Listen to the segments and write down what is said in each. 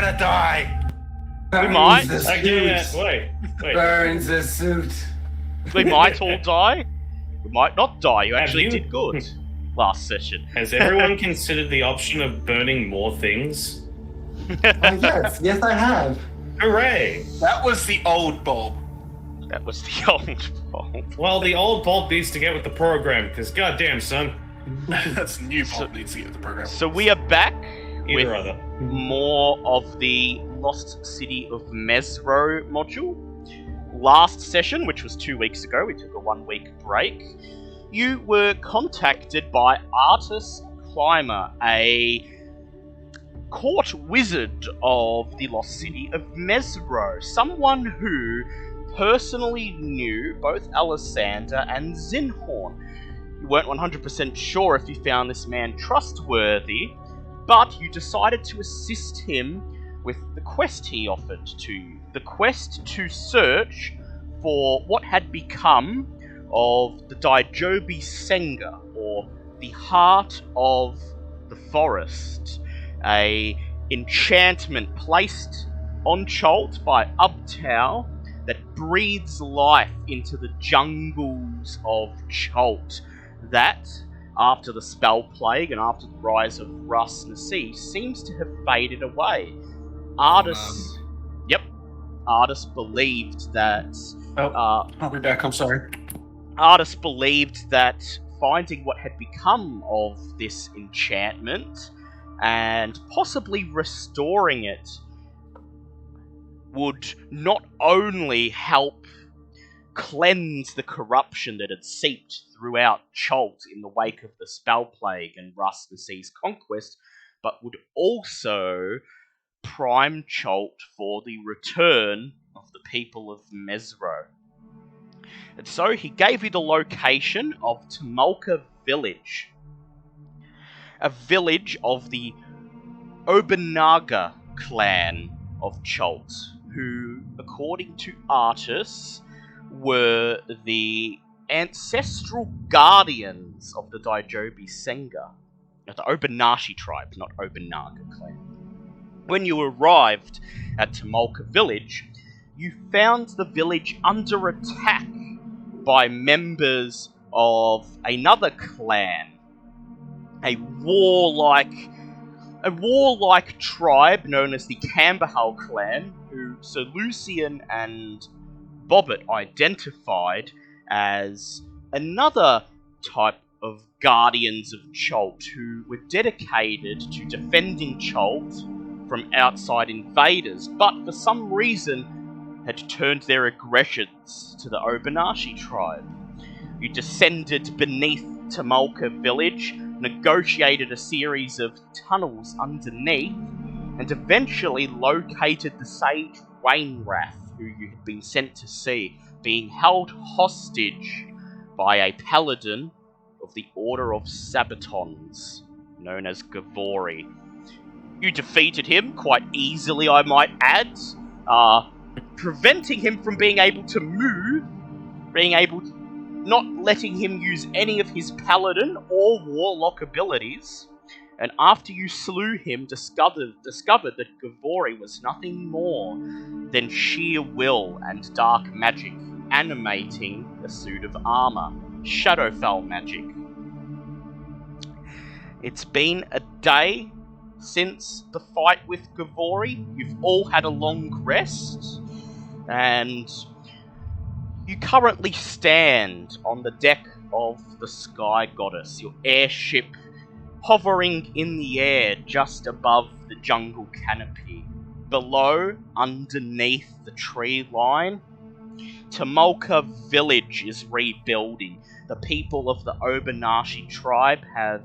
gonna die. We might. Wait. Burns the suit. We might all die. We might not die. You actually you- did good last session. Has everyone considered the option of burning more things? Yes, I have. Hooray! That was the old bulb. That was the old bulb. Well, the old bulb needs to get with the program, because goddamn, son. That's new bulb needs to get with the program. So we are back with Either other. more of the Lost City of Mezro module. Last session, which was 2 weeks ago, we took a 1 week break. You were contacted by Artis Climber, a court wizard of the Lost City of Mezro, someone who personally knew both Alessander and Zinhorn. You weren't 100% sure if you found this man trustworthy, but you decided to assist him with the quest he offered to you. The quest to search for what had become of the Daijobi Senga, or the Heart of the Forest, a enchantment placed on Chult by Ubtao that breathes life into the jungles of Chult. That, after the Spell Plague and after the rise of Ras Nasi, seems to have faded away. Artis believed that... I'll be back, I'm sorry. Artis believed that finding what had become of this enchantment and possibly restoring it would not only help cleanse the corruption that had seeped throughout Chult in the wake of the Spell Plague and Ras Nasi's conquest, but would also prime Chult for the return of the people of Mezro. And so he gave you the location of Tamolka Village, a village of the Obonashi clan of Chult, who, according to Artis, were the ancestral guardians of the Daijobi Senga. The Obonashi tribe, not Obonashi clan. When you arrived at Tamolka Village, you found the village under attack by members of another clan, a warlike tribe known as the Camberhal clan, who Sir Lucian and Bobbit identified as another type of guardians of Chult who were dedicated to defending Chult from outside invaders, but for some reason had turned their aggressions to the Obonashi tribe. You descended beneath Tamolka village, negotiated a series of tunnels underneath, and eventually located the sage Wainwrath, who you had been sent to see, being held hostage by a paladin of the Order of Sabatons, known as Gavori. You defeated him quite easily, I might add, preventing him from being able to move, not letting him use any of his paladin or warlock abilities, and after you slew him, discovered that Gavori was nothing more than sheer will and dark magic, animating a suit of armor, Shadowfell magic. It's been a day since the fight with Gavori. You've all had a long rest, and you currently stand on the deck of the Sky Goddess, your airship hovering in the air just above the jungle canopy. Below, underneath the tree line, Tamolka village is rebuilding. The people of the Obonashi tribe have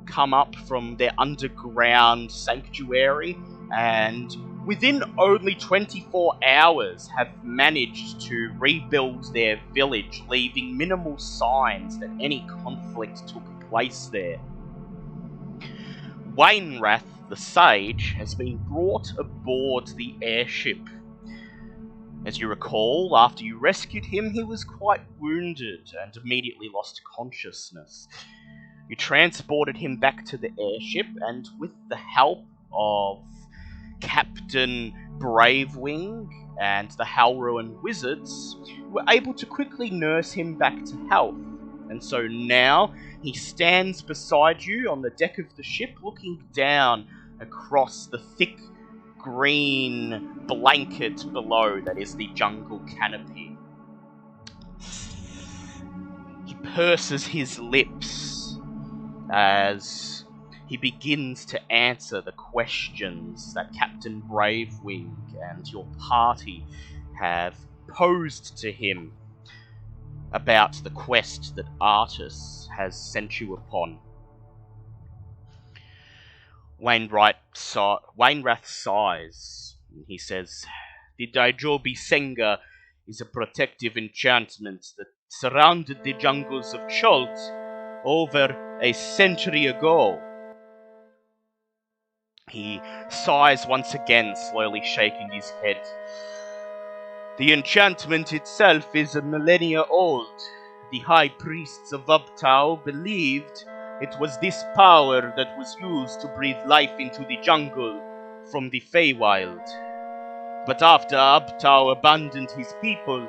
come up from their underground sanctuary and within only 24 hours have managed to rebuild their village, leaving minimal signs that any conflict took place there. Wainwrath, the sage, has been brought aboard the airship. As you recall, after you rescued him, he was quite wounded and immediately lost consciousness. You transported him back to the airship, and with the help of Captain Bravewing and the Halrowan Wizards were able to quickly nurse him back to health, and so now he stands beside you on the deck of the ship, looking down across the thick green blanket below that is the jungle canopy. He purses his lips as he begins to answer the questions that Captain Bravewing and your party have posed to him about the quest that Artus has sent you upon. Wainwrath sighs. He says, "The Daijobi Senga is a protective enchantment that surrounded the jungles of Chult over a century ago." He sighs once again, slowly shaking his head. "The enchantment itself is a millennia old. The high priests of Uptau believed it was this power that was used to breathe life into the jungle from the Feywild. But after Uptau abandoned his people,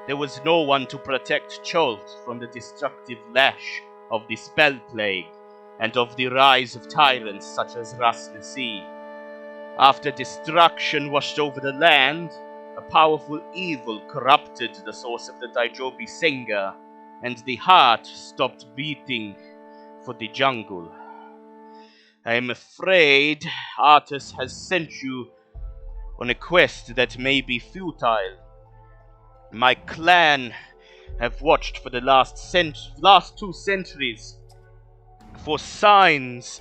there was no one to protect Chult from the destructive lash of the spell plague and of the rise of tyrants such as Rasnasi. After destruction washed over the land, a powerful evil corrupted the source of the Daijobi Senga, and the heart stopped beating for the jungle. I am afraid Artus has sent you on a quest that may be futile. My clan have watched for the last 2 centuries for signs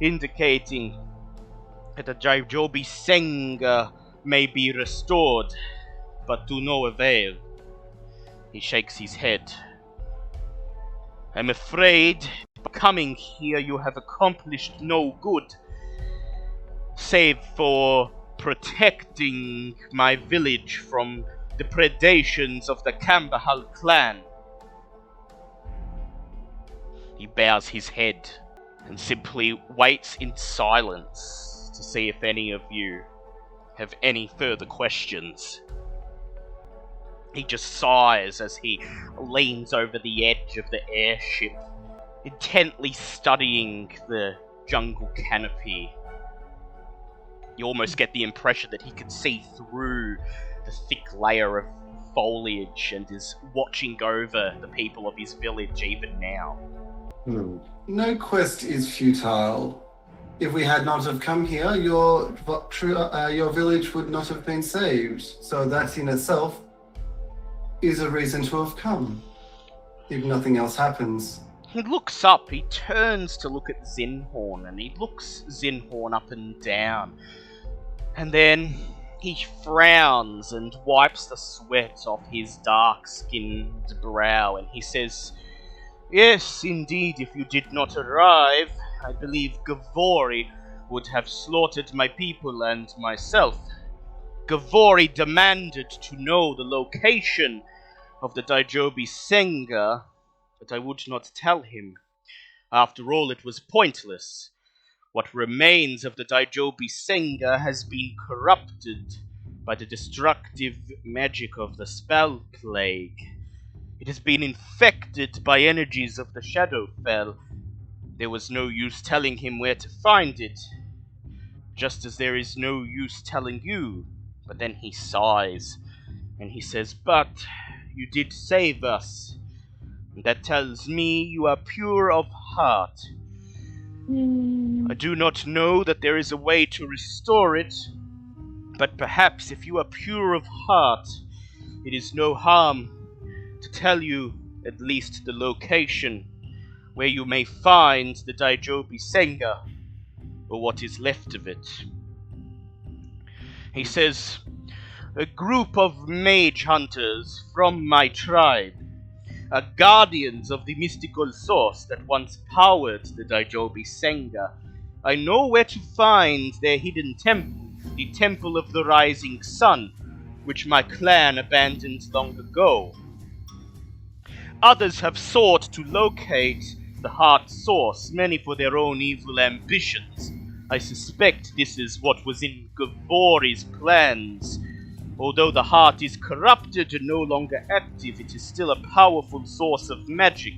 indicating that the Daijobi Senga may be restored, but to no avail." He shakes his head. "I'm afraid by coming here you have accomplished no good, save for protecting my village from the predations of the Kambahal clan." He bows his head and simply waits in silence to see if any of you have any further questions. He just sighs as he leans over the edge of the airship, intently studying the jungle canopy. You almost get the impression that he can see through the thick layer of foliage and is watching over the people of his village even now. No quest is futile. If we had not have come here, your village would not have been saved. So that in itself is a reason to have come, if nothing else happens. He looks up, he turns to look at Zinhorn, and he looks Zinhorn up and down. And then he frowns and wipes the sweat off his dark-skinned brow, and he says, "Yes, indeed, if you did not arrive, I believe Gavori would have slaughtered my people and myself. Gavori demanded to know the location of the Daijobi Senga, but I would not tell him. After all, it was pointless. What remains of the Daijobi Senga has been corrupted by the destructive magic of the spell plague. It has been infected by energies of the Shadowfell. There was no use telling him where to find it, just as there is no use telling you." But then he sighs, and he says, "But you did save us. And that tells me you are pure of heart. I do not know that there is a way to restore it, but perhaps if you are pure of heart, it is no harm to tell you at least the location where you may find the Daijobi Senga, or what is left of it." He says, "A group of mage hunters from my tribe are guardians of the mystical source that once powered the Daijobi Senga. I know where to find their hidden temple, the Temple of the Rising Sun, which my clan abandoned long ago. Others have sought to locate the heart source, many for their own evil ambitions, I suspect this is what was in Gavori's plans. Although the heart is corrupted and no longer active, it is still a powerful source of magic.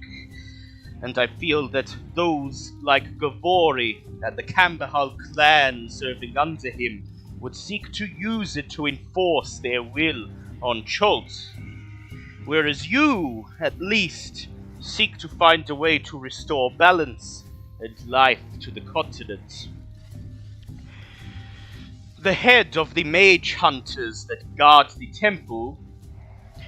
And I feel that those like Gavori and the Cambahal clan serving under him would seek to use it to enforce their will on Chult. Whereas you, at least, seek to find a way to restore balance and life to the continent. The head of the mage hunters that guard the temple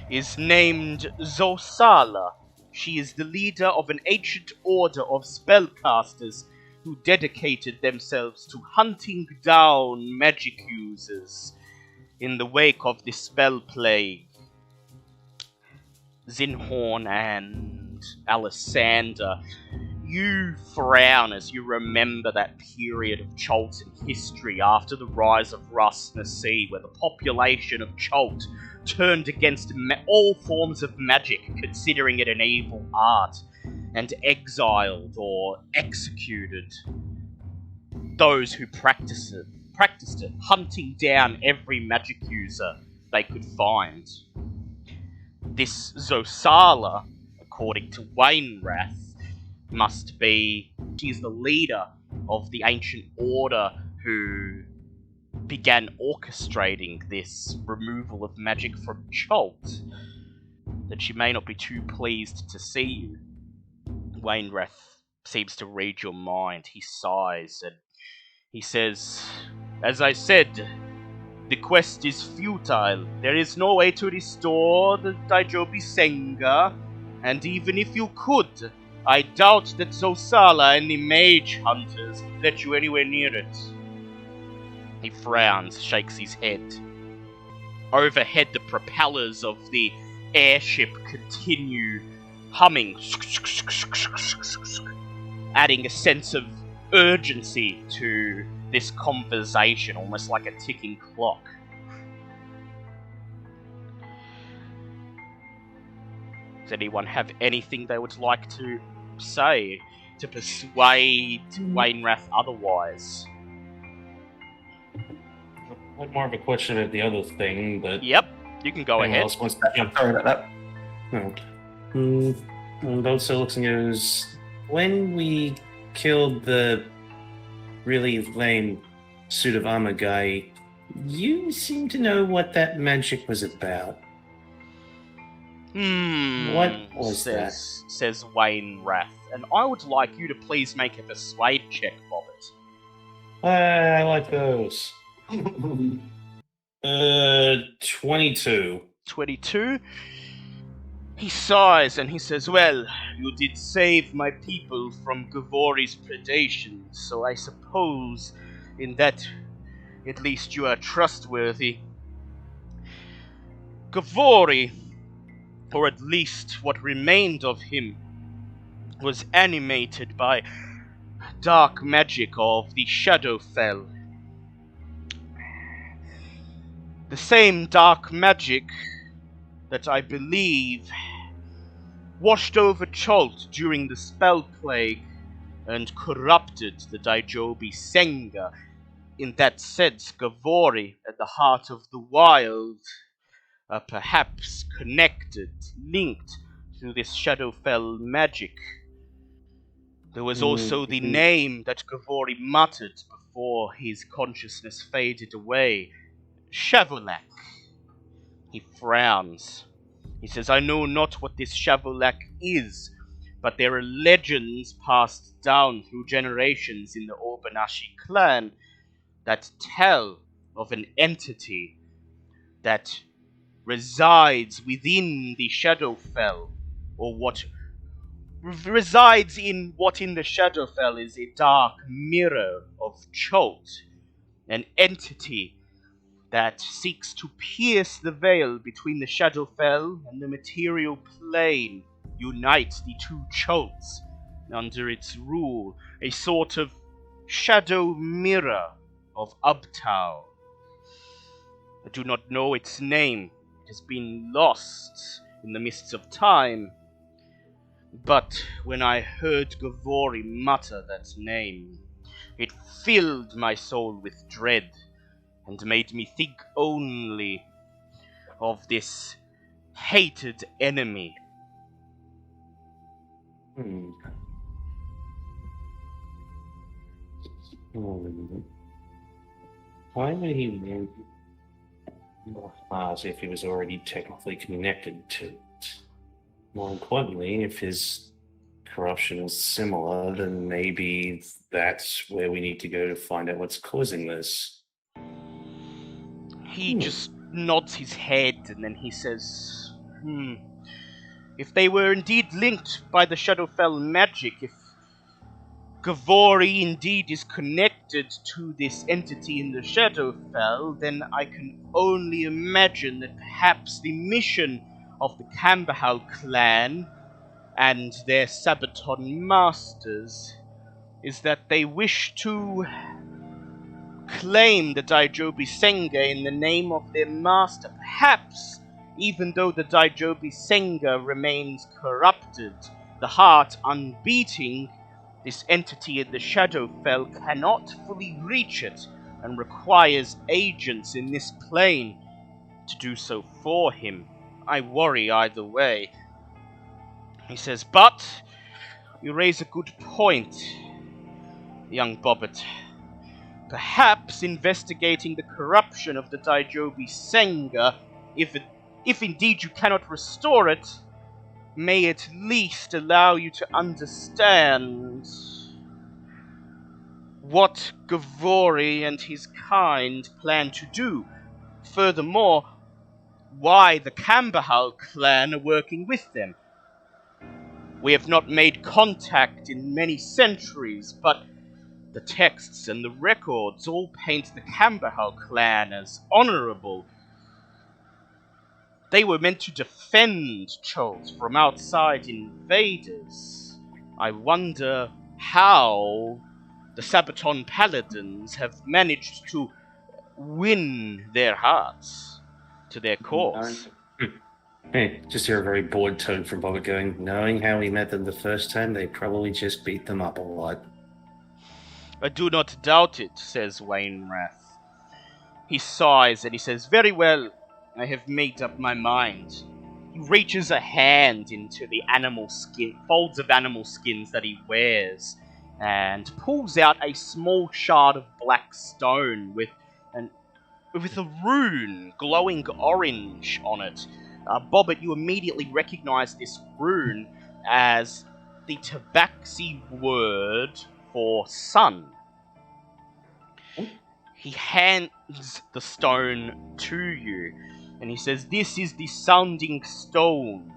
is named Zosala. She is the leader of an ancient order of spellcasters who dedicated themselves to hunting down magic users in the wake of the spell plague. Zinhorn and Alessander, you frown as you remember that period of Chultan history after the rise of Rust Sea, where the population of Chult turned against all forms of magic, considering it an evil art, and exiled or executed those who practiced it, hunting down every magic user they could find. This Zosala, according to Wainwrath, must be... she's the leader of the ancient order who began orchestrating this removal of magic from Chult. That she may not be too pleased to see you. Wainwrath seems to read your mind. He sighs and he says, "As I said, the quest is futile. There is no way to restore the Daijobi Senga, and even if you could, I doubt that Zosala and the mage hunters let you anywhere near it." He frowns, shakes his head. Overhead, the propellers of the airship continue humming, adding a sense of urgency to this conversation, almost like a ticking clock. Does anyone have anything they would like to say to persuade Wainwrath otherwise? More of a question of the other thing, but Yep, you can go anyone ahead. else wants to jump? Sorry about that. No. Bosa looks and goes, when we killed the really lame suit of armor guy, you seem to know what that magic was about. What was that? Says Wainwrath, and I would like you to please make a persuade check, Bobbit. I like those. 22. 22. He sighs and he says, "Well, you did save my people from Gavori's predations, so I suppose in that at least you are trustworthy. Gavori, or at least what remained of him, was animated by dark magic of the Shadowfell. The same dark magic that I believe washed over Chult during the spell plague and corrupted the Daijobi Senga. In that sense, Gavori, at the heart of the wild, are perhaps connected, linked to this Shadowfell magic. There was also the name that Gavori muttered before his consciousness faded away, Shavolak." He frowns. He says, "I know not what this Shavolak is, but there are legends passed down through generations in the Obonashi clan that tell of an entity that resides within the Shadowfell, or what resides in what in the Shadowfell is a dark mirror of Chult, an entity that seeks to pierce the veil between the Shadowfell and the material plane, unite the two Chults under its rule, a sort of shadow mirror of Uptown. I do not know its name. It has been lost in the mists of time. But when I heard Gavori mutter that name, It filled my soul with dread and made me think only of this hated enemy. Hmm. Why would he name as if he was already technically connected to it? More importantly, if his corruption is similar, then maybe that's where we need to go to find out what's causing this. He just nods his head and then he says, If they were indeed linked by the Shadowfell magic, if Gavori indeed is connected to this entity in the Shadowfell, then I can only imagine that perhaps the mission of the Cambahal clan and their Sabaton masters is that they wish to claim the Daijobi Senga in the name of their master. Perhaps, even though the Daijobi Senga remains corrupted, the heart unbeating, this entity in the Shadowfell cannot fully reach it and requires agents in this plane to do so for him. I worry either way. He says, but you raise a good point, young Bobbit. Perhaps investigating the corruption of the Daijobi Senga, if indeed you cannot restore it, may at least allow you to understand what Gavori and his kind plan to do. Furthermore, why the Cambahal clan are working with them. We have not made contact in many centuries, but the texts and the records all paint the Cambahal clan as honorable. They were meant to defend Chult from outside invaders. I wonder how the Sabaton Paladins have managed to win their hearts to their cause. Hey, just hear a very bored tone from Bobbit going, knowing how we met them the first time, they probably just beat them up a lot. I do not doubt it, says Wainwrath. He sighs and he says, very well, I have made up my mind. He reaches a hand into the folds of animal skins that he wears, and pulls out a small shard of black stone with a rune glowing orange on it. Bobbit, you immediately recognize this rune as the Tabaxi word for sun. He hands the stone to you, and he says, this is the sounding stone.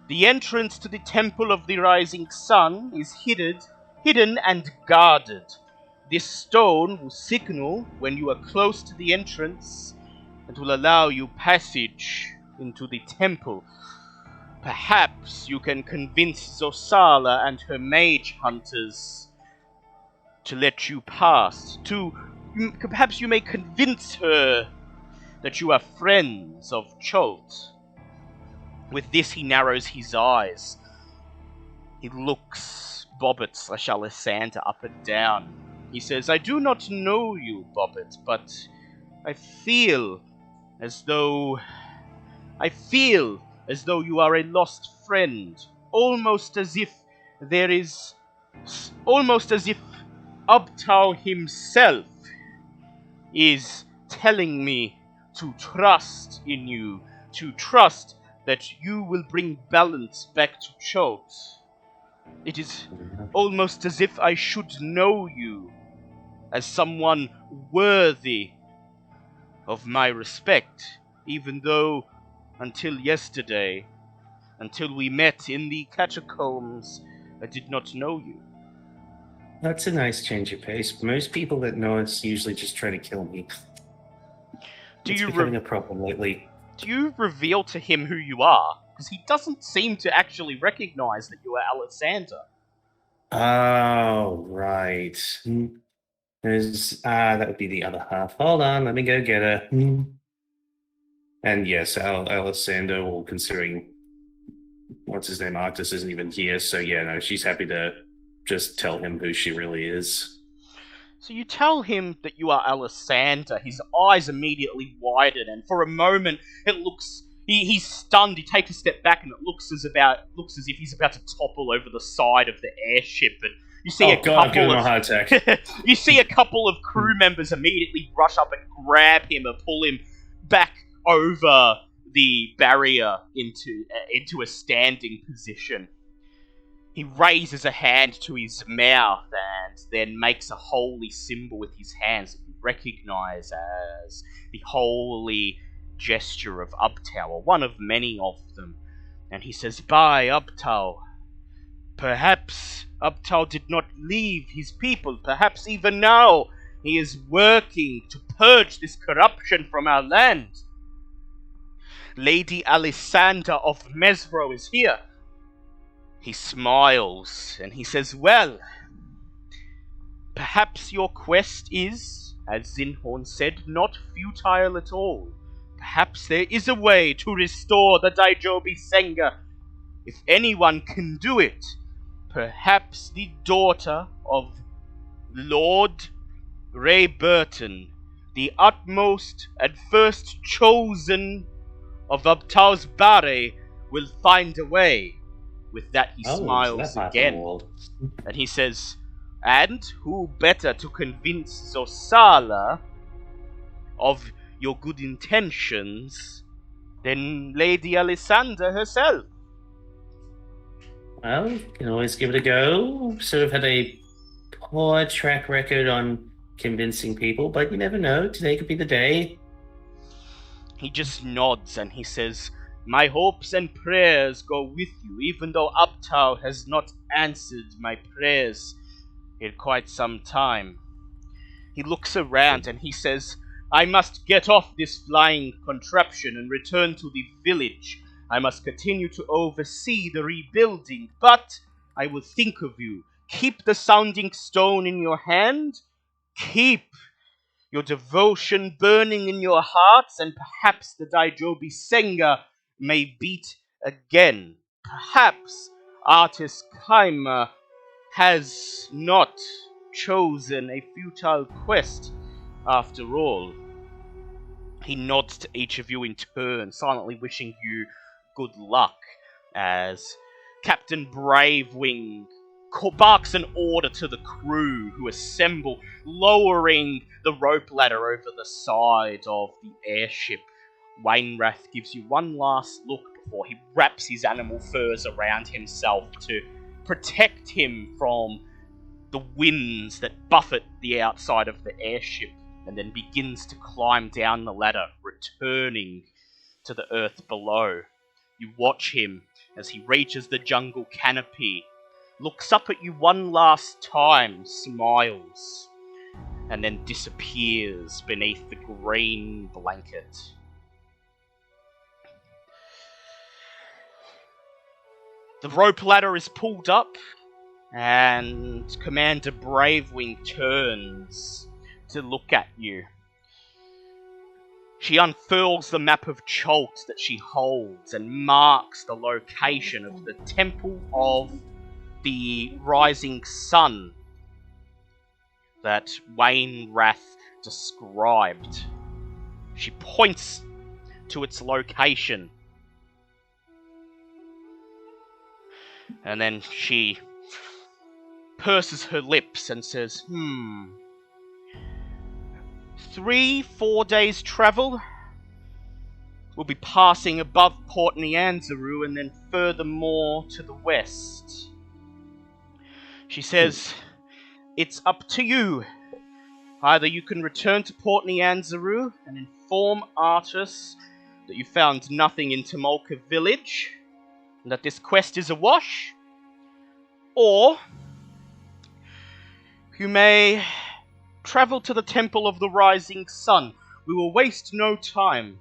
The entrance to the Temple of the Rising Sun is hidden and guarded. This stone will signal when you are close to the entrance and will allow you passage into the temple. Perhaps you can convince Zosala and her mage hunters to let you pass. Perhaps you may convince her that you are friends of Chult. With this, he narrows his eyes. He looks Bobbit/Alessandra up and down. He says, I do not know you, Bobbit, but I feel as though you are a lost friend. Almost as if Ubtao himself is telling me to trust in you, to trust that you will bring balance back to Chult. It is almost as if I should know you as someone worthy of my respect, even though until yesterday, until we met in the catacombs, I did not know you. That's a nice change of pace. Most people that know us usually just try to kill me. It's becoming a problem lately. Do you reveal to him who you are? Because he doesn't seem to actually recognize that you are Alessandra. Oh, right. That would be the other half. Hold on, let me go get her. And yes, Alessandra, well, considering what's his name, Arctis isn't even here, so yeah, no, she's happy to just tell him who she really is. So you tell him that you are Alessander. His eyes immediately widen, and for a moment it looks he's stunned. He takes a step back, and it looks as if he's about to topple over the side of the airship. And you see Oh god, give him a heart attack. you see a couple of crew members immediately rush up and grab him and pull him back over the barrier into a standing position. He raises a hand to his mouth and then makes a holy symbol with his hands that you recognize as the holy gesture of Ubtao, or one of many of them. And he says, "By Ubtao, perhaps Ubtao did not leave his people. Perhaps even now he is working to purge this corruption from our land. Lady Alessander of Mezro is here." He smiles and he says, "Well, perhaps your quest is, as Zinhorn said, not futile at all. Perhaps there is a way to restore the Daijobi Senga. If anyone can do it, perhaps the daughter of Lord Ray Burton, the utmost and first chosen of Ubtao's Bare, will find a way." With that, he smiles again, and he says, "And who better to convince Zosala of your good intentions than Lady Alessander herself?" Well, you can always give it a go. Sort of had a poor track record on convincing people, but you never know. Today could be the day. He just nods and he says, "My hopes and prayers go with you, even though Ubtao has not answered my prayers in quite some time." He looks around and he says, "I must get off this flying contraption and return to the village. I must continue to oversee the rebuilding, but I will think of you. Keep the sounding stone in your hand. Keep your devotion burning in your hearts, and perhaps the Daijobi Senga may beat again. Perhaps Artist Kaima has not chosen a futile quest after all." He nods to each of you in turn, silently wishing you good luck, as Captain Bravewing barks an order to the crew, who assemble, lowering the rope ladder over the side of the airship. Wainwrath gives you one last look before he wraps his animal furs around himself to protect him from the winds that buffet the outside of the airship, and then begins to climb down the ladder, returning to the earth below. You watch him as he reaches the jungle canopy, looks up at you one last time, smiles, and then disappears beneath the green blanket. The rope ladder is pulled up, and Commander Bravewing turns to look at you. She unfurls the map of Chult that she holds and marks the location of the Temple of the Rising Sun that Wainwrath described. She points to its location, and then she purses her lips and says, 3-4 days travel. We'll be passing above Port Nyanzaru and then furthermore to the west." She says, "It's up to you. Either you can return to Port Nyanzaru and inform Artus that you found nothing in Tamolka village, and that this quest is a wash, or you may travel to the Temple of the Rising Sun. We will waste no time.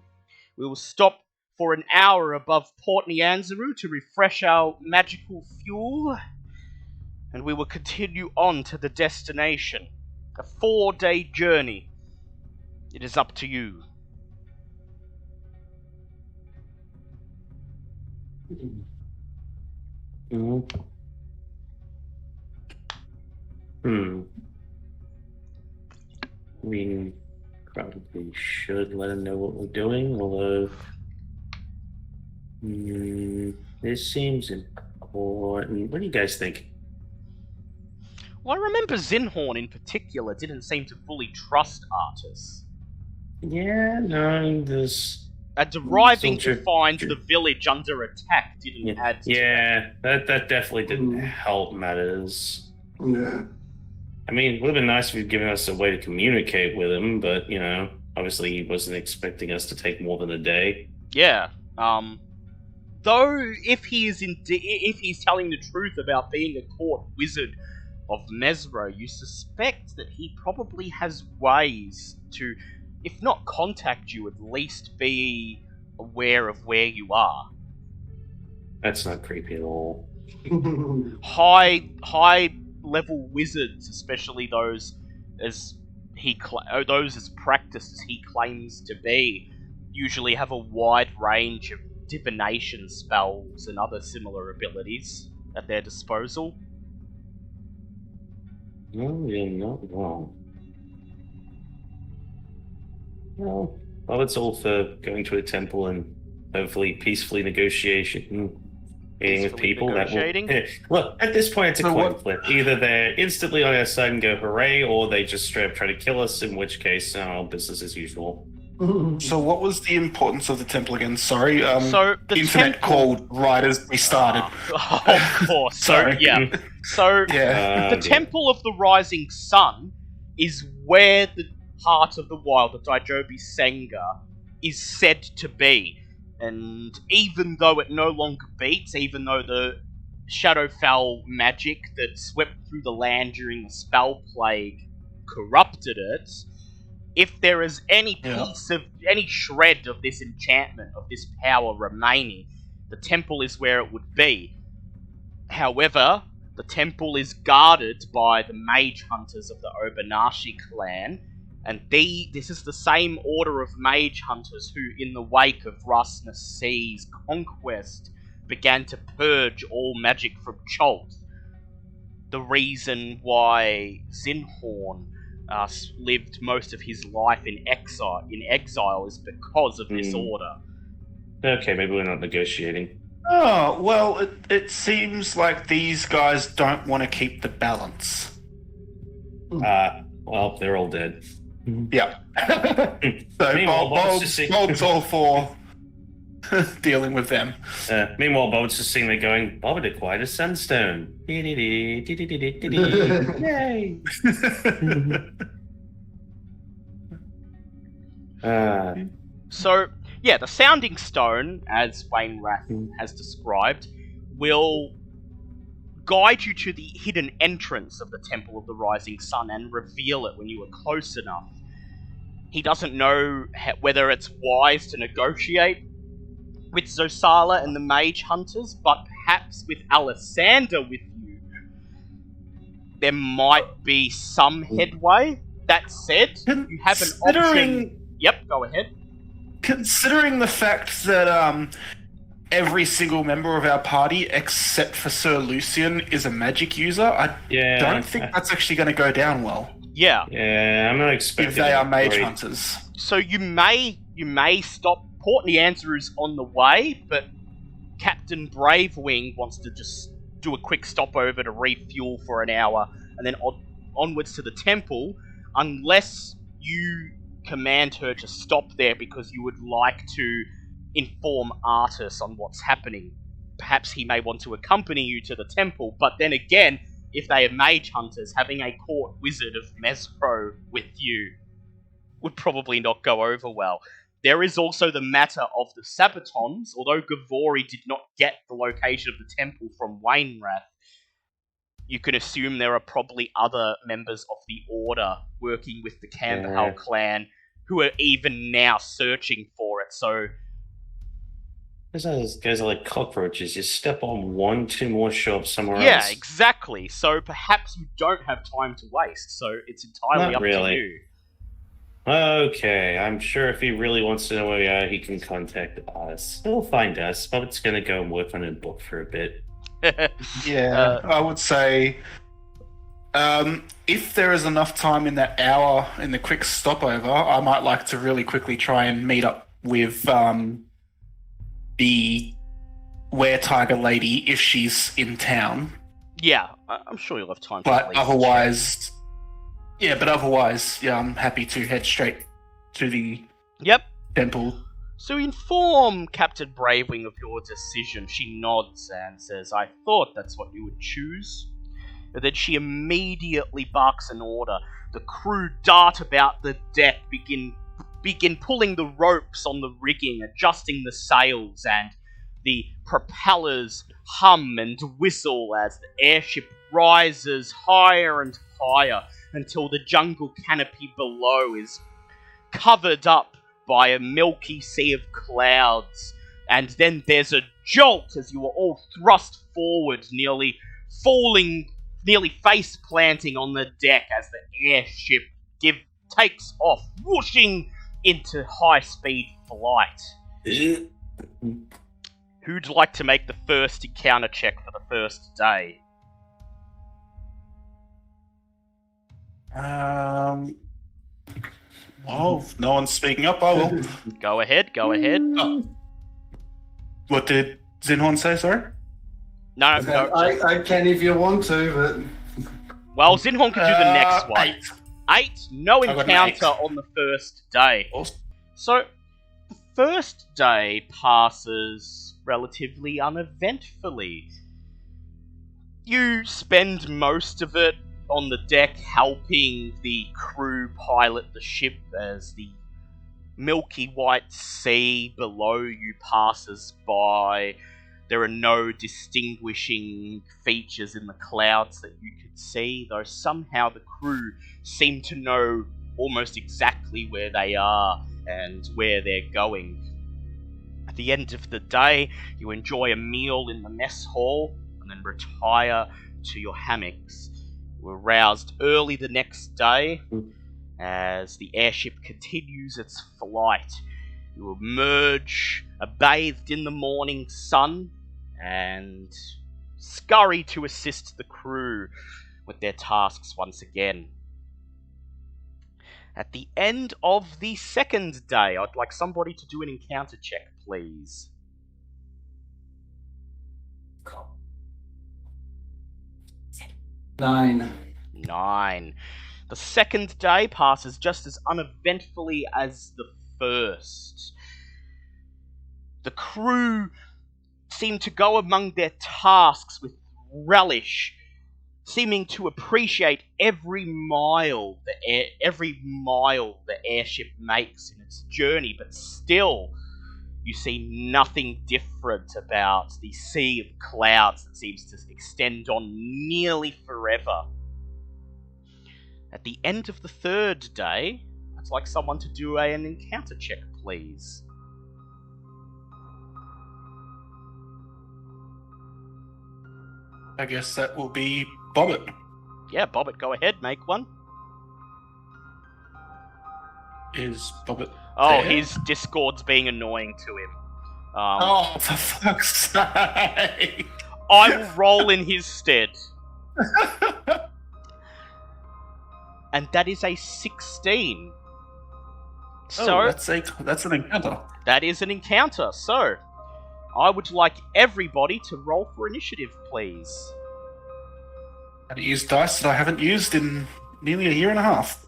We will stop for an hour above Port Nyanzaru to refresh our magical fuel, and we will continue on to the destination. A 4-day journey. It is up to you." I mean, probably should let him know what we're doing, although this seems important. What do you guys think? Well, I remember Zinhorn in particular didn't seem to fully trust Artus. Yeah, no, there's... Arriving Still to find the village under attack didn't add to that. that definitely didn't help matters. Yeah. I mean, it would have been nice if he'd given us a way to communicate with him, but, obviously he wasn't expecting us to take more than a day. Yeah. Though, if he's telling the truth about being a court wizard of Mezro, you suspect that he probably has ways to, if not contact you, at least be aware of where you are. That's not creepy at all. High level wizards, especially those as practiced as he claims to be, usually have a wide range of divination spells and other similar abilities at their disposal. No, you're not wrong. Well, it's all for going to a temple and hopefully peacefully negotiating. Meeting with people negotiating? that will... Well, at this point, it's a coin flip. Either they're instantly on our side and go hooray, or they just straight up try to kill us, in which case, business as usual. So what was the importance of the temple again? Sorry, so the internet temple... called right as we started. Of course. Sorry. The Temple of the Rising Sun is where the heart of the wild, the Daijobi Senga, is said to be. And even though it no longer beats, even though the Shadowfell magic that swept through the land during the Spell Plague corrupted it, if there is any piece of, any shred of this enchantment, of this power remaining, the temple is where it would be. However, the temple is guarded by the mage hunters of the Obonashi clan, and this is the same order of mage hunters who, in the wake of Rasna C's conquest, began to purge all magic from Chult. The reason why Zinhorn lived most of his life in exile is because of this order. Okay, maybe we're not negotiating. Oh, well, it seems like these guys don't want to keep the balance. Well, they're all dead. Yeah. So Bob's all for dealing with them. Meanwhile, Bob's just sitting there going, Bob had acquired a sunstone. Yay! So, yeah, the Sounding Stone, as Wainwrath has described, will guide you to the hidden entrance of the Temple of the Rising Sun and reveal it when you are close enough. He doesn't know whether it's wise to negotiate with Zosala and the Mage Hunters, but perhaps with Alessander with you, there might be some headway. That said, you have an option... Yep, go ahead. Considering the fact that every single member of our party, except for Sir Lucian, is a magic user, I don't think that's actually going to go down well. Yeah. Yeah, I'm not expecting... If they are mage hunters. So you may stop... Portney Answer is on the way, but Captain Bravewing wants to just do a quick stopover to refuel for an hour, and then onwards to the temple, unless you command her to stop there because you would like to inform Artus on what's happening. Perhaps he may want to accompany you to the temple, but then again, if they are mage hunters, having a court wizard of Mezro with you would probably not go over well. There is also the matter of the Sabatons. Although Gavori did not get the location of the temple from Wainwrath, you can assume there are probably other members of the Order working with the Camberhell clan who are even now searching for it, so... Those guys are like cockroaches. You step on one, two more show up somewhere else. Yeah, exactly. So perhaps you don't have time to waste, so it's entirely up to you. Okay, I'm sure if he really wants to know where we are, he can contact us. He'll find us, but it's going to go and work on a book for a bit. I would say If there is enough time in that hour in the quick stopover, I might like to really quickly try and meet up with the were-tiger lady if she's in town. Yeah, I'm sure you'll have time to But at least otherwise, I'm happy to head straight to the Yep. temple. So you inform Captain Bravewing of your decision. She nods and says, I thought that's what you would choose. And then she immediately barks an order. The crew dart about the deck, begin pulling the ropes on the rigging, adjusting the sails, and the propellers hum and whistle as the airship rises higher and higher until the jungle canopy below is covered up by a milky sea of clouds. And then there's a jolt as you are all thrust forward, nearly face planting on the deck as the airship takes off, whooshing into high-speed flight. Who'd like to make the first encounter check for the first day? Well, if no one's speaking up, I will. Go ahead. Oh. What did Zinhorn say, sorry? No. I can if you want to, but... Well, Zinhorn can do the next one. 8. 8. No I got an encounter 8. on the first day. Awesome. So, the first day passes relatively uneventfully. You spend most of it on the deck helping the crew pilot the ship as the milky white sea below you passes by. There are no distinguishing features in the clouds that you could see, though somehow the crew seem to know almost exactly where they are and where they're going. At the end of the day, you enjoy a meal in the mess hall and then retire to your hammocks. You were roused early the next day as the airship continues its flight. You emerge, bathed in the morning sun, and scurry to assist the crew with their tasks once again. At the end of the second day, I'd like somebody to do an encounter check, please. 9. 9. The second day passes just as uneventfully as the first. The crew seem to go among their tasks with relish, seeming to appreciate every mile the airship makes in its journey, but still you see nothing different about the sea of clouds that seems to extend on nearly forever. At the end of the third day, I'd like someone to do an encounter check, please. I guess that will be Bobbit. Yeah, Bobbit, go ahead, make one. Is Bobbit Oh, there? his Discord's being annoying to him. Oh, for fuck's sake! I will roll in his stead. And that is a 16. So that's an encounter. that is an encounter. So I would like everybody to roll for initiative, please. I had to use dice that I haven't used in nearly a year and a half.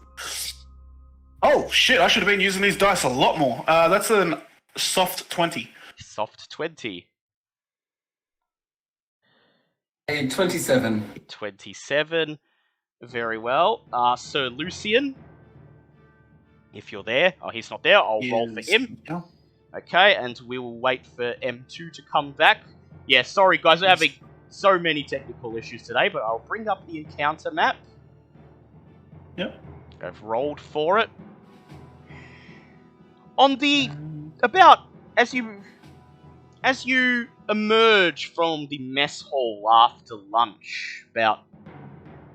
Oh shit! I should have been using these dice a lot more. That's a soft 20. Soft 20. A 27. 27. Very well. Sir Lucian, if you're there. Oh, he's not there. I'll roll for him. Yeah. Okay, and we will wait for M2 to come back. Yeah, sorry guys, we're having so many technical issues today, but I'll bring up the encounter map. Yep. I've rolled for it. On the about as you emerge from the mess hall after lunch, about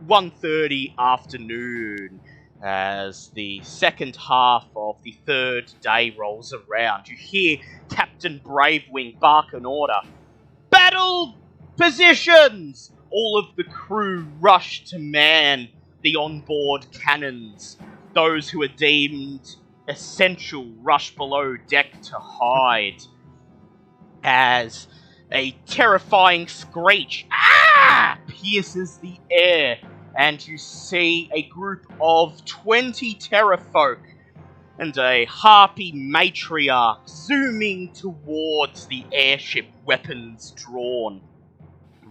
1:30 afternoon, as the second half of the third day rolls around, you hear Captain Bravewing bark an order. Battle positions! all of the crew rush to man the onboard cannons. Those who are deemed essential rush below deck to hide. As a terrifying screech pierces the air, and you see a group of 20 terrafolk and a harpy matriarch zooming towards the airship, weapons drawn,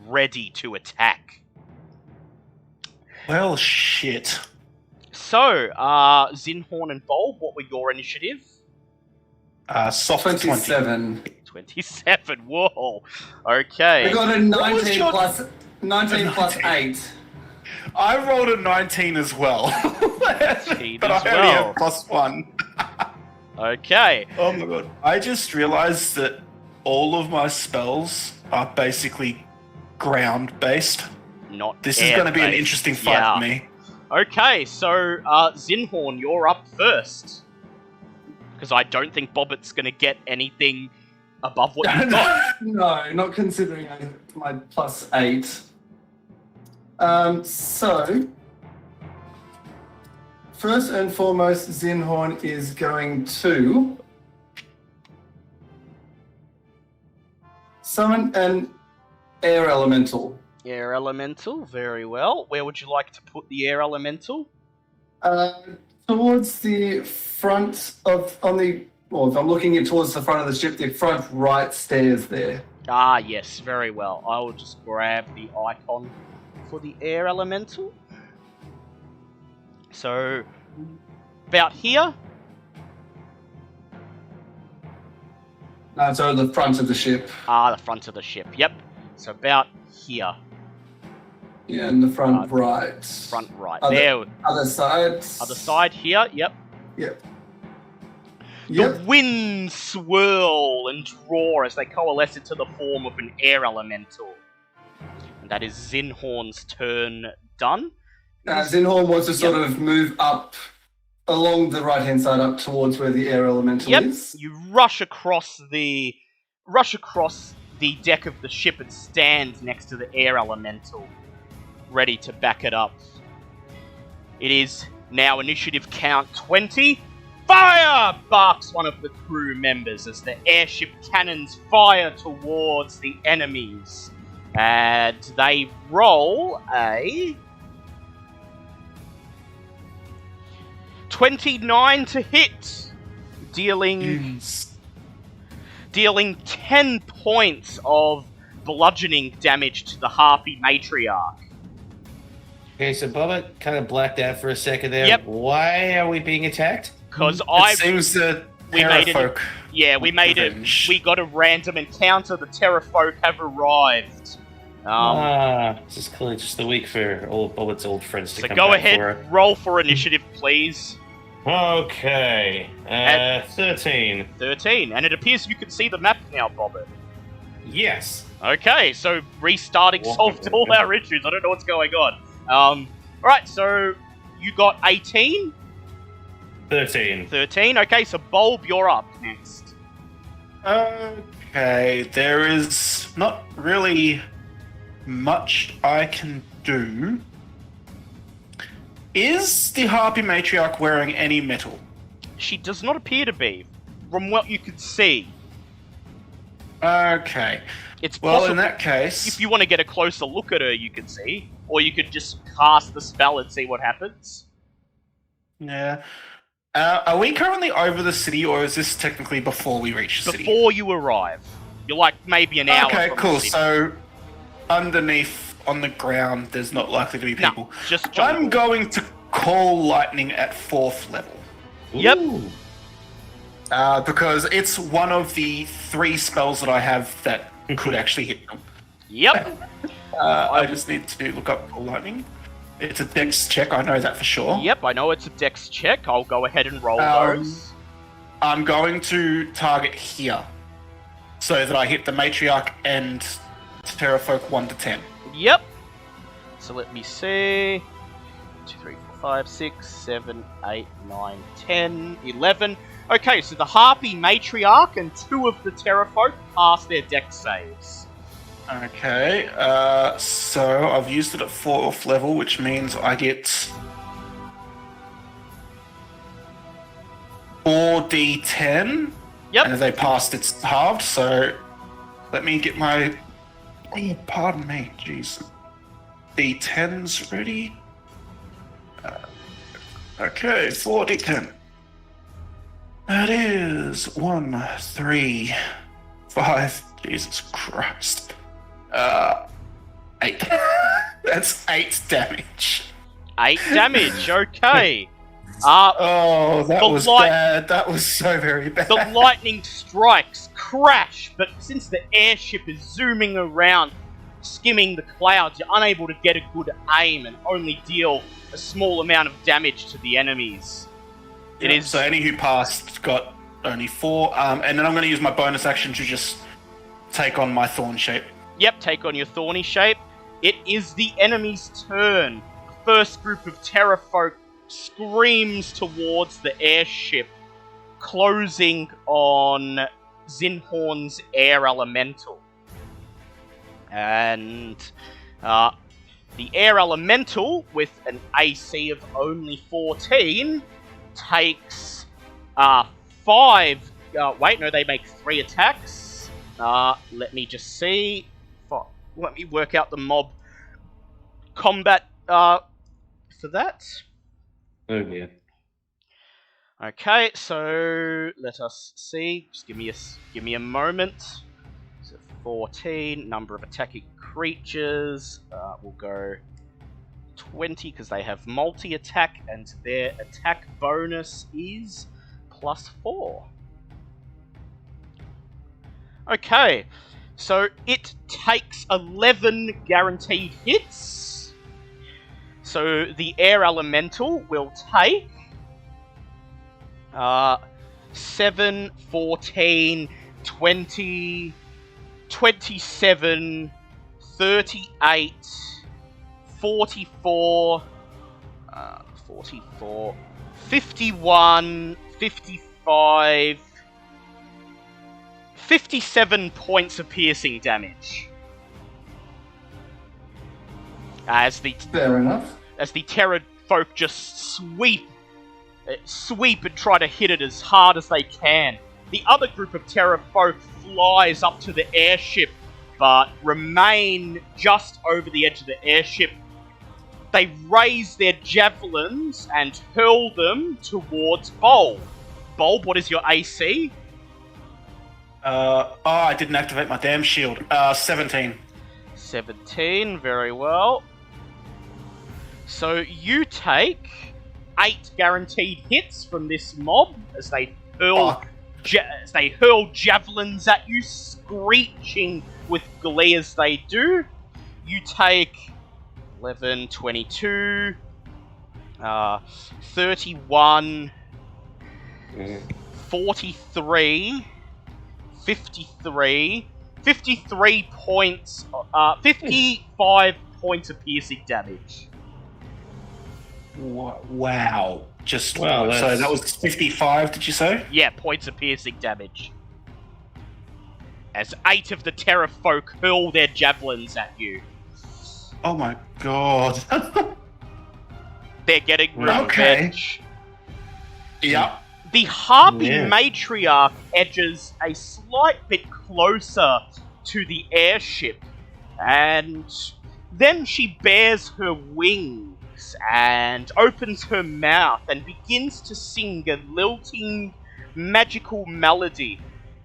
ready to attack. Well, shit. So, Zinhorn and Bulb, what were your initiative? Soft 27. 27, whoa. Okay. I got a 19 your- plus 19 plus 8. I rolled a 19 as well. But I only have +1. Okay. Oh my god. I just realized that all of my spells are basically ground-based. Not This is going to be an air-based. interesting fight for me. Okay, so Zinhorn, you're up first. Because I don't think Bobbitt's going to get anything above what you got. No, not considering my plus 8. So, first and foremost, Zinhorn is going to summon an air elemental. Air elemental, very well. Where would you like to put the air elemental? Towards the front of, if I'm looking towards the front of the ship, the front right stairs there. Ah, yes, very well. I will just grab the icon for the air elemental. So, about here. So the front of the ship. Ah, the front of the ship. Yep. So about here. Yeah, in the front right. Front right. Other side. Other side here. Yep. Yep. The winds swirl and roar as they coalesce into the form of an air elemental. And that is Zinhorn's turn done. Zinhorn wants to sort of move up along the right-hand side up towards where the air elemental is. You rush across the deck of the ship and stand next to the air elemental, ready to back it up. It is now initiative count 20. Fire! Barks one of the crew members as the airship cannons fire towards the enemies. And they roll a 29 to hit, dealing 10 points of bludgeoning damage to the Harpy Matriarch. Okay, so Bubba kind of blacked out for a second there. Yep. Why are we being attacked? Because It seems that we made it. Terrafolk. Yeah, we made it. Revenge. We got a random encounter. The Terrafolk have arrived. This is clearly just the week for all of Bubba's old friends to So come go back ahead, for it. roll for initiative, please. Okay, 13. 13, and it appears you can see the map now, Bobbit. Yes. Okay, so restarting Wow. solved all our issues. I don't know what's going on. Alright, so you got 18? 13. 13, okay, so Bulb, you're up next. Okay, there is not really much I can do. Is the Harpy Matriarch wearing any metal? She does not appear to be, from what you could see. Okay. It's Well, possible, in that case, if you want to get a closer look at her, you can see. Or you could just cast the spell and see what happens. yeah. Are we currently over the city, or is this technically before we reach the city? Before you arrive. You're like maybe an hour Okay, from cool. the city. So, underneath on the ground, there's not likely to be No, people. just jungle. I'm going to call lightning at 4th level. Yep. Ooh. Because it's one of the 3 spells that I have that could actually hit them. Yep. I just need to look up call lightning. It's a dex check, I know that for sure. Yep, I know it's a dex check. I'll go ahead and roll Um, those. I'm going to target here, so that I hit the Matriarch and Terrafolk 1 to 10. Yep. So let me see. 2, 3, 4, 5, 6, 7, 8, 9, 10, 11. Okay, so the Harpy Matriarch and 2 of the Terrafolk pass their dex saves. Okay, so I've used it at 4th level, which means I get 4d10. Yep. And if they passed, it's halved, so let me get my... Oh, pardon me, jeez. D10's ready. Okay, 4d10. That is 1, 3, 5. Jesus Christ. 8. That's 8 damage. 8 damage, okay. Oh, that the was bad. That was so very bad. The lightning strikes, crash, but since the airship is zooming around, skimming the clouds, you're unable to get a good aim and only deal a small amount of damage to the enemies. It is So any who passed got only 4, and then I'm going to use my bonus action to just take on my thorn shape. Yep, take on your thorny shape. It is the enemy's turn. First group of terror folk screams towards the airship, closing on Zinhorn's air elemental. And the air elemental, with an AC of only 14, takes 5... wait, no, they make 3 attacks. Let me just see. Let me work out the mob combat for that. Oh, yeah. Okay, so let us see. Just give me a moment. So 14, number of attacking creatures. We'll go 20 because they have multi-attack, and their attack bonus is +4. Okay, so it takes 11 guaranteed hits. So the air elemental will take 7, 14, 20, 27, 38, 44, 51, 55, 57 points of piercing damage. Fair enough. As the terror folk just sweep and try to hit it as hard as they can. The other group of terror folk flies up to the airship, but remain just over the edge of the airship. They raise their javelins and hurl them towards Bulb. Bulb, what is your AC? I didn't activate my damn shield. 17. 17, very well. So you take 8 guaranteed hits from this mob as they hurl javelins at you, screeching with glee as they do. You take 11, 22, 31, 43, 53, 53 points, 55 points of piercing damage. Wow. Just Wow, so that was 55, did you say? Yeah, points of piercing damage. As 8 of the terror folk hurl their javelins at you. Oh my god. They're getting revenge. Yep. The Harpy Yeah. matriarch edges a slight bit closer to the airship, and then she bares her wings and opens her mouth and begins to sing a lilting magical melody.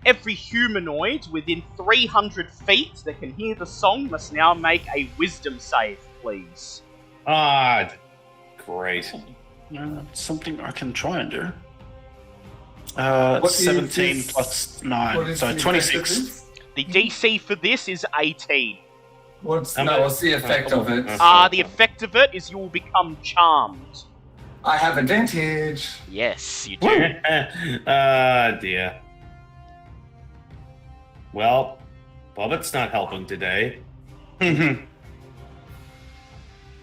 Every humanoid within 300 feet that can hear the song must now make a wisdom save, please. Great. Something I can try and do. What is 17 this? plus What 9, is so the effect 26. of this? The DC for this is 18. What's the effect of it? The effect of it is you will become charmed. I have advantage. Yes, you do. Dear. Well, Bobbitt's not helping today. Mhm.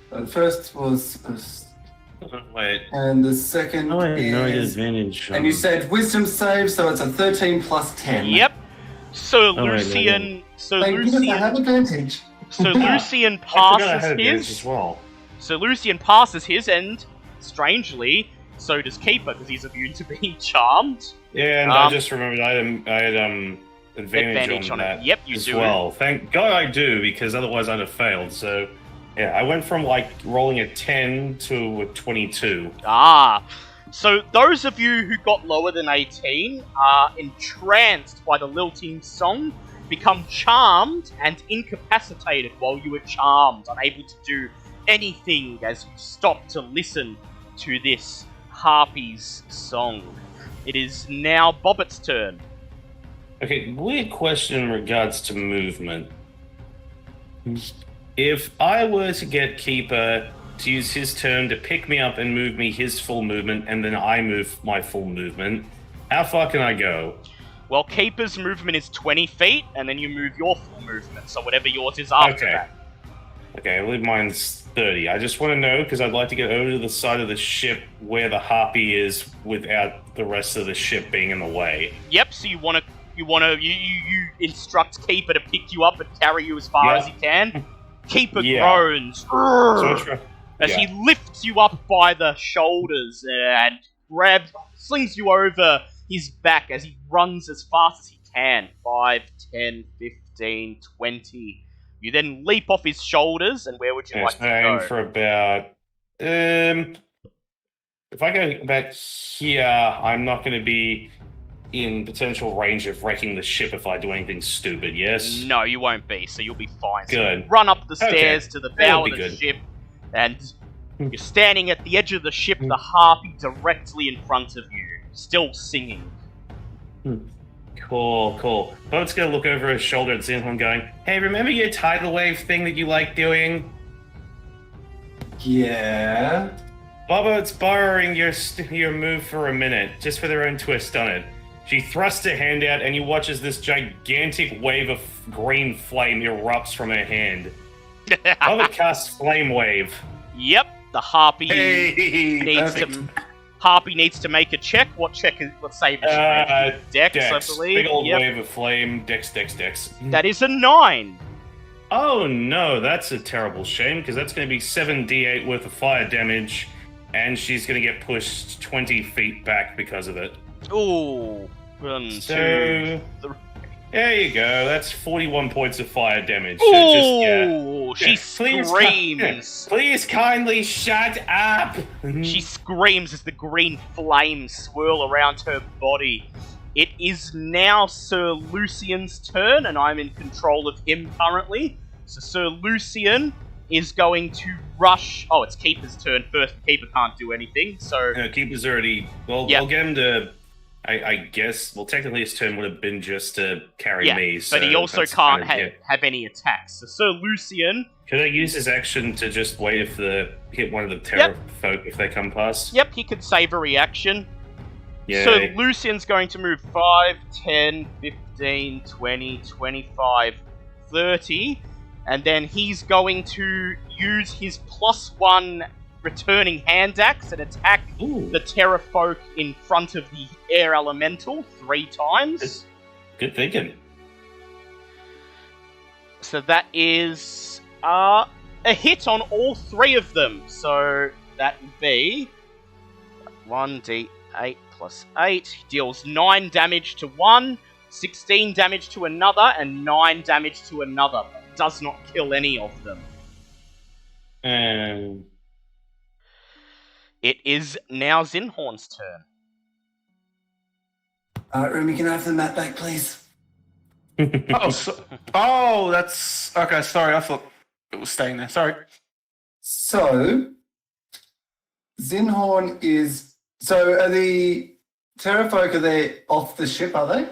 The first was, Wait. and the second No, I get is, advantage. and you said wisdom save, so it's a 13 plus 10. Yep. Sir Oh, wait, Lucian. Sir Thank goodness I have Lucian. advantage. Sir Lucian I forgot I passes had advantage his. as well. Sir Lucian passes his, and strangely, so does Keeper because he's immune to being charmed. Yeah, and I just remembered I had advantage on that. Yep, you as do. well. Thank God I do, because otherwise I'd have failed. So, yeah, I went from like rolling a 10 to a 22. So those of you who got lower than 18 are entranced by the lilting song, become charmed and incapacitated while you were charmed, unable to do anything as you stop to listen to this harpy's song. It is now Bobbit's turn. Okay, weird question in regards to movement. If I were to get Keeper to use his turn to pick me up and move me his full movement, and then I move my full movement, how far can I go? Well, Keeper's movement is 20 feet, and then you move your full movement, so whatever yours is after that. Okay, I believe mine's 30. I just want to know, because I'd like to get over to the side of the ship where the harpy is without the rest of the ship being in the way. You instruct Keeper to pick you up and carry you as far as he can. Keeper groans as he lifts you up by the shoulders and slings you over his back as he runs as fast as he can. 5, 10, 15, 20. You then leap off his shoulders, and where would you like to go? For about... if I go back here, I'm not going to be in potential range of wrecking the ship if I do anything stupid, yes? No, you won't be, so you'll be fine. Good. So you run up the stairs to the bow of the ship, and you're standing at the edge of the ship, the harpy directly in front of you, still singing. Cool. Boat's gonna look over his shoulder at Zinhorn going, hey, remember your tidal wave thing that you like doing? Yeah. Bobo's borrowing your move for a minute, just for their own twist on it. She thrusts her hand out, and you watch as this gigantic wave of green flame erupts from her hand. Bobo casts Flame Wave. Yep, the harpy needs to make a check. What check is? Let's say Dex, I believe. Big old wave of flame. Dex. That is a 9. Oh no, that's a terrible shame, because that's going to be 7d8 worth of fire damage, and she's going to get pushed 20 feet back because of it. Ooh. 1, 2, 3. There you go. That's 41 points of fire damage. Ooh, she screams. Please kindly shut up. She screams as the green flames swirl around her body. It is now Sir Lucian's turn, and I'm in control of him currently. So Sir Lucian is going to rush... Oh, it's Keeper's turn first. Keeper can't do anything, so... No, Keeper's already... Well, I'll get him to... I guess, well, technically his turn would have been just to carry me. So but he also can't have any attacks. So Sir Lucian... Could I use his action to just wait hit one of the terror folk if they come past? Yep, he could save a reaction. Yay. So Lucian's going to move 5, 10, 15, 20, 25, 30, and then he's going to use his +1 returning hand axe and attack the terror folk in front of the air elemental 3 times. Good thinking. So that is a hit on all 3 of them. So that would be 1d8 plus 8. He deals 9 damage to one, 16 damage to another, and 9 damage to another. But does not kill any of them. It is now Zinhorn's turn. Rumi, can I have the map back, please? That's... Okay, sorry, I thought it was staying there. Sorry. So, Zinhorn is... So, are the Terrafolk, are they off the ship, are they?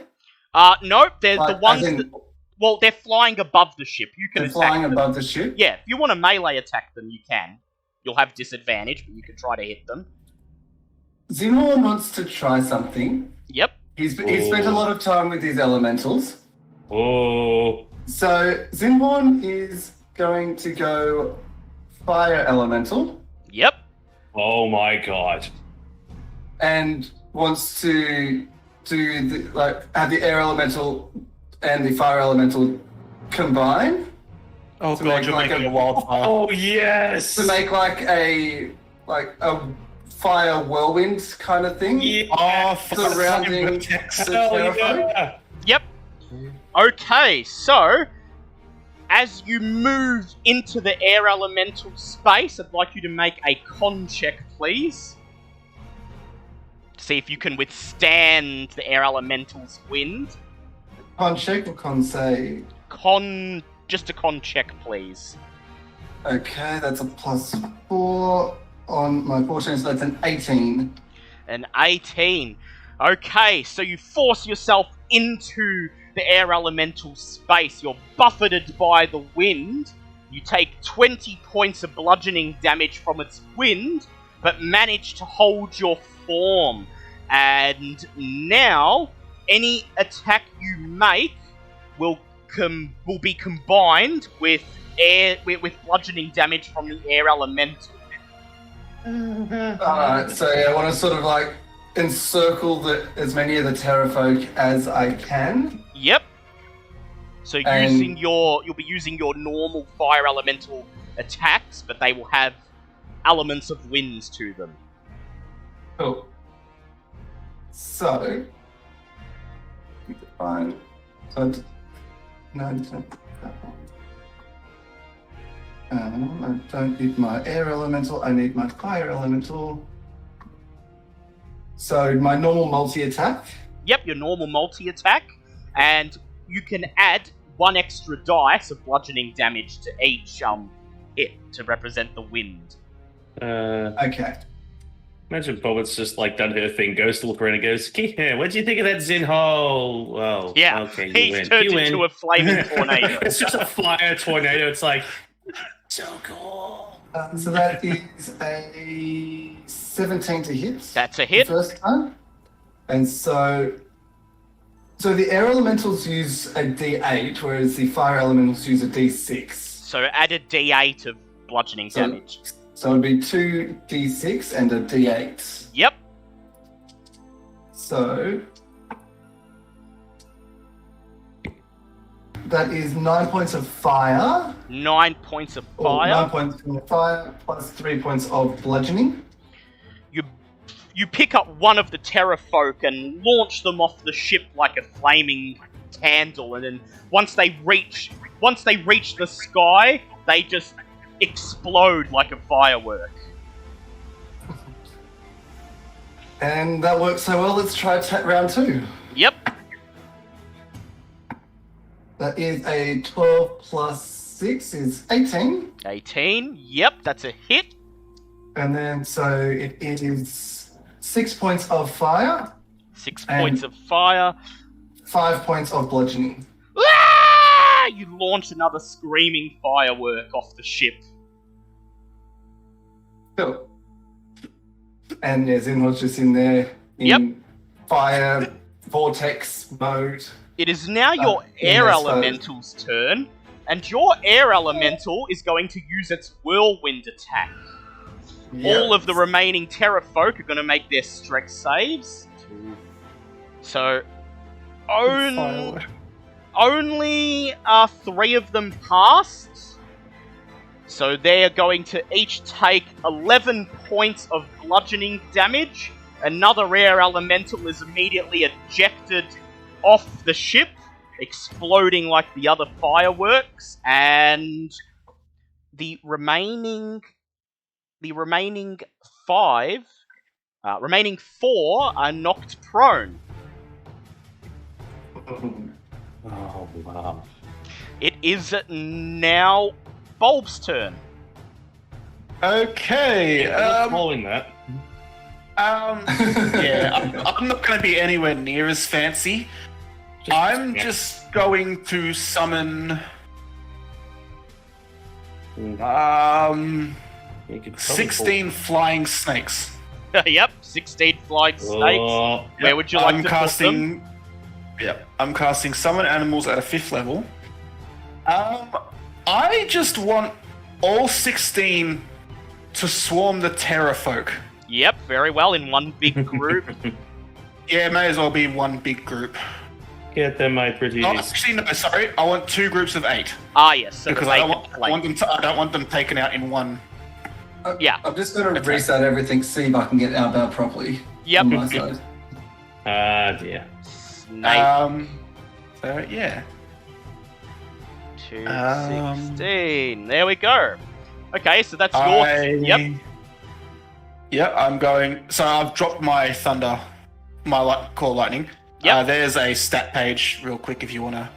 No, they're the ones well, they're flying above the ship. You can they're attack flying them. above the ship? Yeah, if you want to melee attack them, you can. You'll have disadvantage, but you can try to hit them. Zinhorn wants to try something. Yep. He's spent a lot of time with his elementals. Oh. So, Zinhorn is going to go Fire Elemental. Yep. Oh my god. And wants to have the Air Elemental and the fire elemental combine Oh To god, make you're like making a- a wildfire. Oh yes. to make like a fire whirlwind kind of thing. Yeah. Oh, Surrounding vortex. the Hell Terrafolk. yeah. Yep. Okay, so as you move into the air elemental space, I'd like you to make a con check, please. See if you can withstand the air elemental's wind. Con check or con save? Just a con check, please. Okay, that's a +4 on my fortune, so that's an 18. An 18. Okay, so you force yourself into the air elemental space. You're buffeted by the wind. You take 20 points of bludgeoning damage from its wind, but manage to hold your form. And now, any attack you make will be combined with bludgeoning damage from the air elemental. Alright, so yeah, I want to sort of like encircle as many of the Terrafolk as I can. Yep. So And- you'll be using your normal fire elemental attacks, but they will have elements of winds to them. Cool. So, fine. So, no, I don't need my air elemental, I need my fire elemental. So, my normal multi-attack. Yep, your normal multi-attack, and you can add one extra dice of bludgeoning damage to each hit to represent the wind. Okay. Imagine Bobbitt's just like done her thing, goes to look around and goes, "Yeah, what do you think of that Zinho?" Well, Yeah, okay, you he's win. turned You win. into a flaming tornado. It's just a fire tornado. It's like so cool. So that is a 17 to hit. That's a hit. The first time. And so the air elementals use a D8, whereas the fire elementals use a D6. So add a D8 of bludgeoning So- damage. So it'd be 2 D6 and a D8. Yep. So that is 9 points of fire. 9 points of Or fire. 9 points of fire plus 3 points of bludgeoning. You pick up one of the Terrafolk and launch them off the ship like a flaming candle, and then once they reach the sky, they just explode like a firework. And that works so well, let's try round 2. Yep. That is a 12 plus 6 is 18. 18. Yep, that's a hit. And then so it is 6 points of fire, 6 And- points of fire. 5 points of bludgeoning. Ah! You launch another screaming firework off the ship. Cool. And yeah, Zinho's just in there in Yep. fire vortex mode. It is now your in air this phase. elemental's turn, and your air elemental is going to use its whirlwind attack. All of the remaining Terrafolk are going to make their strength saves. So, only 3 of them passed. So they are going to each take 11 points of bludgeoning damage. Another air elemental is immediately ejected off the ship, exploding like the other fireworks, and the remaining 4 are knocked prone. Oh wow. It is now Bulb's turn. Okay. Following that. Yeah, I'm not going to be anywhere near as fancy. I'm just going to summon You could probably 16 flying snakes. Yep, 16 flying snakes. Oh, Where would you like I'm to put them? casting. Yep, I'm casting summon animals at a 5th level. I just want all 16 to swarm the Terrafolk. Yep, very well, in one big group. Yeah, may as well be one big group. Get them, my pretties. Oh, actually, no, sorry. I want 2 groups of 8. Ah, yes. So Because that I they don't, can I don't want them taken out in one. Yeah. I'm just going to Okay. reset everything, see if I can get outbound properly Yep. on my side. Ah, dear. Snake. So, yeah. 216. There we go. Okay, so that's your... Yep. Yeah, I'm going. So I've dropped my thunder, my core lightning. Yep. There's a stat page, real quick, if you want to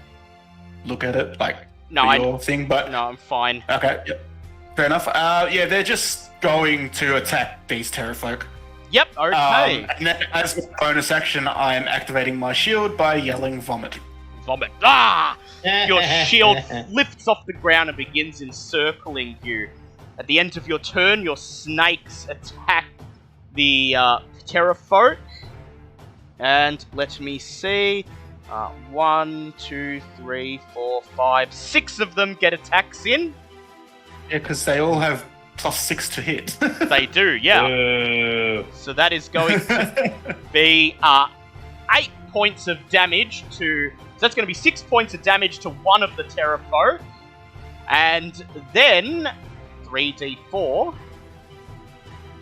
look at it, like No, for I... your thing. But No, I'm fine. okay, yep. Fair enough. Yeah, they're just going to attack these terrafolk. Yep, okay. And then as a bonus action, I am activating my shield by yelling vomit. Vomit. Ah! Your shield lifts off the ground and begins encircling you. At the end of your turn, your snakes attack the terrafolk. And let me see. 1, 2, 3, 4, 5, 6 of them get attacks in. Yeah, because they all have +6 to hit. They do, yeah. So that is going to be 8 points of damage to... So that's going to be 6 points of damage to one of the terrafolk. And then 3d4.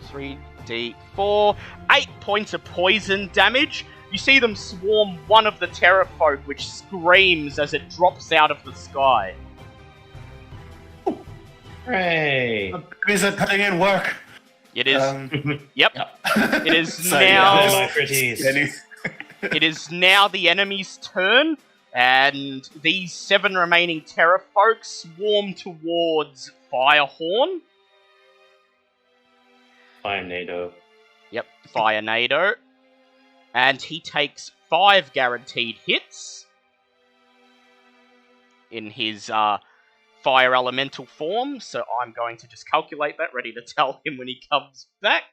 3d4. 8 points of poison damage. You see them swarm one of the terrafolk, which screams as it drops out of the sky. Hooray! Is it putting in work? It is... Yep. It is So, now... Get them, my pretties. It is now the enemy's turn, and these 7 remaining terrafolk swarm towards Firehorn. Firenado. Yep, Firenado. And he takes 5 guaranteed hits in his fire elemental form, so I'm going to just calculate that, ready to tell him when he comes back.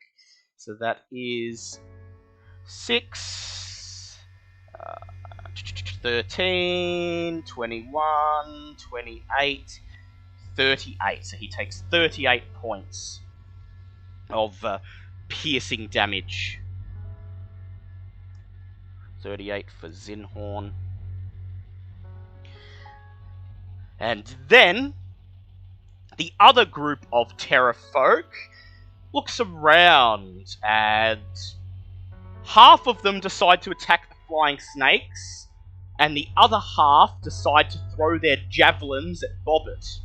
So that is 6, 13, 21, 28, 38. So he takes 38 points of piercing damage. 38 for Zinhorn. And then the other group of terrafolk looks around, and half of them decide to attack the flying snakes, and the other half decide to throw their javelins at Bobbit.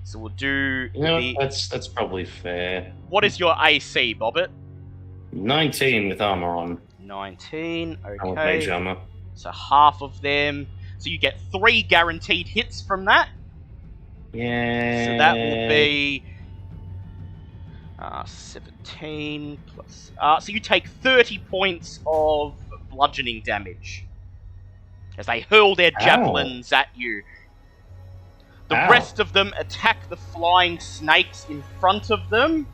So we'll do That's probably fair. What is your AC, Bobbit? 19 with armor on. 19, I with mage okay. armor. So half of them. So you get 3 guaranteed hits from that. Yeah. So that will be 17 plus... so you take 30 points of bludgeoning damage as they hurl their javelins at you. The rest of them attack the flying snakes in front of them.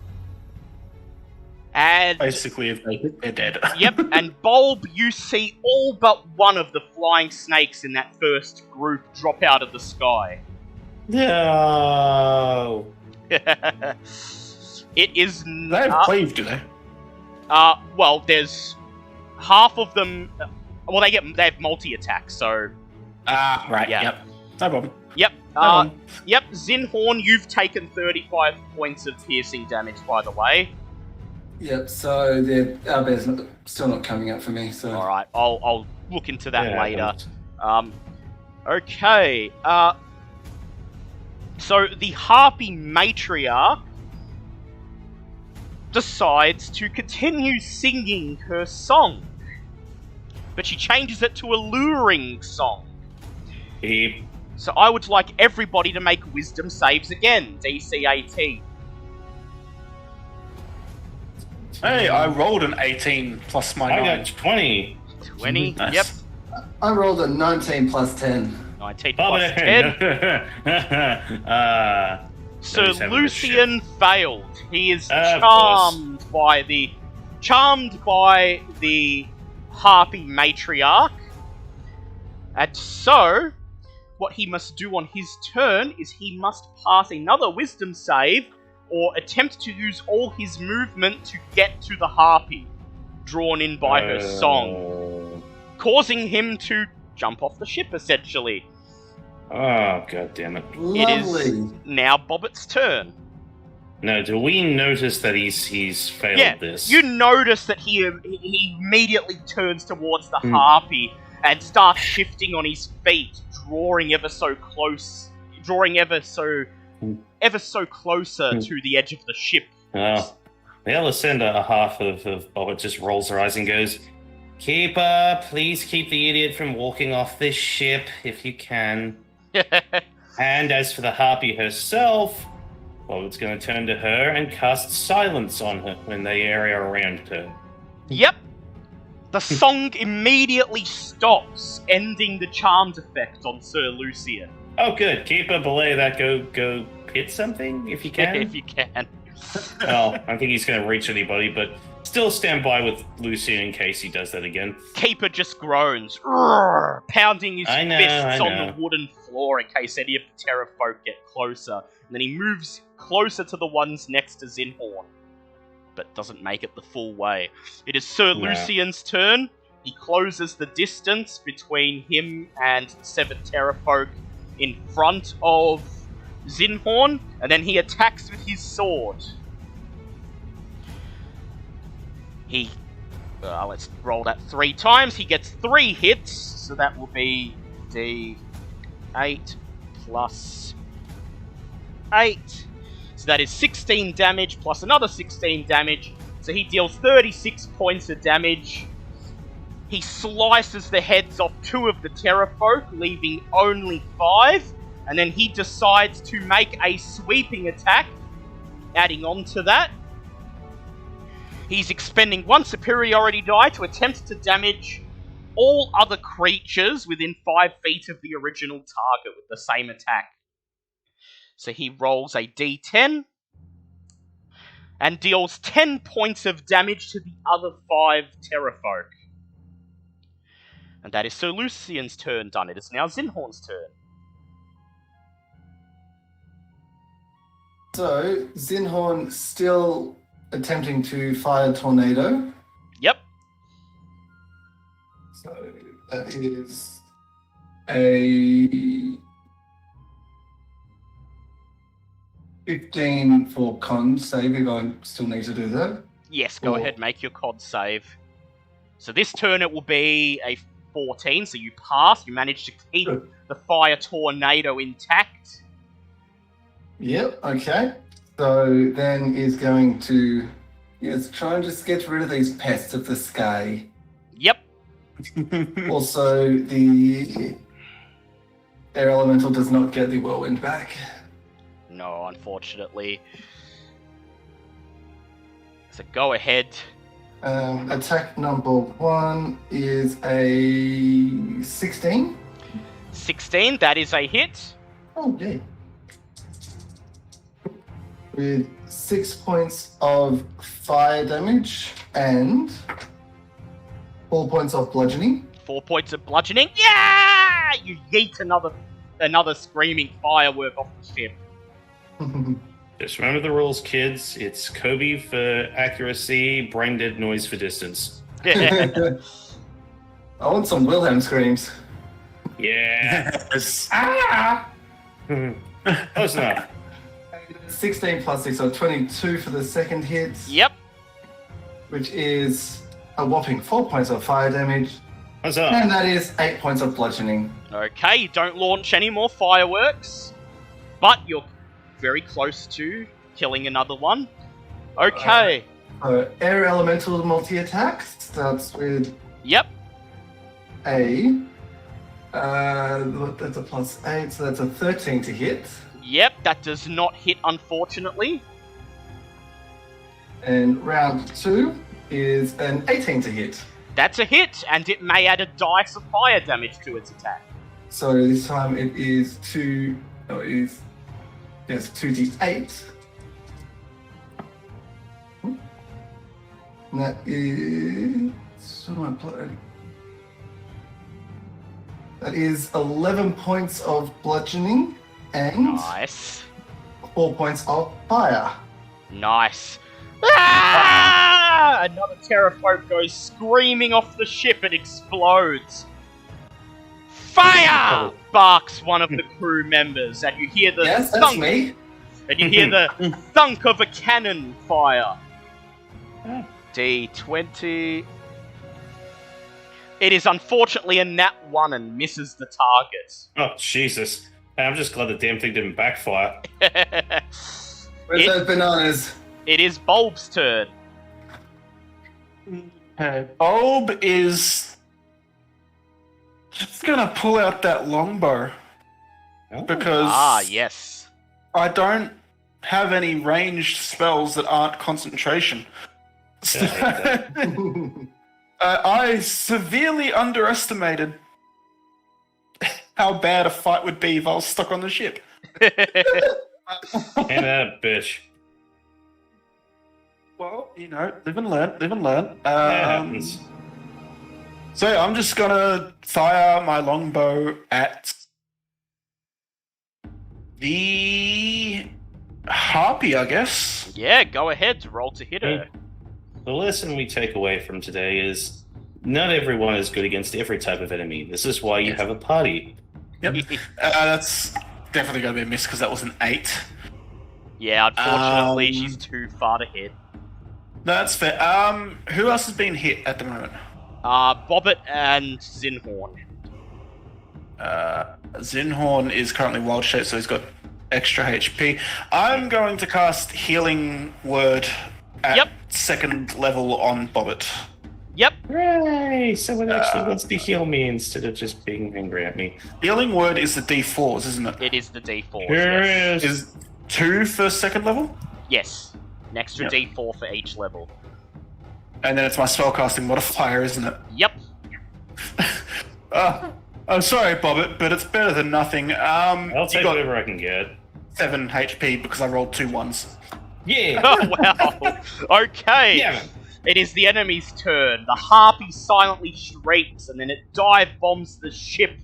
And Basically, if they hit, they're dead. yep, and Bulb, you see all but one of the flying snakes in that first group drop out of the sky. No. It is... They have cleave, do they? Well, there's half of them... Well, they have multi-attack, so... Right, Yeah. yep. No problem. Yep, No problem. yep, Zinhorn, you've taken 35 points of piercing damage, by the way. Yep, so the owlbear's still not coming up for me, so... Alright, I'll look into that Yeah, later. Okay, so the Harpy Matriarch decides to continue singing her song, but she changes it to a luring song. Beep. So I would like everybody to make wisdom saves again, DC 18. Hey, I rolled an 18 plus my I 9. got 20. 20, Nice. yep. I rolled a 19 plus 10. 19 plus 10. Sir Nobody's having a Lucian failed. He is Of charmed by the Harpy Matriarch. And so, what he must do on his turn is he must pass another wisdom save or attempt to use all his movement to get to the Harpy, drawn in by her song, causing him to jump off the ship, essentially. Oh, god damn it. It is Lovely. now Bobbit's turn. No, do we notice that he's failed Yeah, this? you notice that he immediately turns towards the harpy and starts shifting on his feet, drawing ever so closer to the edge of the ship. Oh. The Alicenda half of Bobbit just rolls her eyes and goes, Keeper, please keep the idiot from walking off this ship if you can. And as for the harpy herself, Bobbit's going to turn to her and cast silence on her in the area around her. Yep. The song immediately stops, ending the charmed effect on Sir Lucian. Oh, good. Keeper, belay that. Go hit something if you can. If you can. Well, I don't think he's going to reach anybody, but still stand by with Lucian in case he does that again. Keeper just groans, pounding his fists on the wooden floor in case any of the Terror folk get closer. And then he moves closer to the ones next to Zinhorn, but doesn't make it the full way. It is Sir Lucian's turn. He closes the distance between him and 7 Terror folk in front of Zinhorn, and then he attacks with his sword. Let's roll that 3 times. He gets 3 hits, so that will be D8 plus 8. So that is 16 damage plus another 16 damage. So he deals 36 points of damage. He slices the heads off 2 of the Terror folk, leaving only 5. And then he decides to make a sweeping attack, adding on to that. He's expending 1 superiority die to attempt to damage all other creatures within 5 feet of the original target with the same attack. So he rolls a d10 and deals 10 points of damage to the other 5 Terror folk. And that is Sir Lucian's turn done. It is now Zinhorn's turn. So, Zinhorn still attempting to fire Tornado. Yep. So, that is a 15 for con save if I still need to do that. Yes, go ahead, make your COD save. So this turn it will be a 14, so you pass. You manage to keep the fire tornado intact. Yep, okay. So then is going to try and just get rid of these pests of the sky. Yep. Also, the air elemental does not get the whirlwind back. No, unfortunately. So go ahead. Attack number 1 is a 16. 16, that is a hit. Oh, yay. With 6 points of fire damage and 4 points of bludgeoning. 4 points of bludgeoning. Yeah! You yeet another screaming firework off the ship. Just remember the rules, kids. It's Kobe for accuracy, brain dead noise for distance. I want some Wilhelm screams. Yeah. Yes. Ah! Close enough. 16 plus 6, so 22 for the second hit. Yep. Which is a whopping 4 points of fire damage. What's up? And that is 8 points of bludgeoning. Okay, you don't launch any more fireworks, but you're very close to killing another one. Okay. Air Elemental multi-attack starts with Yep. a... that's a plus 8, so that's a 13 to hit. Yep, that does not hit, unfortunately. And round 2 is an 18 to hit. That's a hit, and it may add a dice of fire damage to its attack. So this time it is 2d8. And that is... What am I playing? That is 11 points of bludgeoning and Nice. 4 points of fire. Nice. Ah! Another Terrorfolk goes screaming off the ship and explodes. Fire! Barks one of the crew members, and you hear the Yes, that's thunk. me. And you hear the thunk of a cannon fire. D20. It is unfortunately a nat 1 and misses the target. Oh, Jesus. Hey, I'm just glad the damn thing didn't backfire. Where's those bananas? It is Bulb's turn. Okay, Bulb is just gonna pull out that longbow because Yes. I don't have any ranged spells that aren't concentration. Yeah, I severely underestimated how bad a fight would be if I was stuck on the ship. And that bitch. Well, you know, live and learn, live and learn. happens. So I'm just gonna fire my longbow at the harpy, I guess. Yeah, go ahead. Roll to hit her. The lesson we take away from today is not everyone is good against every type of enemy. This is why you have a party. Yep. That's definitely gonna be a miss because that was an 8. Yeah, unfortunately, she's too far to hit. No, that's fair. Who else has been hit at the moment? Bobbit and Zinhorn. Zinhorn is currently wild shape, so he's got extra HP. I'm going to cast Healing Word at second level on Bobbit. Yep. Hooray! Someone actually wants to heal me instead of just being angry at me. Healing Word is the D4s, isn't it? It is the D4. Here Yes. is. Is 2 for second level? Yes. An extra D4 for each level. And then it's my spellcasting modifier, isn't it? Yep. I'm sorry, Bobbit, but it's better than nothing. I'll take you got whatever I can get. 7 HP because I rolled 2 1s. Yeah! Oh, wow. Okay. Yeah! It is the enemy's turn. The harpy silently shrieks, and then it dive bombs the ship,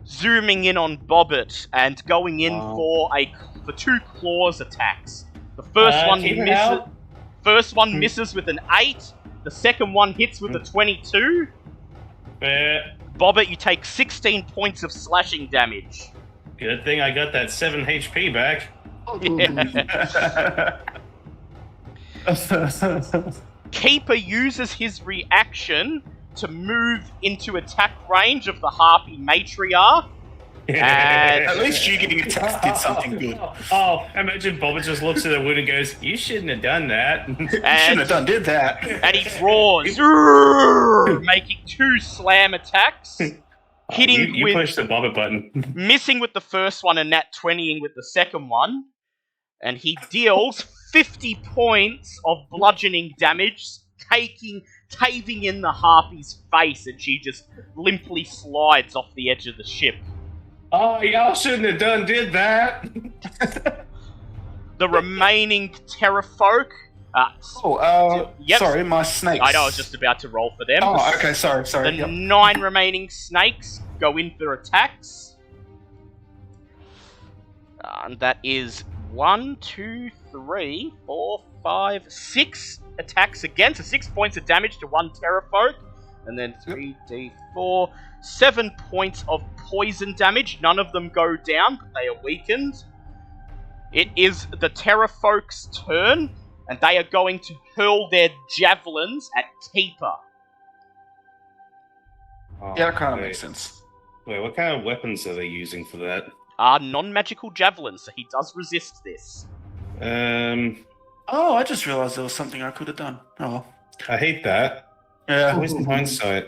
zooming in on Bobbit and going in for 2 claws attacks. The first one keep it misses. out. First one misses with an 8. The second one hits with a 22. Bobbit, you take 16 points of slashing damage. Good thing I got that 7 HP back. Keeper uses his reaction to move into attack range of the harpy matriarch. At least you getting attacked did something good. Oh, imagine Bobbit just looks at the wound and goes, "You shouldn't have done that." Shouldn't have did that. And he roars, "Rrrr!" making 2 slam attacks, hitting you with push the Bobbit button. missing with the first one and nat 20ing with the second one, and he deals 50 points of bludgeoning damage, caving in the harpy's face, and she just limply slides off the edge of the ship. Oh, y'all shouldn't have did that. The remaining terrafolk. Yep. Sorry, my snakes. I know, I was just about to roll for them. Oh, okay, sorry. The Yep. 9 remaining snakes go in for attacks. And that is 1, 2, 3, 4, 5, 6 attacks again. So 6 points of damage to 1 terrafolk. And then 3d4, 7 points of poison damage. None of them go down, but they are weakened. It is the terrafolk's turn, and they are going to hurl their javelins at Keeper. Oh, Yeah, that kind of makes sense. Wait, what kind of weapons are they using for that? Non-magical javelins, so he does resist this. Oh, I just realized there was something I could have done. Oh, well. I hate that. Yeah. Always in hindsight.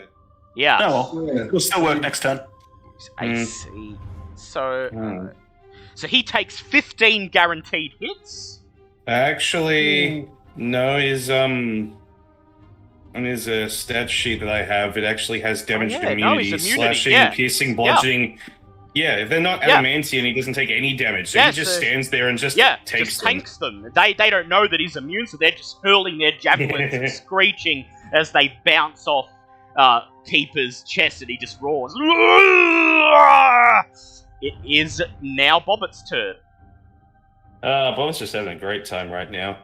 Yeah. Oh, well. Yeah. It'll still work next turn. AC. So he takes 15 guaranteed hits. Actually, no. On his stat sheet that I have, it actually has damage his immunity, immunity, slashing, piercing, bludgeoning. Yeah, they're not adamantium, he doesn't take any damage. So he just stands there and just takes just them. tanks them. They don't know that he's immune, so they're just hurling their javelins and screeching as they bounce off Keeper's chest, and he just roars. It is now Bobbit's turn. Bob's just having a great time right now.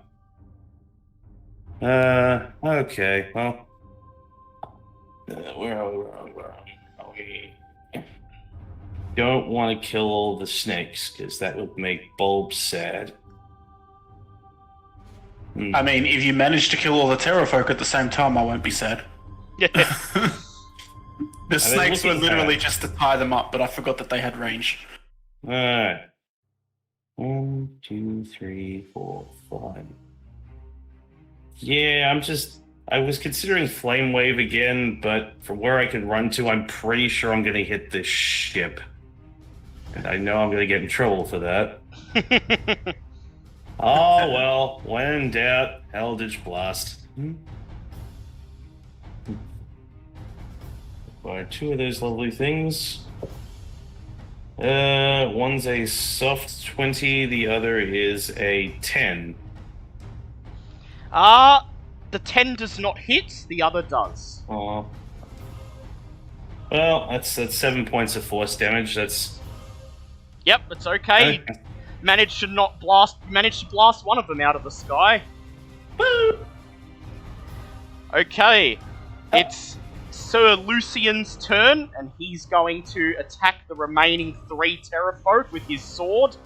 Okay, well. Where are we? don't want to kill all the snakes, because that would make Bulb sad. I mean, if you manage to kill all the Terrafolk at the same time, I won't be sad. The snakes were literally just to tie them up, but I forgot that they had range. Alright. 1, 2, 3, 4, 5. Yeah, I was considering Flame Wave again, but from where I can run to, I'm pretty sure I'm going to hit this ship. And I know I'm going to get in trouble for that. Oh, well, when in doubt, Eldritch Blast. Buy 2 of those lovely things. One's a soft 20, the other is a 10. The 10 does not hit, the other does. Oh. Well, that's 7 points of force damage. That's. Yep, it's okay. Managed to blast one of them out of the sky. Woo! Okay, it's Sir Lucian's turn, and he's going to attack the remaining 3 Terrafolk with his sword.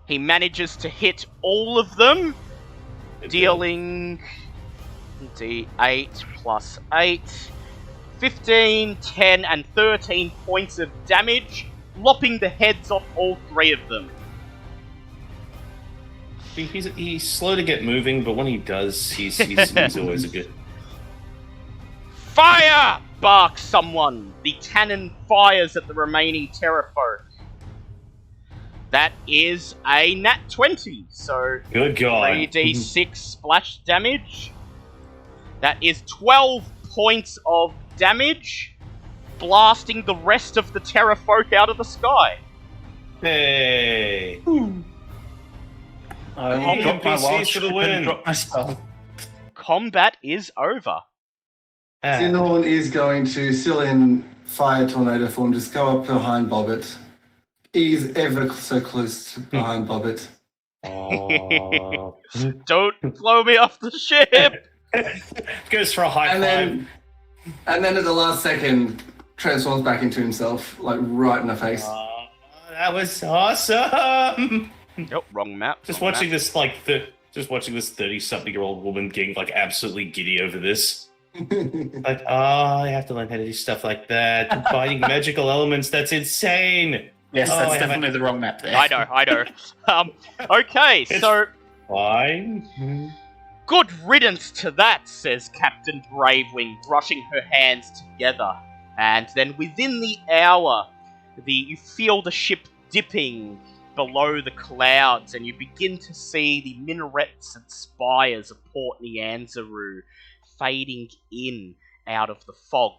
He manages to hit all of them, dealing D8 plus 8, 15, 10, and 13 points of damage, lopping the heads off all 3 of them. He's slow to get moving, but when he does, he's always a good. Fire! Barks someone. The cannon fires at the remaining Terrafolk. That is a nat 20, so Good God. 3d6 splash damage. That is 12 points of damage, blasting the rest of the Terrafolk out of the sky. Hey! I dropped my NPCs wild for ship the and win. dropped my spell. Combat is over. Xenorn is going to, still in fire tornado form, just go up behind Bobbit. He's ever so close behind Bobbit. Oh. Don't blow me off the ship! Goes for a high And five. then at the last second, transforms back into himself, like right in the face. That was awesome! Nope, wrong map. Just wrong watching map. this, just watching this 30-something-year-old woman getting, absolutely giddy over this. I have to learn how to do stuff like that. Combining magical elements, that's insane! Yes, that's I definitely the wrong map there. I know. Okay, so Fine. good riddance to that, says Captain Bravewing, brushing her hands together. And then within the hour, you feel the ship dipping below the clouds, and you begin to see the minarets and spires of Port Nianzaru fading in out of the fog.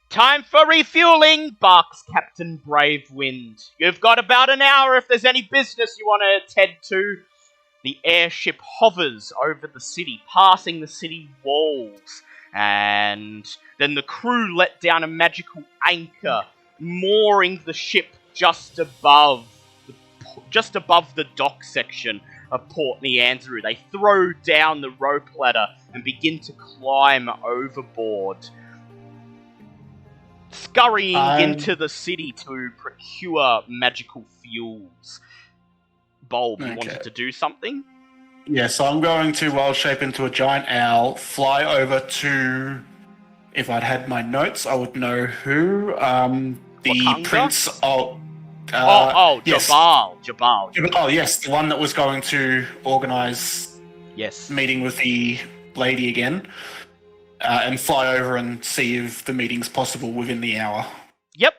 Time for refueling, barks Captain Bravewind. You've got about an hour if there's any business you want to attend to. The airship hovers over the city, passing the city walls, and then the crew let down a magical anchor, mooring the ship just above the dock section of Port Nianzaru. They throw down the rope ladder and begin to climb overboard, scurrying into the city to procure magical fuels. Bulb, you wanted to do something? Yeah, so I'm going to wild shape into a giant owl, fly over to... If I'd had my notes, I would know who. The Wakanga? Prince of... Yes. Jabal. Oh, yes, the one that was going to organise Yes. meeting with the lady again, and fly over and see if the meeting's possible within the hour. Yep.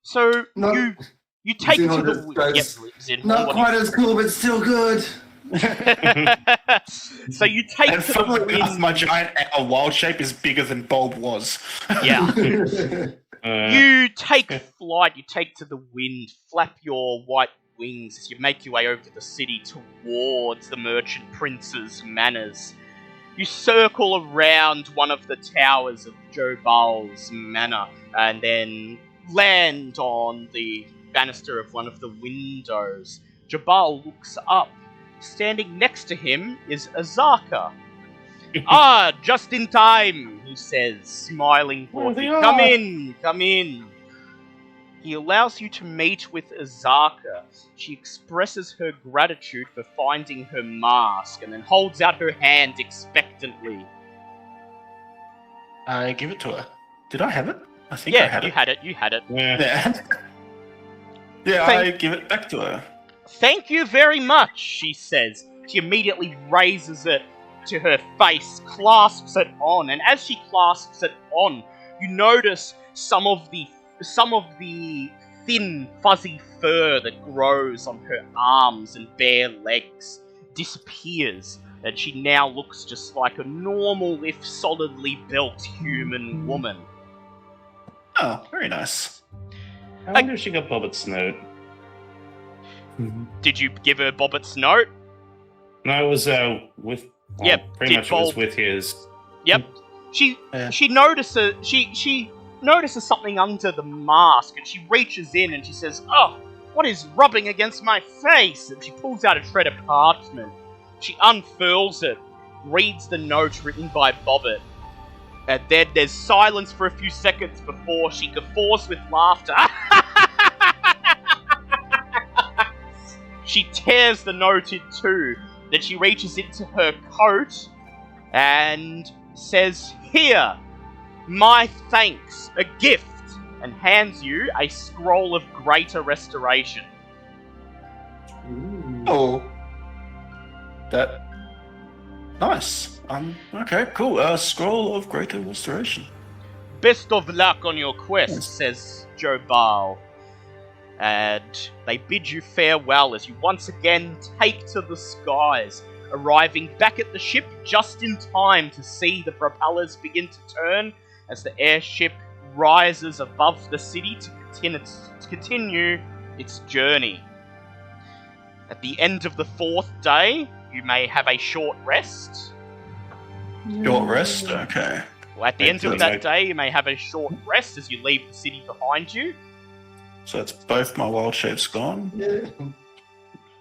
So No. you take to Xenon the just goes, Zin, Not what quite as cool, but still good. So you take And to the funnily enough, wind. my giant owl wild shape is bigger than Bulb was. Yeah. Uh, You take flight, you take to the wind, flap your white wings as you make your way over the city towards the merchant prince's manors. You circle around one of the towers of Jobal's manor and then land on the banister of one of the windows. Jabal looks up. Standing next to him is Azaka. Just in time, he he says, smiling forth. they Come are." in, come in. He allows you to meet with Azaka. She expresses her gratitude for finding her mask and then holds out her hand expectantly. I give it to her. Did I have it? I think I Yeah, had you it. had it, you had it. Yeah. Yeah, Thank- I give it back to her. Thank you very much, she says. She immediately raises it to her face, clasps it on, and as she clasps it on, you notice some of the thin, fuzzy fur that grows on her arms and bare legs disappears, and she now looks just like a normal, if solidly built human woman. Oh, very nice. I wonder if she got Bobbitt's note. Did you give her Bobbitt's note? No, it was with. Well, Yep, pretty did much it was Bob- with his. Yep. She Yeah. she notices she notices something under the mask, and she reaches in and she says, "Oh, what is rubbing against my face?" And she pulls out a shred of parchment. She unfurls it, reads the note written by Bobbit, and then there's silence for a few seconds before she guffaws with laughter. She tears the note in two. Then she reaches into her coat and says, "Here, my thanks, a gift," and hands you a scroll of greater restoration. Ooh. Oh. That. Nice. Okay, cool. Scroll of Greater Restoration. Best of luck on your quest, Yes. says Joe Ball. And they bid you farewell as you once again take to the skies, arriving back at the ship just in time to see the propellers begin to turn as the airship rises above the city to continue its journey. At the end of the 4th day, you may have a short rest. Short rest? Okay. Well, at the end of Excellent. that day, you may have a short rest as you leave the city behind you. So it's both my wild shapes gone. Yeah.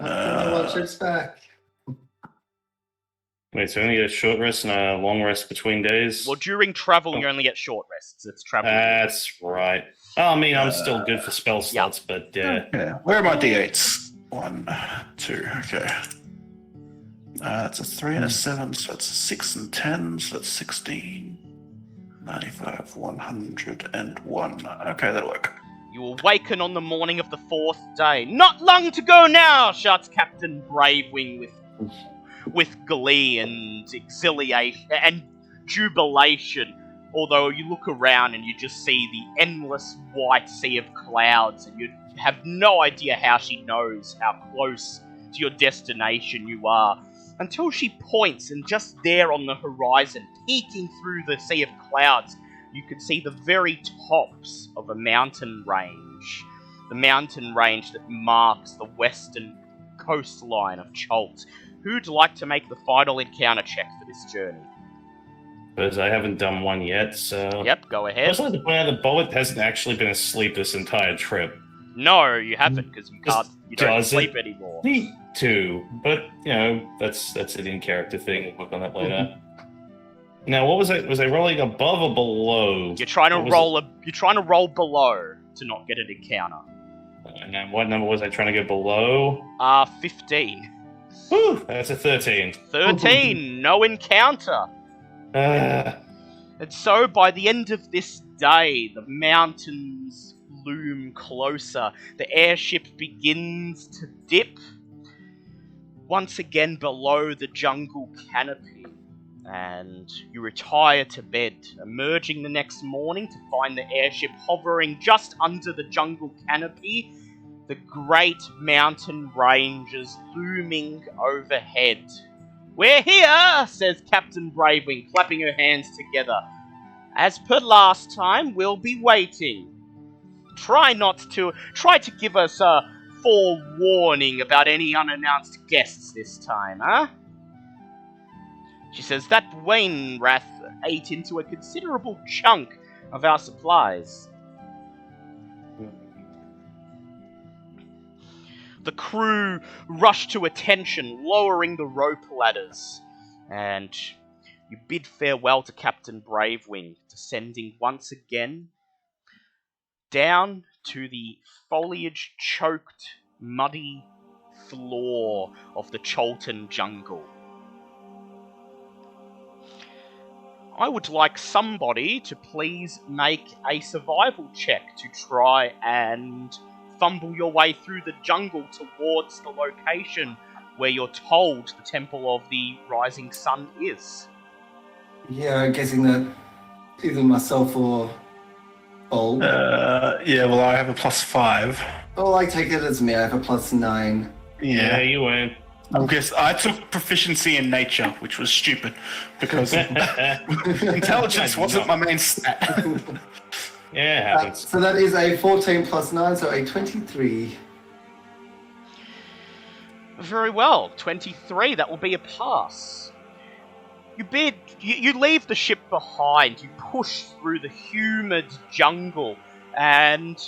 Watch it's back. Wait, so only a short rest and a long rest between days? Well, during travel, you only get short rests. It's travel. That's right. Oh, I mean, I'm still good for spell slots, but Yeah. Where are my d8s? 1, 2, okay. That's a 3 and a 7, so that's a 6 and 10, so that's 16. 95, 101. Okay, that'll work. You awaken on the morning of the 4th day. "Not long to go now!" shouts Captain Bravewing with glee and exhilaration and jubilation. Although you look around and you just see the endless white sea of clouds, and you have no idea how she knows how close to your destination you are. Until she points, and just there on the horizon, peeking through the sea of clouds, you could see the very tops of a mountain range. The mountain range that marks the western coastline of Chult. Who'd like to make the final encounter check for this journey? because I haven't done one yet, so... Yep, go I ahead. also like to point out that Bullet hasn't actually been asleep this entire trip. No, you haven't, because you Just don't does sleep it. anymore. Need to, but, you know, that's an in-character thing. We'll work on that later. Now, what was I? Was I rolling above or below? You're trying to What was roll below to not get an encounter. And then what number was I trying to go below? 15. Whew, that's a 13. 13, no encounter. Uh, And so by the end of this day, the mountains loom closer. The airship begins to dip once again below the jungle canopy. And you retire to bed, emerging the next morning to find the airship hovering just under the jungle canopy, the great mountain ranges looming overhead. "We're here," says Captain Bravewing, clapping her hands together. "As per last time, we'll be waiting. Try to give us a forewarning about any unannounced guests this time, huh?" She says, "That Wainwrath ate into a considerable chunk of our supplies." The crew rush to attention, lowering the rope ladders. And You bid farewell to Captain Bravewing, descending once again down to the foliage-choked, muddy floor of the Chultan jungle. I would like somebody to please make a survival check to try and fumble your way through the jungle towards the location where you're told the Temple of the Rising Sun is. Yeah, I'm guessing that either myself or Bulb. Yeah, well, I have a +5. Oh, I take it as me. I have a +9. Yeah, you went. I guess I took proficiency in nature, which was stupid because intelligence wasn't my main stat. Yeah, it happens. So that is a 14 + 9, so a 23. Very well, 23, that will be a pass. You leave the ship behind, you push through the humid jungle, and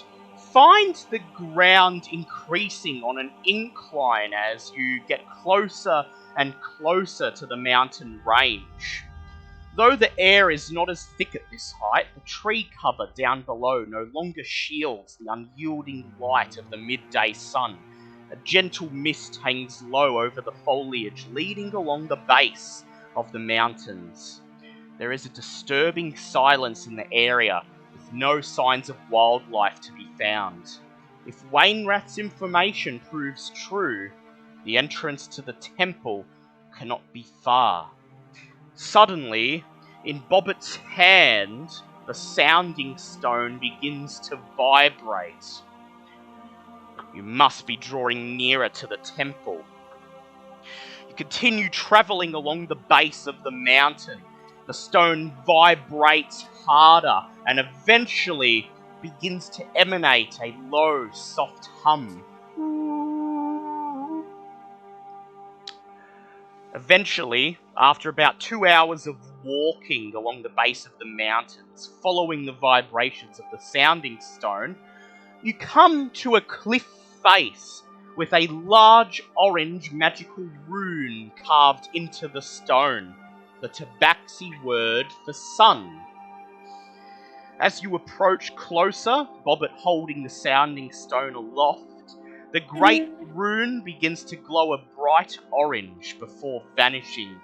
find the ground increasing on an incline as you get closer and closer to the mountain range. Though the air is not as thick at this height, the tree cover down below no longer shields the unyielding light of the midday sun. A gentle mist hangs low over the foliage, leading along the base of the mountains. There is a disturbing silence in the area, with no signs of wildlife to be found. If Wainwright's information proves true, the entrance to the temple cannot be far. Suddenly, in Bobbitt's hand, the sounding stone begins to vibrate. You must be drawing nearer to the temple. You continue travelling along the base of the mountain. The stone vibrates harder and eventually begins to emanate a low, soft hum. Eventually, after about 2 hours of walking along the base of the mountains, following the vibrations of the sounding stone, you come to a cliff face with a large orange magical rune carved into the stone, the Tabaxi word for sun. As you approach closer, Bobbit holding the sounding stone aloft, the great rune begins to glow a bright orange before vanishing,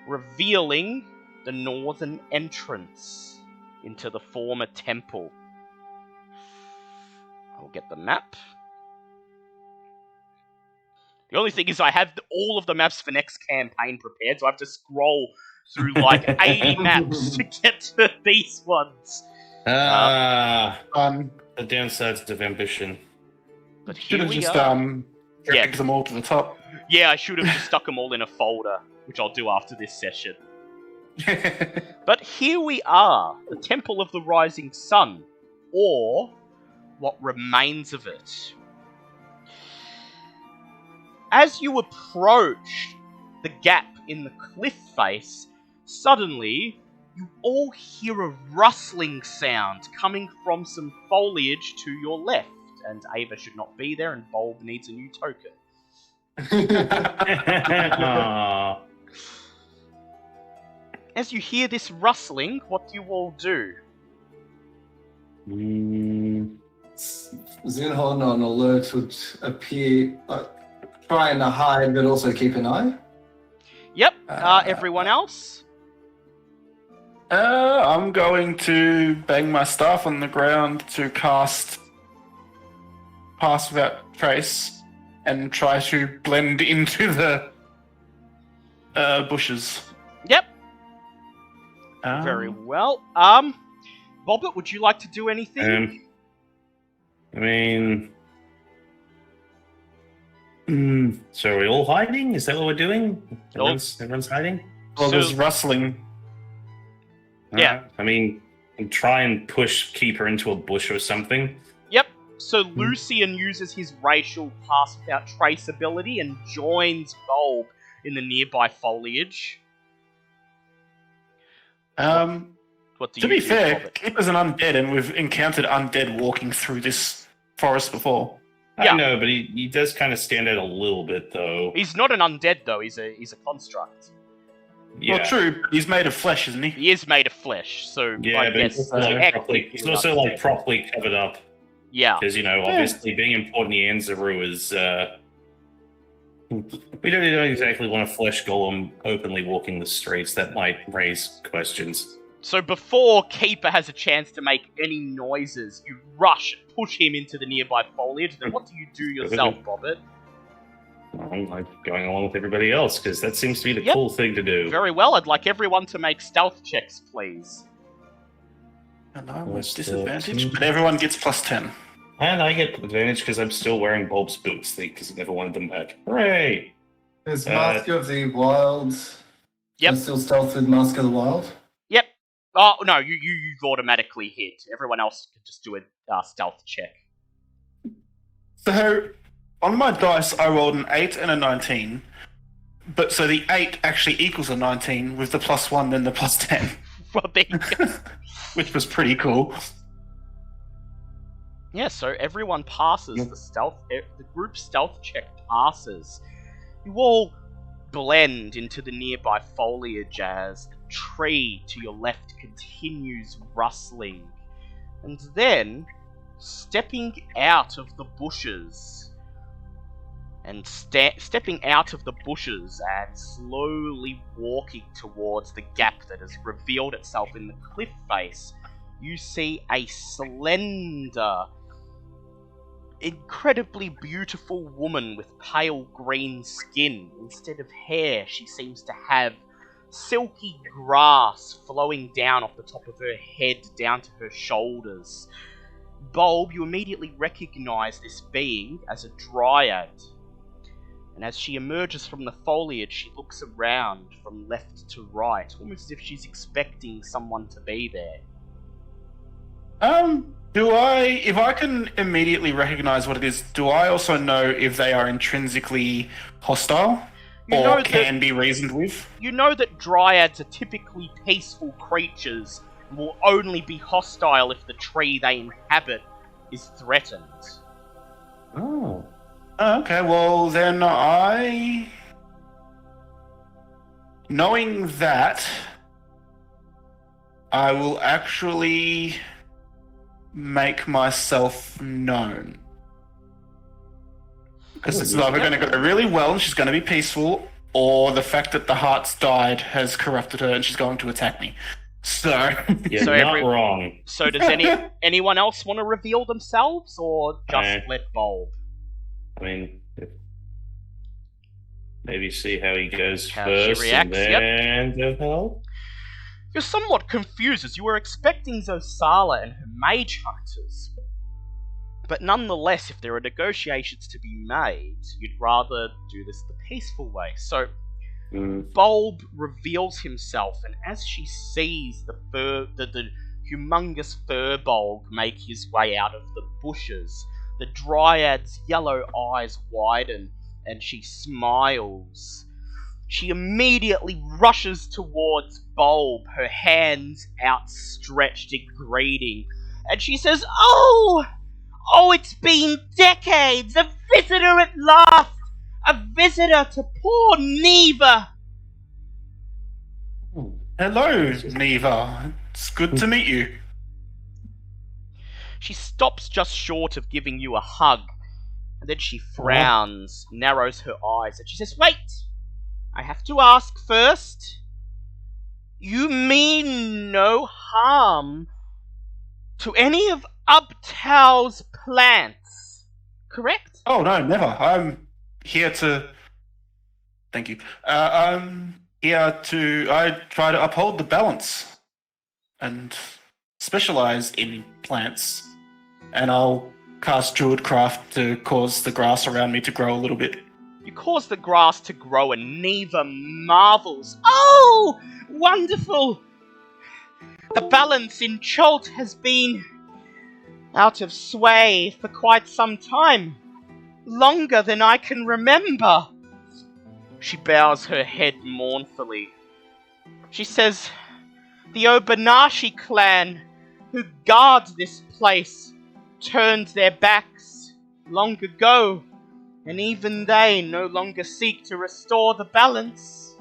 revealing the northern entrance into the former temple. I'll get the map. The only thing is I have all of the maps for next campaign prepared, so I have to scroll through like 80 maps to get to these ones. The downsides of ambition. But Should here have we just are. dragged them all to the top. Yeah, I should have just stuck them all in a folder, which I'll do after this session. But here we are, the Temple of the Rising Sun, or what remains of it. As you approach the gap in the cliff face, suddenly you all hear a rustling sound coming from some foliage to your left. And Ava should not be there, and Bulb needs a new token. Aw. As you hear this rustling, what do you all do? Zinhorn on alert would appear, trying to hide, but also keep an eye. Yep, everyone else? I'm going to bang my staff on the ground to cast Pass Without Trace and try to blend into the bushes. Yep. Very well. Bobbit, would you like to do anything? So are we all hiding? Is that what we're doing? Everyone's hiding? Well, there's rustling. Yeah. Try and keep her into a bush or something. Yep. So Lucian uses his racial pass without trace ability and joins Bulb in the nearby foliage. What do To you be do, fair, Bobbit? Keeper's an undead, and we've encountered undead walking through this forest before. Yeah. I know, but he does kind of stand out a little bit, though. He's not an undead though. He's a construct. Yeah. Well, true. He's made of flesh, isn't he? He is made of flesh, so Yeah, I but guess it's also, technically that's- properly covered up. Yeah. Because, obviously being important in Anzaru is, we don't exactly want a flesh golem openly walking the streets. That might raise questions. So before Keeper has a chance to make any noises, you rush and push him into the nearby foliage. Then what do you do yourself, Bobbit? I'm like going along with everybody else, because that seems to be the Yep. cool thing to do. Very well, I'd like everyone to make stealth checks, please. And I was Plus disadvantaged, 13. but everyone gets plus 10. And I get advantage because I'm still wearing Bulb's boots, because I never wanted them back. Hooray! Is Mask of the Wild Yep. still stealth with Mask of the Wild? Yep. Oh, no, you've automatically hit. Everyone else can just do a stealth check. So, on my dice, I rolled an 8 and a 19. But so the 8 actually equals a 19 with the plus 1 then the plus 10. Well, there you go. Which was pretty cool. Yeah, so everyone passes the group stealth check passes. You all blend into the nearby foliage as the tree to your left continues rustling. And then, stepping out of the bushes, and stepping out of the bushes and slowly walking towards the gap that has revealed itself in the cliff face, you see a slender, incredibly beautiful woman with pale green skin. Instead of hair, she seems to have silky grass flowing down off the top of her head down to her shoulders. Bulb, you immediately recognize this being as a dryad. And as she emerges from the foliage, she looks around from left to right, almost as if she's expecting someone to be there. If I can immediately recognize what it is, do I also know if they are intrinsically hostile? Or can be reasoned with? You know that dryads are typically peaceful creatures and will only be hostile if the tree they inhabit is threatened. Oh. Okay, well then knowing that, I will actually make myself known. Because it's either going to go really well and she's going to be peaceful, or the fact that the heart's died has corrupted her and she's going to attack me. So You're So not wrong. So does anyone else want to reveal themselves, or just let Bulb? I mean, maybe see how he goes How she first, reacts, and then help. You're somewhat confused as you were expecting Zosala and her mage hunters. But nonetheless, if there are negotiations to be made, you'd rather do this the peaceful way. So, Bulb reveals himself, and as she sees the humongous Furbolg make his way out of the bushes, the Dryad's yellow eyes widen, and she smiles. She immediately rushes towards Bulb, her hands outstretched in greeting, and she says, "Oh, it's been decades! A visitor at last! A visitor to poor Neva!" hello, Neva. It's good to meet you. She stops just short of giving you a hug, and then she frowns, narrows her eyes, and she says, "Wait! I have to ask first. You mean no harm to any of Uptow's plants, correct?" Oh no, never. I'm here to. Thank you. I'm here to. I try to uphold the balance, and specialize in plants. And I'll cast Druidcraft to cause the grass around me to grow a little bit. You cause the grass to grow, and Neva marvels. "Oh, wonderful! The balance in Chult has been out of sway for quite some time. Longer than I can remember." She bows her head mournfully. She says, "The Obonashi clan, who guard this place, turned their backs long ago, and even they no longer seek to restore the balance."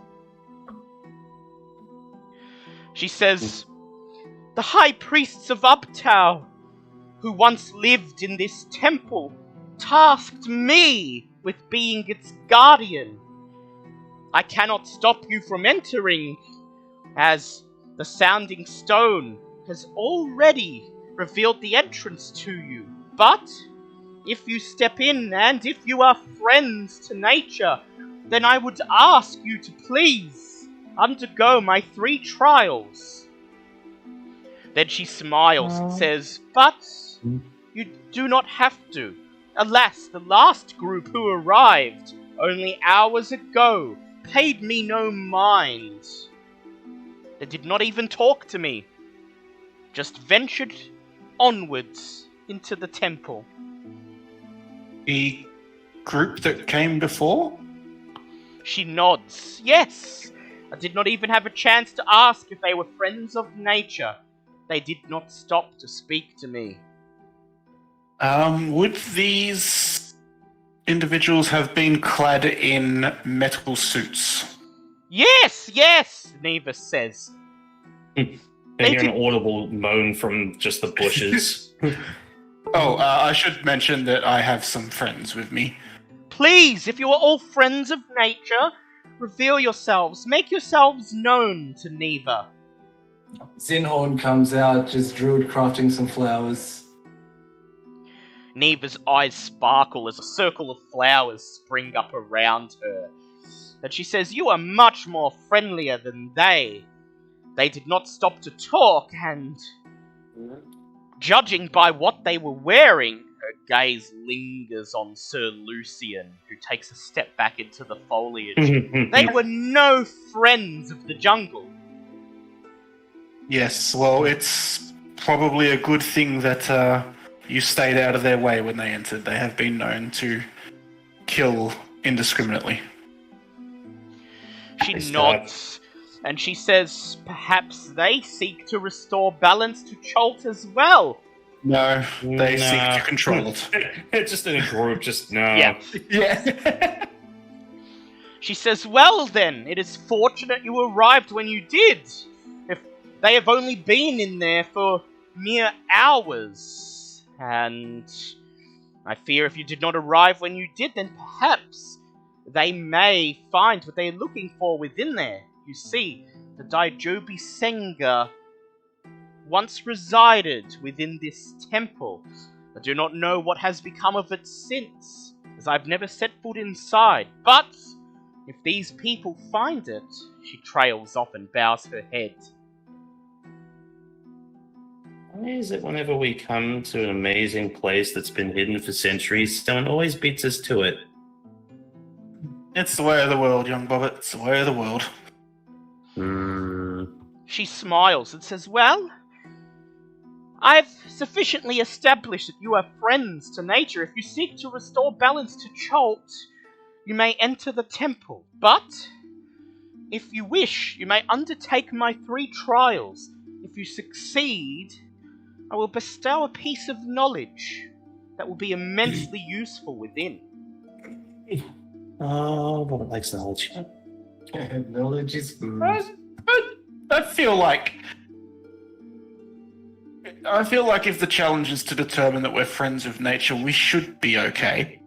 She says, "The high priests of Uptow, who once lived in this temple, tasked me with being its guardian. I cannot stop you from entering, as the Sounding Stone has already revealed the entrance to you. But if you step in and if you are friends to nature, then I would ask you to please undergo my 3 trials." Then she smiles and says, "But you do not have to. Alas, the last group who arrived only hours ago paid me no mind. They did not even talk to me, just ventured onwards into the temple." The group that came before? She nods. "Yes, I did not even have a chance to ask if they were friends of nature. They did not stop to speak to me." Would these individuals have been clad in metal suits? Yes, Neva says. They They hear an did- audible moan from just the bushes. I should mention that I have some friends with me. "Please, if you are all friends of nature, reveal yourselves. Make yourselves known to Neva." Zinhorn comes out, just druid crafting some flowers. Neva's eyes sparkle as a circle of flowers spring up around her. And she says, "You are much more friendlier than they. They did not stop to talk, and judging by what they were wearing," her gaze lingers on Sir Lucian, who takes a step back into the foliage, "they were no friends of the jungle." Yes, well, it's probably a good thing that you stayed out of their way when they entered. They have been known to kill indiscriminately. She Is nods, and she says, "Perhaps they seek to restore balance to Chult as well." No, they Nah. seek to control it. It's just in a group, just no. Yeah. Yeah. She says, "Well then, it is fortunate you arrived when you did. If they have only been in there for mere hours, and I fear if you did not arrive when you did, then perhaps they may find what they are looking for within there. You see, the Daijobi Senga once resided within this temple. I do not know what has become of it since, as I've never set foot inside. But if these people find it," she trails off and bows her head. Why is it whenever we come to an amazing place that's been hidden for centuries, someone always beats us to it? It's the way of the world, young Bobbit. It's the way of the world. She smiles and says, "Well, I've sufficiently established that you are friends to nature. If you seek to restore balance to Chult, you may enter the temple. But if you wish, you may undertake my 3 trials. If you succeed, I will bestow a piece of knowledge that will be immensely useful within." Oh, Robert likes knowledge. Knowledge is good. I feel like if the challenge is to determine that we're friends of nature, we should be okay.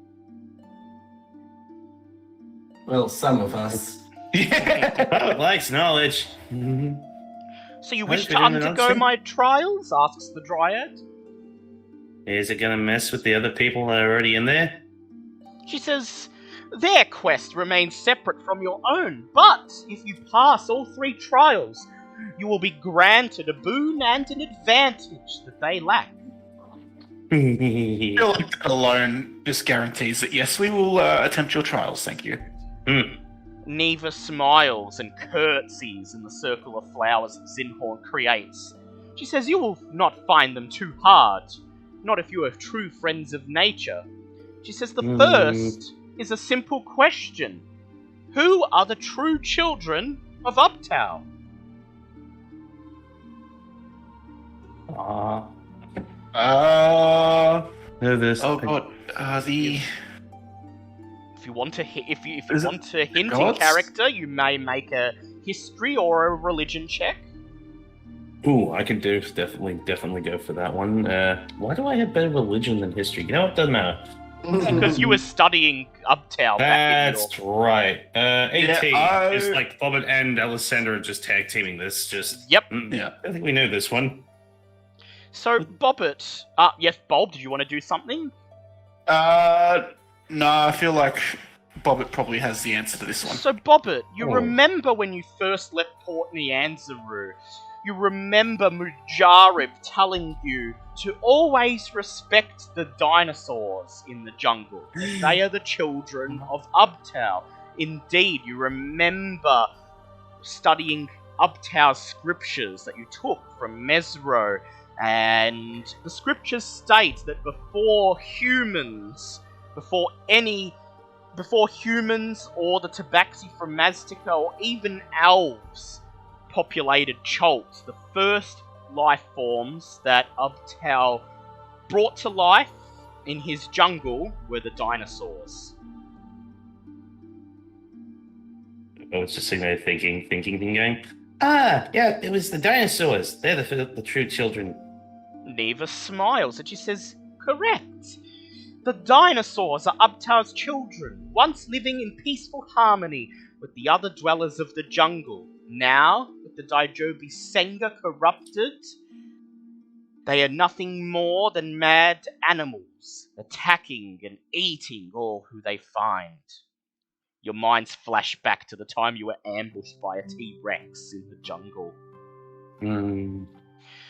Well, some of us. Yeah. Robert likes knowledge. "So you I've wish to been in an undergo unseen- my trials?" asks the Dryad. Is it going to mess with the other people that are already in there? She says, "Their quest remains separate from your own, but if you pass all 3 trials, you will be granted a boon and an advantage that they lack." I feel like that alone just guarantees that yes, we will attempt your trials. Thank you. Neva smiles and curtsies in the circle of flowers that Zinhorn creates. She says, "You will not find them too hard, not if you are true friends of nature." She says, "The first is a simple question. Who are the true children of Uptown?" Nervous. Oh god, the If you want to if you Is it want to hint in gods? character, you may make a history or a religion check. Ooh, I can definitely go for that one. Why do I have better religion than history? You know, it doesn't matter. Because you were studying Uptown back in That's right. 18. Yeah, Just like Bobbit and Alessandra just tag teaming this. Just Yep. Yeah. I think we know this one. So, Bobbit, yes, Bob, did you want to do something? No, I feel like Bobbit probably has the answer to this one. So, Bobbit, you Oh. remember when you first left Port Nyanzaru, you remember Mujarib telling you to always respect the dinosaurs in the jungle. That they are the children of Ubtao. Indeed, you remember studying Ubtao's scriptures that you took from Mezro, and the scriptures state that before humans or the Tabaxi from Maztica or even elves populated Chult, the first life forms that Ubtao brought to life in his jungle were the dinosaurs. I was just sitting there thinking, going, ah, yeah, it was the dinosaurs. They're the true children. Neva smiles and she says, correct. The dinosaurs are Ubtao's children, once living in peaceful harmony with the other dwellers of the jungle. Now, with the Daijobi Senga corrupted, they are nothing more than mad animals, attacking and eating all who they find. Your minds flash back to the time you were ambushed by a T-Rex in the jungle.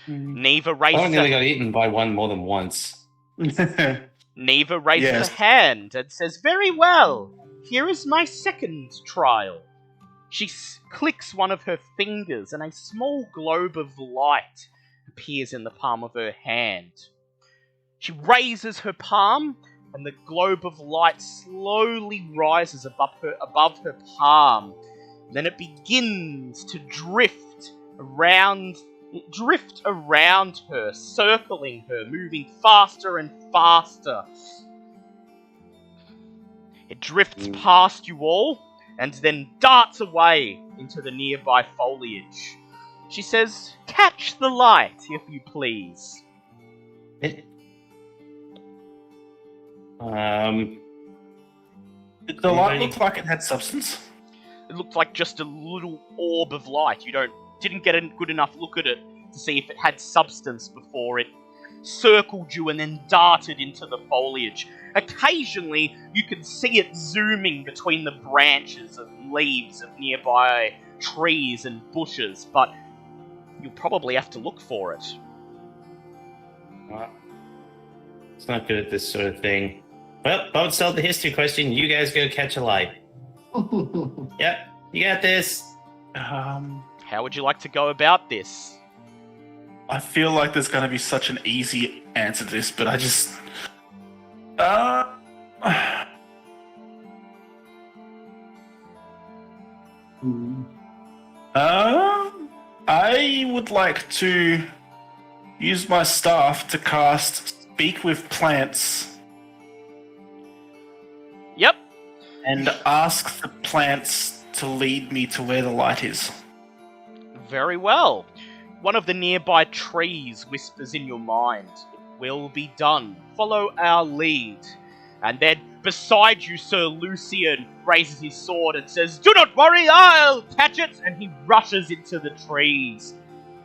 Neva I raised nearly got eaten by one more than once. Neva raises Yes. her hand and says, very well, here is my second trial. She clicks one of her fingers and a small globe of light appears in the palm of her hand. She raises her palm and the globe of light slowly rises above her palm. Then it begins to drift around her, circling her, moving faster and faster. It drifts past you all, and then darts away into the nearby foliage. She says, catch the light, if you please. Did the light looked like it had substance. It looked like just a little orb of light. You didn't get a good enough look at it to see if it had substance before it circled you and then darted into the foliage. Occasionally, you can see it zooming between the branches and leaves of nearby trees and bushes, but you'll probably have to look for it. It's not good at this sort of thing. Well, Bob solved the history question. You guys go catch a light. Yep, you got this. How would you like to go about this? I feel like there's going to be such an easy answer to this, but I just... I would like to use my staff to cast Speak with Plants Yep. and ask the plants to lead me to where the light is. Very well. One of the nearby trees whispers in your mind, it will be done. Follow our lead. And then beside you, Sir Lucian raises his sword and says, do not worry, I'll catch it! And he rushes into the trees.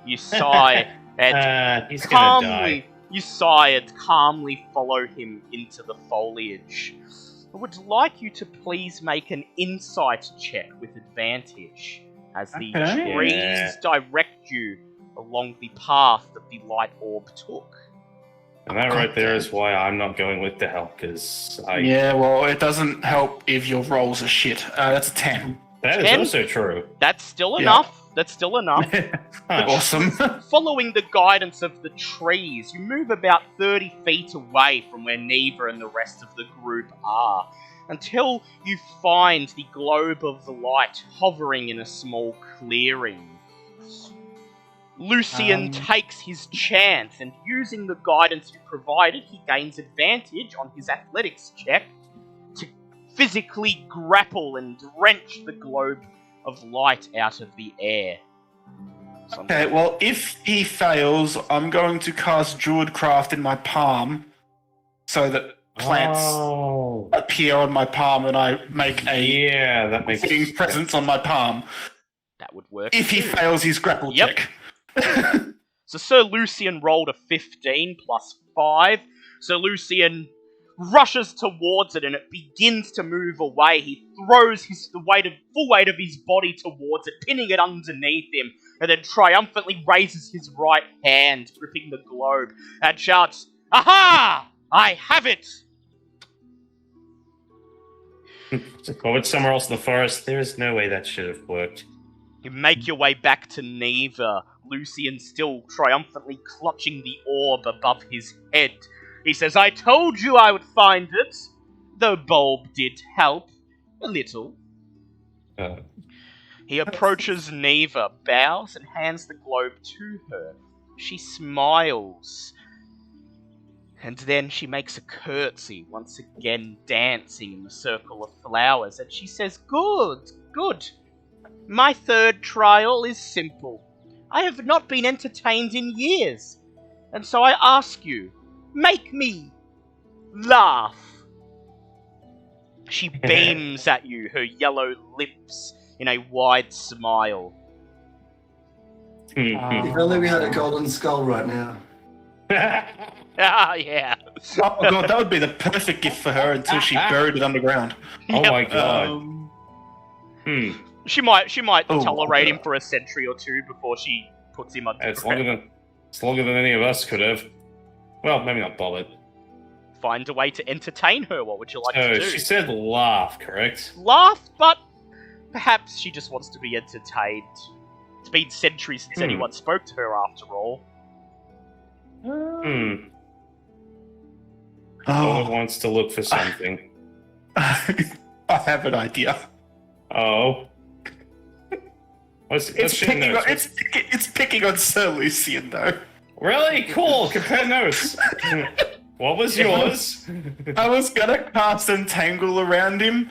You sigh and He's gonna die. You sigh and calmly follow him into the foliage. I would like you to please make an insight check with advantage as the Okay. trees Yeah. direct you along the path that the light orb took. And that right there is why I'm not going with the help, because Yeah, well, it doesn't help if your rolls are shit. That's a 10. that is 10? also true. That's still Yeah. enough. That's still enough. Awesome. Following the guidance of the trees, you move about 30 feet away from where Neva and the rest of the group are, until you find the globe of the light hovering in a small clearing. Lucian takes his chance, and using the guidance you provided, he gains advantage on his athletics check to physically grapple and wrench the globe of light out of the air. something. Okay, well, if he fails, I'm going to cast Druidcraft in my palm so that plants Oh. appear on my palm and I make a Yeah, that makes living presence on my palm. That would work. If he too. fails his grapple Yep. check. So Sir Lucian rolled a 15 plus 5. Sir Lucian rushes towards it and it begins to move away. He throws full weight of his body towards it, pinning it underneath him, and then triumphantly raises his right hand, gripping the globe, and shouts, "Aha! I have it!" Go with somewhere else in the forest. There is no way that should have worked. You make your way back to Neva, Lucian still triumphantly clutching the orb above his head. He says, "I told you I would find it. The bulb did help. A little." Uh, He approaches Neva, bows, and hands the globe to her. She smiles. And then she makes a curtsy, once again dancing in the circle of flowers, and she says, "Good, good. My third trial is simple. I have not been entertained in years, and so I ask you, make me laugh." She beams at you, her yellow lips in a wide smile. If only we had a golden skull right now. Ah, yeah. Oh god, that would be the perfect gift for her until she buried it underground. Oh Yep. my god. She might Oh, tolerate him yeah. for a century or two before she puts him under It's threat. longer than any of us could have. Well, maybe not Bobbit. Find a way to entertain her. What would you like Oh, to do? she said laugh, correct? Laugh, but perhaps she just wants to be entertained. It's been centuries since anyone spoke to her, after all. Bobbit Oh, wants to look for something. I have an idea. Oh. What's It's your picking, notes? on, it's picking on Sir Lucian, though. Really? Cool. Compare notes. What was yours? I was gonna cast Entangle around him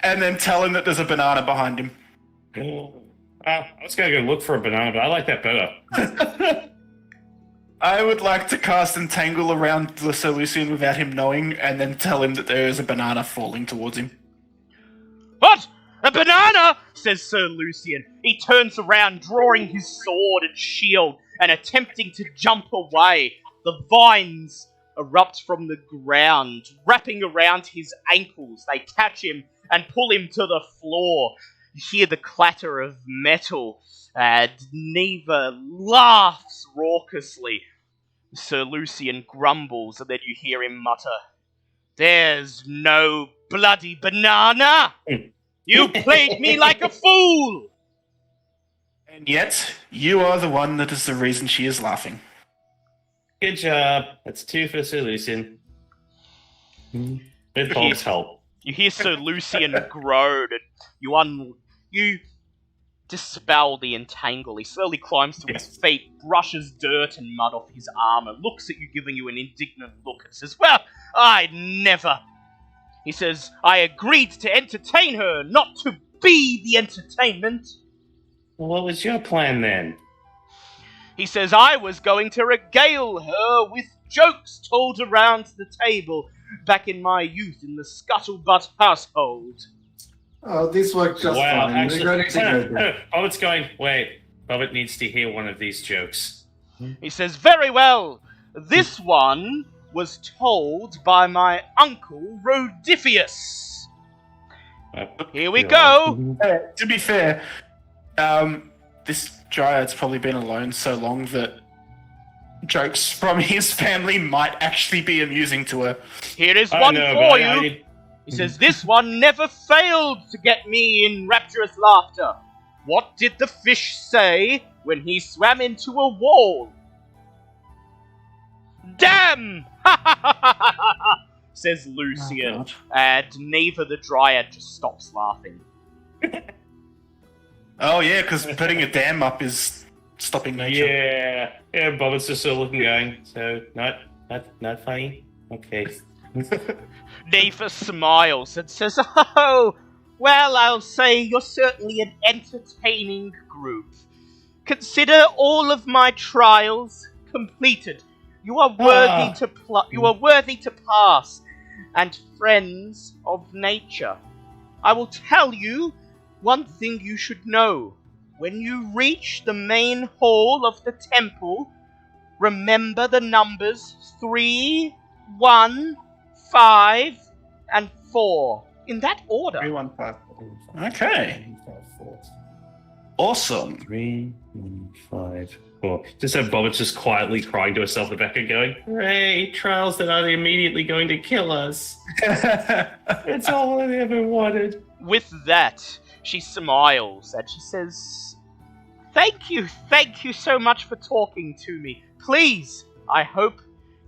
and then tell him that there's a banana behind him. I was going to go look for a banana, but I like that better. I would like to cast Entangle around the Sir Lucian without him knowing and then tell him that there is a banana falling towards him. What? A banana? Says Sir Lucian. He turns around, drawing his sword and shield, and attempting to jump away. The vines erupt from the ground, wrapping around his ankles. They catch him and pull him to the floor. You hear the clatter of metal, and Neva laughs raucously. Sir Lucian grumbles, and then you hear him mutter, "There's no bloody banana! You played me like a fool!" And yet, you are the one that is the reason she is laughing. Good job. That's 2 for Sir Lucian. With Bob's help. You hear Sir Lucian groan, and you dispel the entangle. He slowly climbs to his feet, brushes dirt and mud off his armor, looks at you, giving you an indignant look, and says, "Well, I'd never." He says, "I agreed to entertain her, not to be the entertainment." Well, what was your plan then? He says, "I was going to regale her with jokes told around the table back in my youth in the Scuttlebutt household." Oh, this worked just fine. Actually, We're ready to go. then. Bobbit's going, wait, Bobbit needs to hear one of these jokes. He says, "Very well. This one was told by my uncle Rodifius. Here we go." To be fair, this Dryad's probably been alone so long that jokes from his family might actually be amusing to her. Here is I one know, for but you. He says, "This one never failed to get me in rapturous laughter. What did the fish say when he swam into a wall?" "Damn!" says Lucian, Oh, God. and Neva the Dryad just stops laughing. Oh yeah, because putting a dam up is stopping nature. Yeah, Bobbit's just sort of looking, going, so, not funny? Okay. Neva smiles and says, "Oh, well, I'll say you're certainly an entertaining group. Consider all of my trials completed. You are worthy you are worthy to pass, and friends of nature. I will tell you one thing you should know. When you reach the main hall of the temple, remember the numbers 3, 1, 5, and 4. In that order. 3, 1, 5. Okay. Awesome. 3, 1, 5, 4. Just have Bobbitt's just quietly crying to herself in the back and going, "Hooray, trials that aren't immediately going to kill us. It's all I ever wanted." With that, she smiles and she says, thank you so much for talking to me. Please, I hope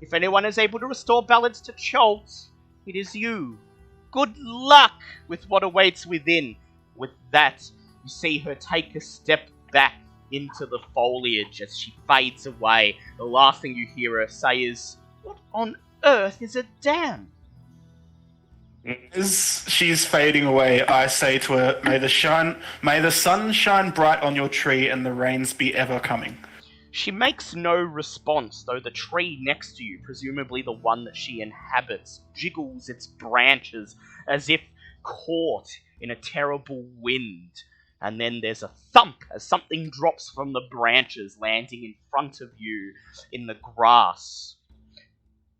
if anyone is able to restore balance to Chult, it is you. Good luck with what awaits within. With that, you see her take a step back into the foliage as she fades away. The last thing you hear her say is, what on earth is a dam? As she's fading away, I say to her, may the sun shine bright on your tree and the rains be ever coming. She makes no response, though the tree next to you, presumably the one that she inhabits, jiggles its branches as if caught in a terrible wind. And then there's a thump as something drops from the branches, landing in front of you in the grass.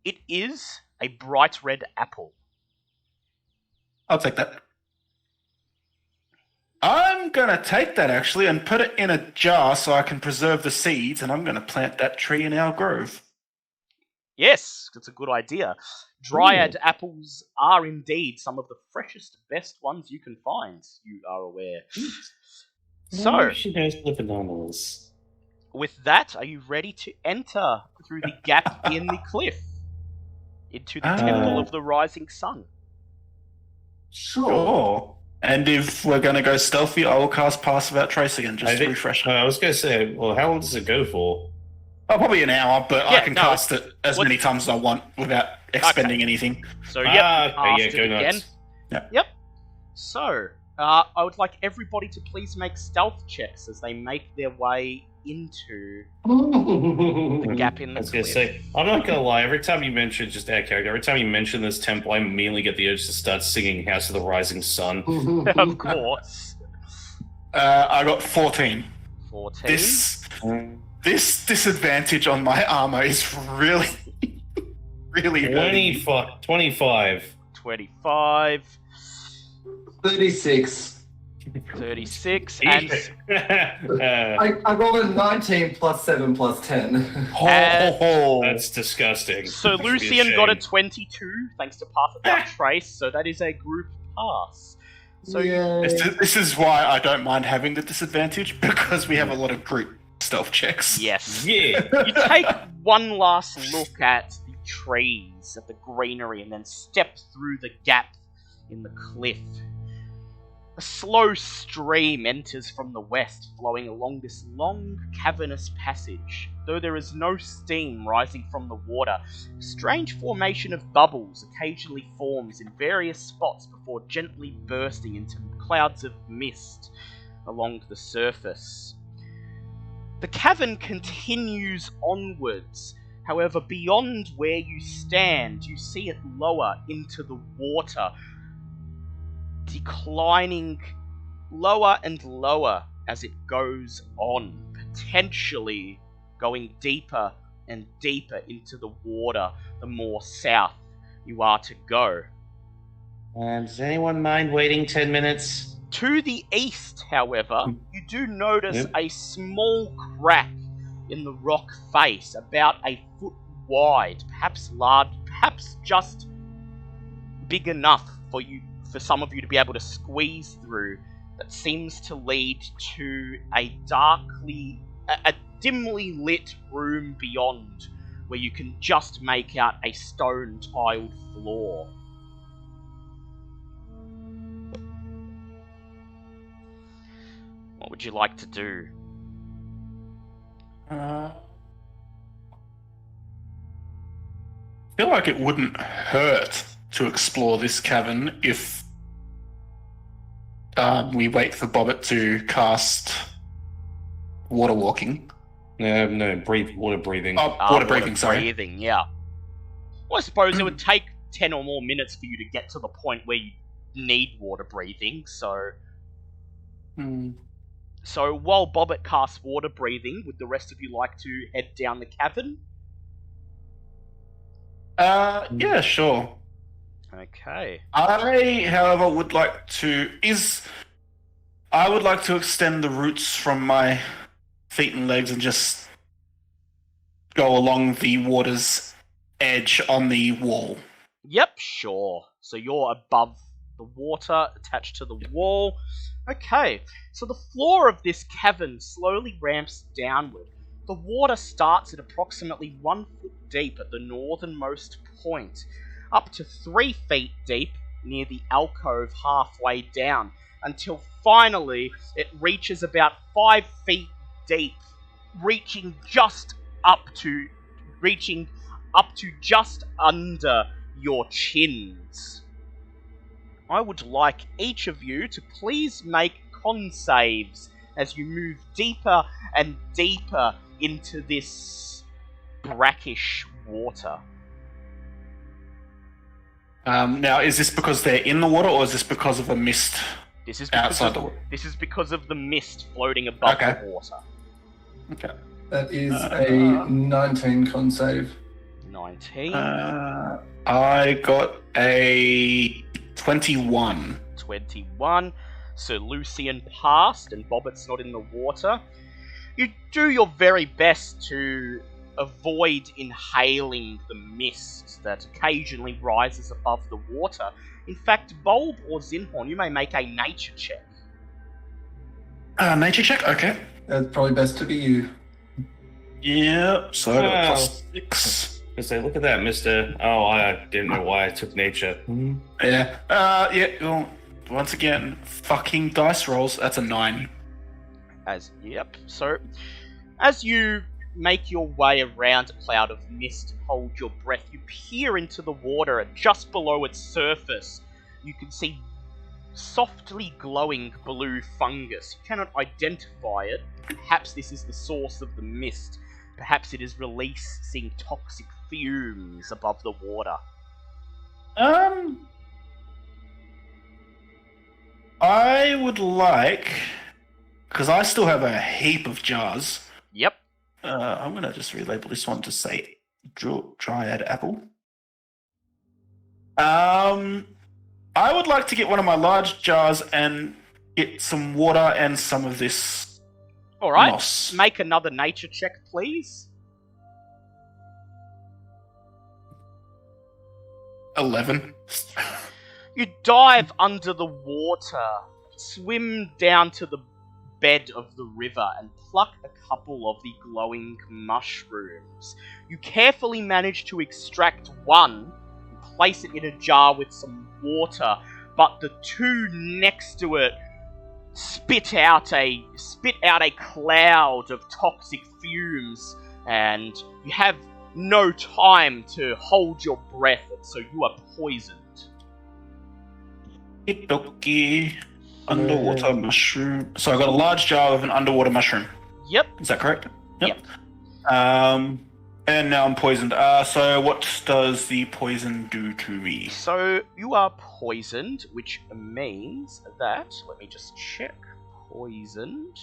It is a bright red apple. I'll take that. I'm going to take that, actually, and put it in a jar so I can preserve the seeds, and I'm going to plant that tree in our grove. Yes, that's a good idea. Dryad apples are indeed some of the freshest, best ones you can find, you are aware. So, She knows the bananas. with that, are you ready to enter through the gap in the cliff into the Temple of the Rising Sun? Sure. And if we're going to go stealthy, I will cast Pass Without Trace again, just to refresh it. I was going to say, well, how long does it go for? Oh, probably an hour, but I can cast it as what- many times as I want without expending anything. So, Okay, cast go it again. nuts. Yep. So, I would like everybody to please make stealth checks as they make their way into the gap in the I was going cliff. to say, I'm not going to lie, every time you mention, just add character, every time you mention this temple, I immediately get the urge to start singing House of the Rising Sun. Of course. I got 14. 14. This disadvantage on my armor is really, really hurting. 25. 25. 36. 36. And I rolled a 19 plus 7 plus 10. That's disgusting. so That should be Lucian got a shame. 22 thanks to Path Without Trace, so that is a group pass. So This is why I don't mind having the disadvantage, because we have a lot of group stealth checks. yes. Yeah. You take one last look at the trees, at the greenery, and then step through the gap in the cliff. A slow stream enters from the west, flowing along this long, cavernous passage. Though there is no steam rising from the water, a strange formation of bubbles occasionally forms in various spots before gently bursting into clouds of mist along the surface. The cavern continues onwards. However, beyond where you stand, you see it lower into the water, declining lower and lower as it goes on, potentially going deeper and deeper into the water the more south you are to go. Does anyone mind waiting 10 minutes? To the east, however, you do notice Yep. a small crack in the rock face, about a foot wide, perhaps large, perhaps just big enough for some of you to be able to squeeze through, that seems to lead to a dimly lit room beyond, where you can just make out a stone tiled floor. What would you like to do? I feel like it wouldn't hurt to explore this cavern if we wait for Bobbit to cast water walking. No, water breathing. Oh, water breathing, sorry. Breathing, yeah. Well, I suppose it would take 10 or more minutes for you to get to the point where you need water breathing, so... Hmm. So while Bobbit casts water breathing, would the rest of you like to head down the cavern? Yeah, sure. Okay. I, however, would like to extend the roots from my feet and legs and just go along the water's edge on the wall. Yep, sure. So you're above the water, attached to the wall. Okay, so the floor of this cavern slowly ramps downward. The water starts at approximately 1 foot deep at the northernmost point, up to 3 feet deep near the alcove halfway down, until finally it reaches about 5 feet deep, reaching up to just under your chins. I would like each of you to please make con saves as you move deeper and deeper into this brackish water. Now, is this because they're in the water, or is this because of the mist This is because outside the water? This is because of the mist floating above Okay. the water. Okay. That is a 19 con save. 19. I got a 21. 21. So Lucian passed and Bobbit's not in the water. You do your very best to avoid inhaling the mist that occasionally rises above the water. In fact, Bulb or Zinhorn, you may make a nature check. Nature check? Okay. That's probably best to be you. Yeah, so I got a Wow. +6. I say, look at that, Mister. Oh, I didn't know why I took nature. Yeah. Yeah, well, once again, fucking dice rolls. That's a 9. Yep. So, as you make your way around a cloud of mist and hold your breath, you peer into the water, and just below its surface, you can see softly glowing blue fungus. You cannot identify it. Perhaps this is the source of the mist. Perhaps it is releasing toxic fumes above the water. I would like, because I still have a heap of jars. Yep. I'm gonna just relabel this one to say Dryad Apple. I would like to get one of my large jars and get some water and some of this Alright, moss. make another nature check, please. 11. You dive under the water, swim down to the bed of the river, and pluck a couple of the glowing mushrooms. You carefully manage to extract one and place it in a jar with some water, but the two next to it spit out a cloud of toxic fumes, and you have no time to hold your breath, and so you are poisoned. Okie underwater mushroom. So I got a large jar of an underwater mushroom. Yep. Is that correct? Yep. And now I'm poisoned. So what does the poison do to me? So you are poisoned, which means that, let me just check. Poisoned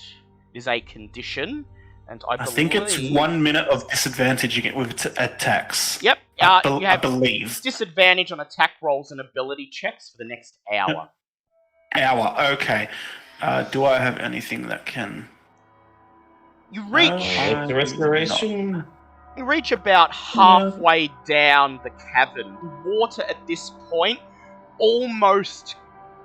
is a condition, and I think it's 1 minute of disadvantage you get with attacks. Yep. You I have believe. disadvantage on attack rolls and ability checks for the next hour. Hour. Okay. Do I have anything that can? You reach. The respiration. You reach about halfway down the cavern. The water at this point almost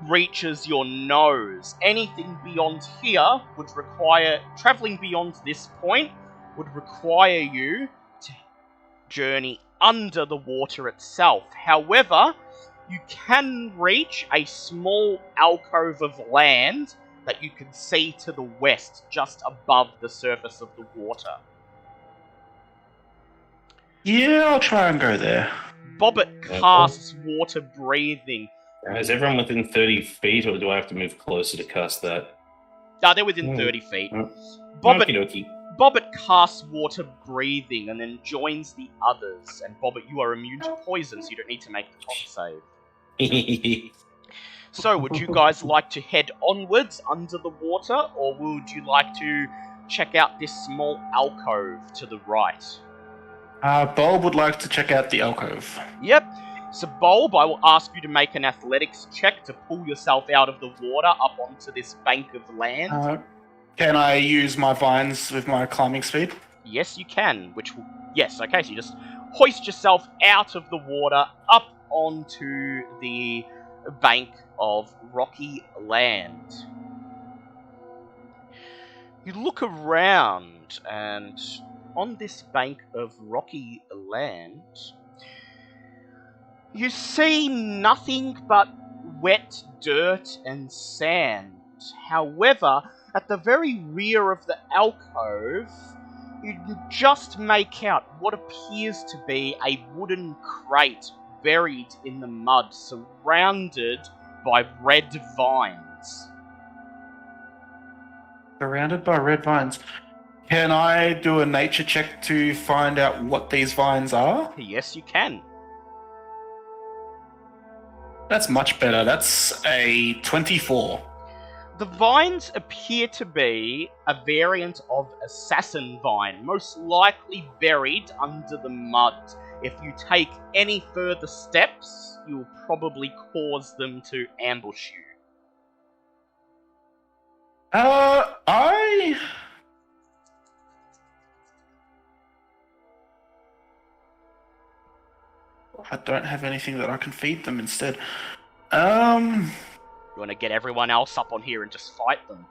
reaches your nose. Anything beyond here would require... Travelling beyond this point would require you to journey under the water itself. However, you can reach a small alcove of land that you can see to the west, just above the surface of the water. Yeah, I'll try and go there. Bobbit casts water breathing. Is everyone within 30 feet, or do I have to move closer to cast that? They're within 30 feet. Okie Bobbit, dokie. Bobbit casts water breathing and then joins the others. And Bobbit, you are immune to poison, so you don't need to make the con save. So, would you guys like to head onwards under the water, or would you like to check out this small alcove to the right? Bulb would like to check out the alcove. Yep. So, Bulb, I will ask you to make an athletics check to pull yourself out of the water up onto this bank of land. Can I use my vines with my climbing speed? Yes, you can. Yes, okay, so you just hoist yourself out of the water up onto the bank of rocky land. You look around, and on this bank of rocky land, you see nothing but wet dirt and sand. However, at the very rear of the alcove, you can just make out what appears to be a wooden crate buried in the mud, surrounded by red vines. Surrounded by red vines. Can I do a nature check to find out what these vines are? Yes, you can. That's much better. That's a 24. The vines appear to be a variant of assassin vine, most likely buried under the mud. If you take any further steps, you'll probably cause them to ambush you. I don't have anything that I can feed them instead. You want to get everyone else up on here and just fight them?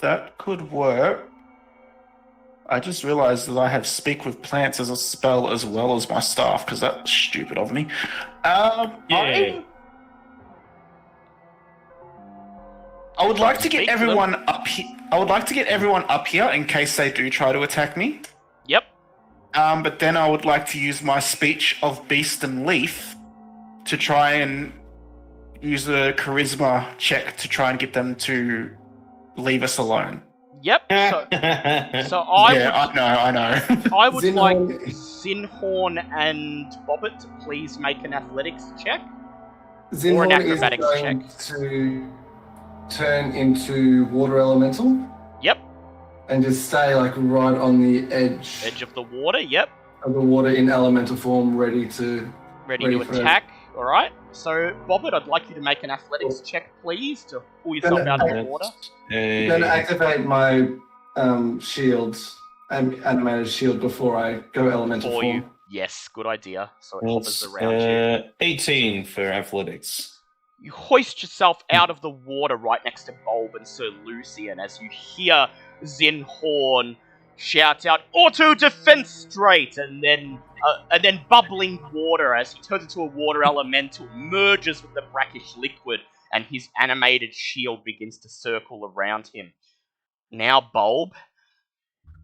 That could work. I just realized that I have Speak with Plants as a spell as well as my staff, because that's stupid of me. Yeah. I would like to Speak get to everyone up here. I would like to get everyone up here in case they do try to attack me. Yep. But then I would like to use my speech of Beast and Leaf to try and use a charisma check to try and get them to leave us alone. Yep. So I know. I would Zinhorn- like Zinhorn and Bobbit to please make an athletics check. Or an Zinhorn is acrobatics going check. to turn into water elemental Yep. and just stay like right on the edge Edge of the water. Yep. of the water in elemental form, ready to. Ready Ready to for it. attack. All right. So Bobbit, I'd like you to make an athletics check, please, to pull yourself Then out of the water. I'm going to activate my shield, animated shield, before I go elemental For form. you. Yes, good idea. So it hovers That's around you. 18 for athletics. You hoist yourself out of the water right next to Bulb and Sir Lucian as you hear Zinhorn shout out, "Auto defense straight!" and then bubbling water as he turns into a water elemental, merges with the brackish liquid, and his animated shield begins to circle around him. Now, Bulb,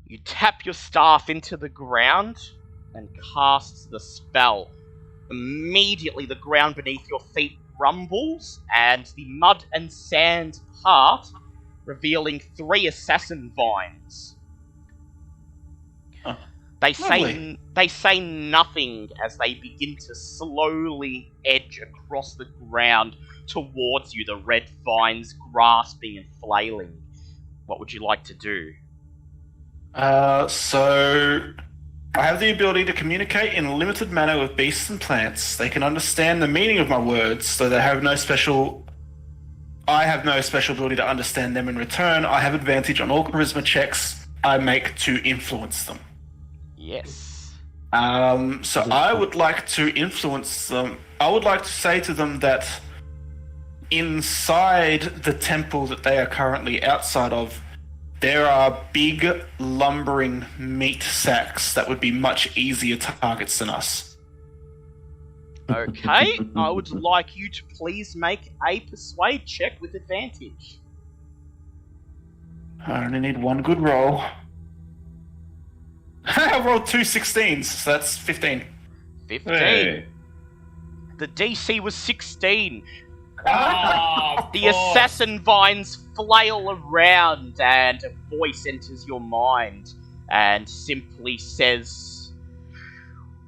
you tap your staff into the ground and casts the spell. Immediately, the ground beneath your feet rumbles, and the mud and sand part, revealing 3 assassin vines. Oh, They lovely. say nothing as they begin to slowly edge across the ground towards you, the red vines grasping and flailing. What would you like to do? So I have the ability to communicate in a limited manner with beasts and plants. They can understand the meaning of my words, so they have no special. I have no special ability to understand them in return. I have advantage on all charisma checks I make to influence them. Yes. So I would like to influence them. I would like to say to them that inside the temple that they are currently outside of, there are big, lumbering meat sacks that would be much easier targets than us. Okay, I would like you to please make a persuade check with advantage. I only need one good roll. I rolled 2 16s, so that's 15. 15. Hey. The DC was 16. The assassin vines flail around, and a voice enters your mind and simply says,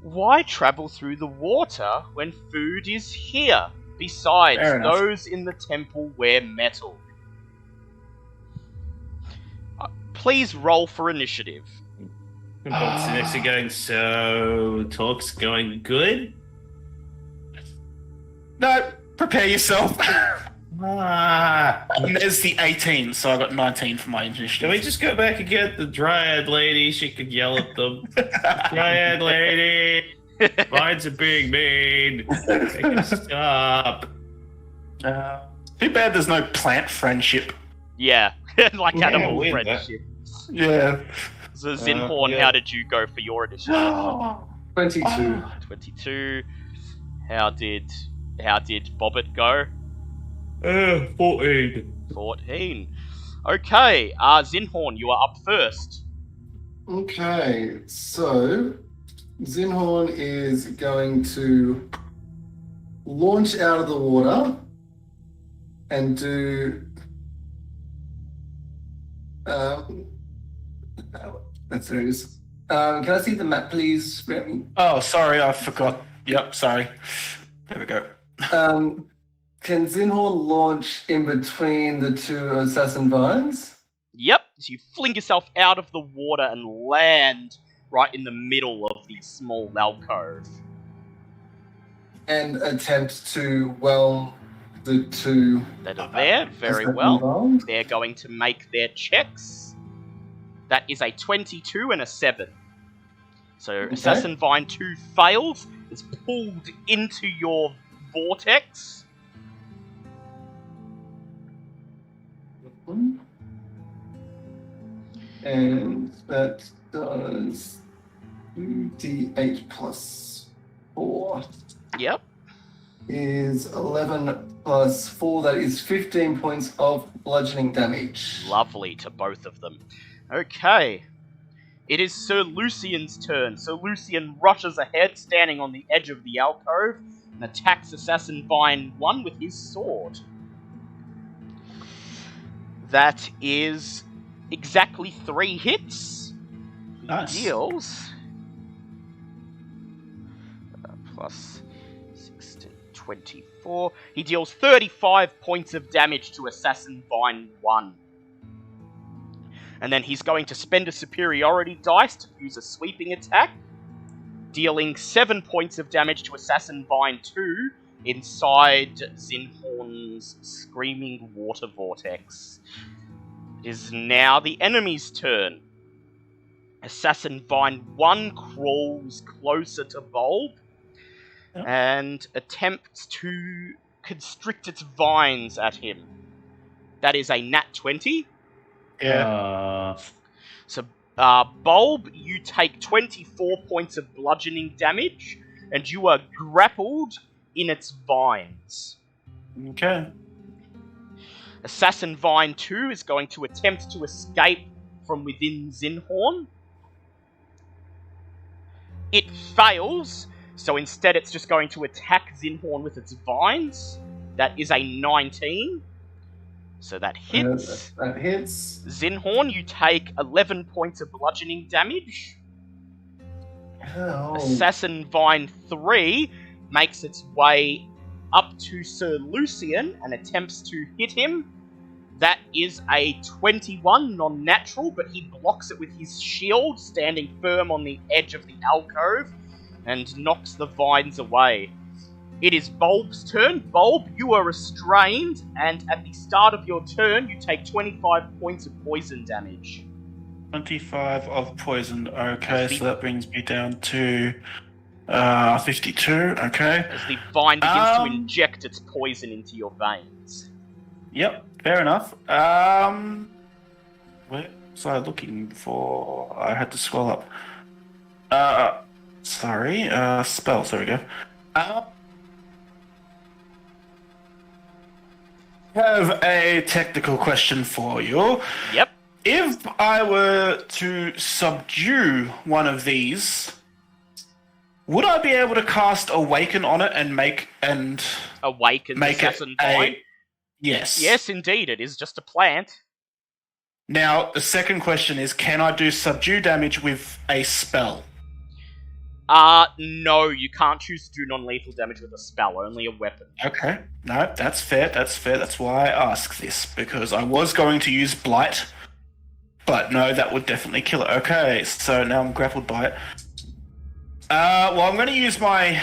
"Why travel through the water when food is here? Besides, Fair enough. those in the temple wear metal." Please roll for initiative. What's next going? So, talk's going good? No, prepare yourself. Ah. And there's the 18, so I got 19 for my initiative. Can we just go back and get the Dryad lady? She could yell at them. Dryad lady! Vines are being mean. Make it stop. Too bad there's no plant friendship. Yeah, like Yeah, animal weird, that. friendship. Yeah. So Zinhorn, yeah. how did you go for your initiative? 22. 22. How did Bobbit go? 14. 14. Okay, Zinhorn, you are up first. Okay, so Zinhorn is going to launch out of the water and do. That's there it is. Can I see the map, please, Remy? Oh, sorry, I forgot. Yep, sorry. There we go. Can Zinhorn launch in between the two assassin vines? Yep, so you fling yourself out of the water and land right in the middle of the small alcove. And attempt to whelm the two That are there, very assassin well. vines? They're going to make their checks. That is a 22 and a 7. So Assassin Vine 2 fails, is pulled into your vortex. And that does 2d8 plus 4 Yep. is 11 plus 4. That is 15 points of bludgeoning damage. Lovely to both of them. Okay. It is Sir Lucian's turn. Sir Lucian rushes ahead, standing on the edge of the alcove, and attacks Assassin Vine 1 with his sword. That is exactly 3 hits. Nice. Deals plus 16, 24. He deals 35 points of damage to Assassin Vine 1. And then he's going to spend a superiority dice to use a sweeping attack, dealing 7 points of damage to Assassin Vine 2 inside Zinhorn's screaming water vortex. It is now the enemy's turn. Assassin Vine 1 crawls closer to Bulb and attempts to constrict its vines at him. That is a nat 20. Yeah. So, Bulb, you take 24 points of bludgeoning damage, and you are grappled in its vines. Okay. Assassin Vine 2 is going to attempt to escape from within Zinhorn. It fails, so instead it's just going to attack Zinhorn with its vines. That is a 19. So that hits. That hits. Zinhorn, you take 11 points of bludgeoning damage. Oh. Assassin Vine 3 makes its way up to Sir Lucian and attempts to hit him. That is a 21 non-natural, but he blocks it with his shield, standing firm on the edge of the alcove, and knocks the vines away. It is Bulb's turn. Bulb, you are restrained, and at the start of your turn, you take 25 points of poison damage. 25 of poison. Okay, so that brings me down to 52. Okay. As the vine begins to inject its poison into your veins. Yep, fair enough. Where was I looking for? I had to scroll up. Sorry, spells. There we go. Have a technical question for you. Yep. If I were to subdue one of these, would I be able to cast Awaken on it and Awaken the Make it assassin vine? Yes. Yes, indeed, it is just a plant. Now, the second question is, can I do subdue damage with a spell? No, you can't choose to do non-lethal damage with a spell, only a weapon. Okay. No, that's fair. That's why I ask this, because I was going to use Blight, but no, that would definitely kill it. Okay, so now I'm grappled by it. Well, I'm going to use my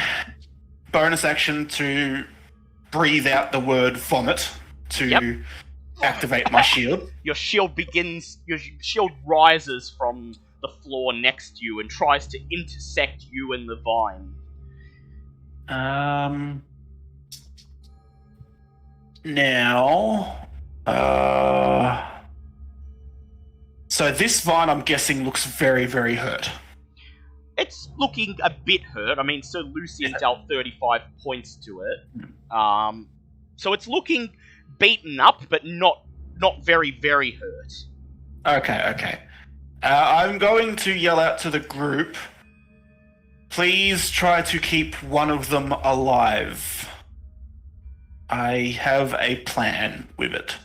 bonus action to breathe out the word vomit to activate my shield. Your shield rises from the floor next to you and tries to intersect you and the vine. Now, so this vine, I'm guessing, looks very, very hurt. It's looking a bit hurt. I mean, Sir Lucian dealt 35 points to it. So it's looking beaten up, but not very, very hurt. Okay. I'm going to yell out to the group, please try to keep one of them alive. I have a plan with it.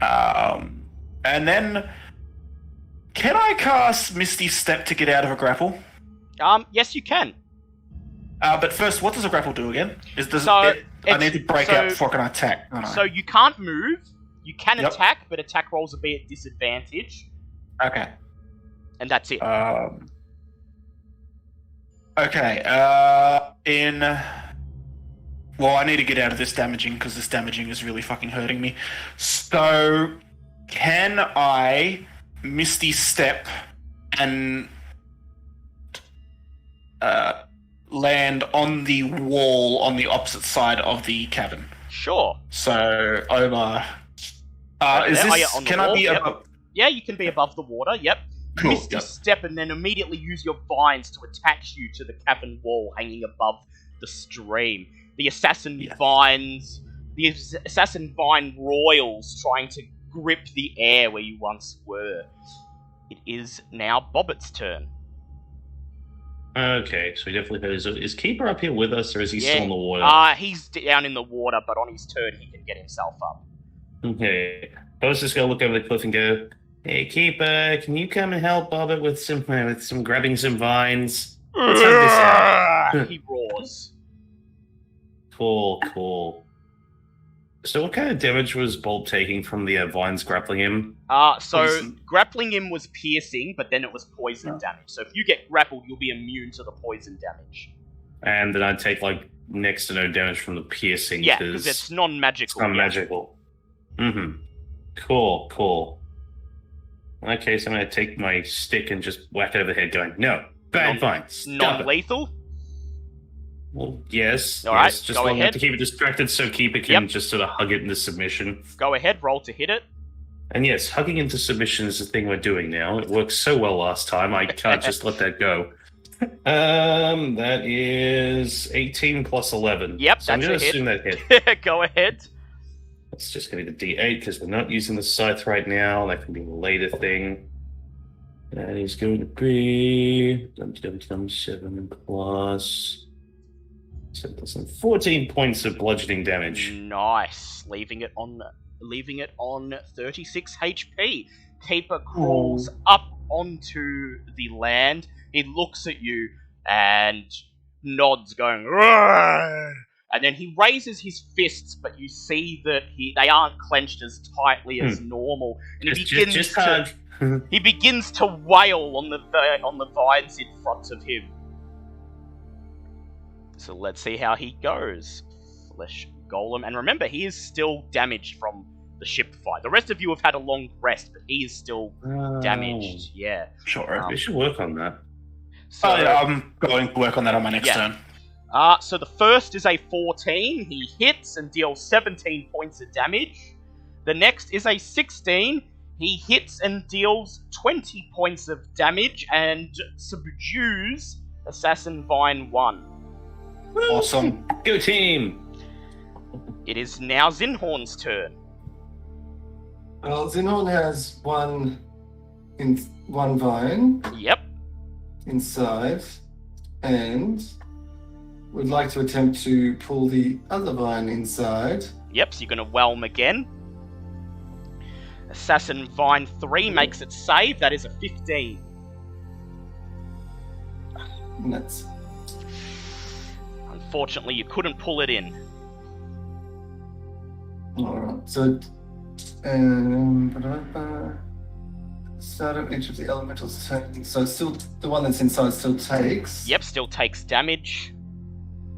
And then, can I cast Misty Step to get out of a grapple? Yes, you can. But first, what does a grapple do again? I need to break out before I can attack. don't I? So you can't move. You can attack, but attack rolls will be at disadvantage. Okay. And that's it. Okay. Well, I need to get out of this damaging because this damaging is really fucking hurting me. So, can I Misty Step and land on the wall on the opposite side of the cabin? Sure. So, over... Can I be above... Yeah, you can be above the water, yep. Cool, Misty Step and then immediately use your vines to attach you to the cabin wall hanging above the stream. The assassin vine royals trying to grip the air where you once were. It is now Bobbitt's turn. Okay, so he definitely heard. Is Keeper up here with us, or is he still in the water? He's down in the water, but on his turn he can get himself up. Okay. I was just gonna look over the cliff and go, "Hey, Keeper, can you come and help Bobbit with some grabbing some vines? Let's have this out." He roars. Cool. So what kind of damage was Bolt taking from the vines grappling him? Poison. Grappling him was piercing, but then it was poison damage. So if you get grappled, you'll be immune to the poison damage. And then I'd take, next to no damage from the piercing. Yeah, because it's non-magical. It's non-magical. Mm-hmm. Cool. Okay, so I'm going to take my stick and just whack it over the head going, no, bad vines. Non-lethal? Well, yes. All right, just go long enough ahead. to keep it distracted so Keeper can just sort of hug it into submission. Go ahead, roll to hit it. And yes, hugging into submission is the thing we're doing now. It worked so well last time, I can't just let that go. That is 18 plus 11. Yep, so I'm that's going to a assume that hit. Go ahead. It's just going to be the D8 because we're not using the scythe right now. That can be a later thing. That is going to be 7 plus 14 points of bludgeoning damage. Nice. Leaving it on 36 HP. Keeper crawls up onto the land. He looks at you and nods, going, "Roar!" And then he raises his fists, but you see that they aren't clenched as tightly as normal. And he begins to wail on the vines in front of him. So let's see how he goes. Flesh Golem. And remember, he is still damaged from the ship fight. The rest of you have had a long rest, but he is still damaged. Yeah. Sure. We should work on that. So, I'm going to work on that on my next turn. So the first is a 14. He hits and deals 17 points of damage. The next is a 16. He hits and deals 20 points of damage and subdues Assassin Vine 1. Awesome. Go team! It is now Zinhorn's turn. Well, Zinhorn has one vine Yep. inside, and would like to attempt to pull the other vine inside. Yep, so you're going to whelm again. Assassin Vine 3 makes its save. That is a 15. Nuts. Unfortunately, you couldn't pull it in. Alright, so start of each of the elementals turn. So still the one that's inside still takes. Yep, still takes damage.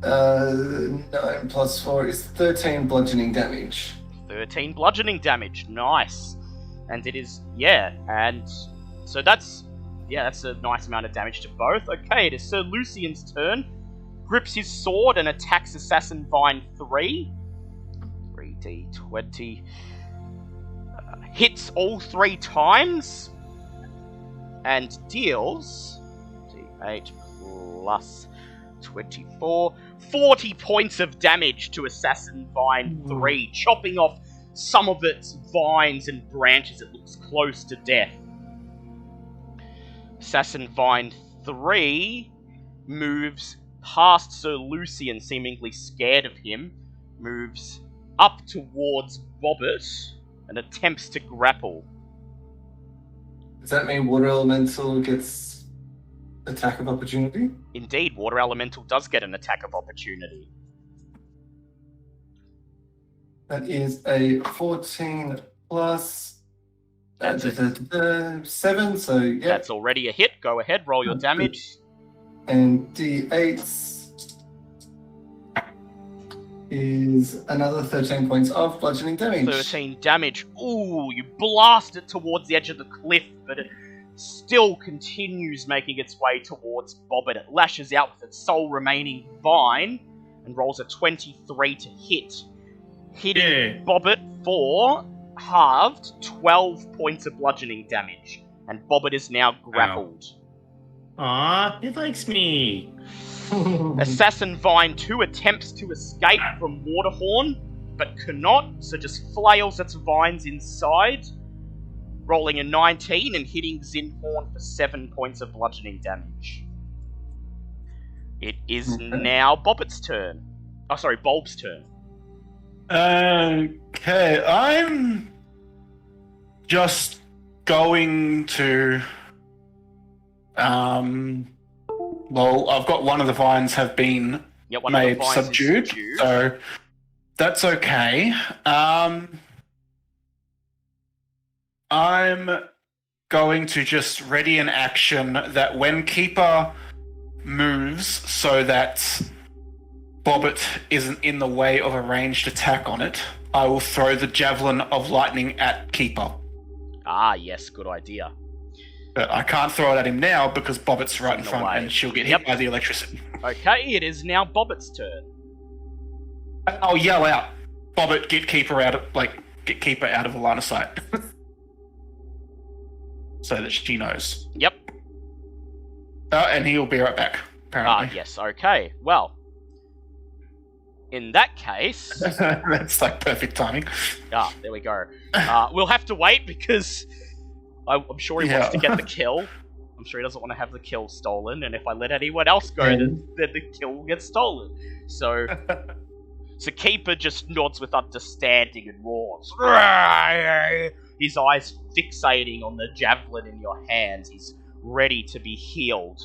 9 plus 4 is 13 bludgeoning damage. 13 bludgeoning damage. Nice. And it is, and so that's a nice amount of damage to both. Okay, it is Sir Lucian's turn. Grips his sword and attacks Assassin Vine 3. 3d20. Hits all 3 times. And deals d8 plus 24. 40 points of damage to Assassin Vine 3, chopping off some of its vines and branches. It looks close to death. Assassin Vine 3 moves past Sir Lucian, seemingly scared of him, moves up towards Bobbit, and attempts to grapple. Does that mean Water Elemental gets attack of opportunity? Indeed, Water Elemental does get an attack of opportunity. That is a 14 plus That's 7, so yeah. That's already a hit. Go ahead, roll your damage. And D8 is another 13 points of bludgeoning damage. 13 damage. Ooh, you blast it towards the edge of the cliff, but it still continues making its way towards Bobbit. It lashes out with its sole remaining vine and rolls a 23 to hit. Hitting Bobbit for halved 12 points of bludgeoning damage. And Bobbit is now grappled. Aw, it likes me. Assassin Vine 2 attempts to escape from Waterhorn, but cannot, so just flails its vines inside, rolling a 19 and hitting Zinhorn for 7 points of bludgeoning damage. It is now Bobbit's turn. Oh, sorry, Bulb's turn. Okay, I'm just going to. Well, I've got one of the vines have been One of the made vines subdued, is subdued. so that's okay. I'm going to just ready an action that when Keeper moves so that Bobbit isn't in the way of a ranged attack on it, I will throw the Javelin of Lightning at Keeper. Ah, yes, good idea. But I can't throw it at him now because Bobbit's right in In the front way. and she'll get Yep. hit by the electricity. Okay, it is now Bobbit's turn. I'll yell out, Bobbit, get Keeper out of the line of sight. So that she knows. Yep. And he'll be right back, apparently. Ah, yes, okay. Well, in that case... That's like perfect timing. Ah, there we go. We'll have to wait because I'm sure he wants to get the kill. I'm sure he doesn't want to have the kill stolen, and if I let anyone else go, then the kill will get stolen. So Keeper just nods with understanding and roars. His eyes fixating on the javelin in your hands. He's ready to be healed.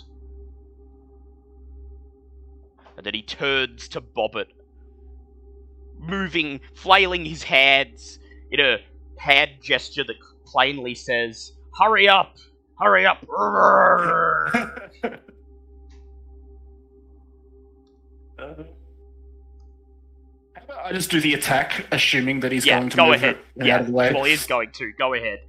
And then he turns to Bobbit, flailing his hands in a hand gesture that plainly says, "Hurry up! Hurry up!" How about I just do the attack, assuming that he's Yeah, going to go move ahead. it Yeah, out of the way. well, he is going to. Go ahead.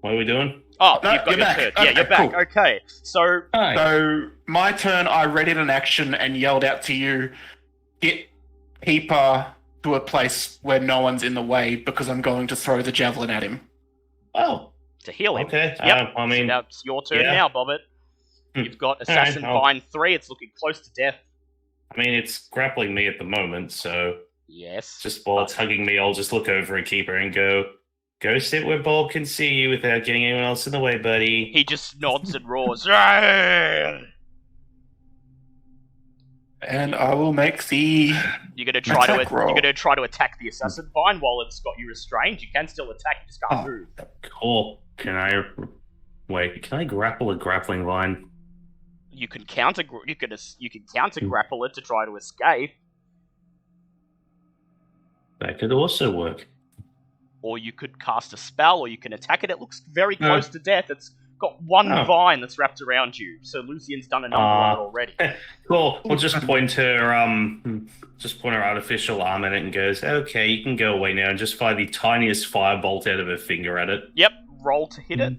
What are we doing? Oh, No, you've got you're your back. turn. Okay, Yeah, you're back. cool. Okay, so Hi. So, my turn, I readied an action and yelled out to you, get Keeper to a place where no one's in the way because I'm going to throw the javelin at him. Oh, to heal him. okay. Yep. I mean, So it's your turn yeah. now, Bobbit. You've got Assassin Alright, Vine 3. It's looking close to death. it's grappling me at the moment, so Yes. just while it's hugging me, I'll just look over at Keeper and go sit where Bob can see you without getting anyone else in the way, buddy. He just nods and roars. And I will make the. You're gonna try to Attack roll. you're gonna try to attack the assassin vine while it's got you restrained. You can still attack, you just can't Oh. move. Cool. Can I grapple a grappling vine? You can counter grapple it to try to escape, That could also work. or you could cast a spell, or you can attack it. It looks very close to death. It's got one vine that's wrapped around you. So Lucian's done a number on it already. Cool. We'll just point her artificial arm at it and goes, "Okay, you can go away now," and just fire the tiniest firebolt out of her finger at it. Yep, roll to hit it.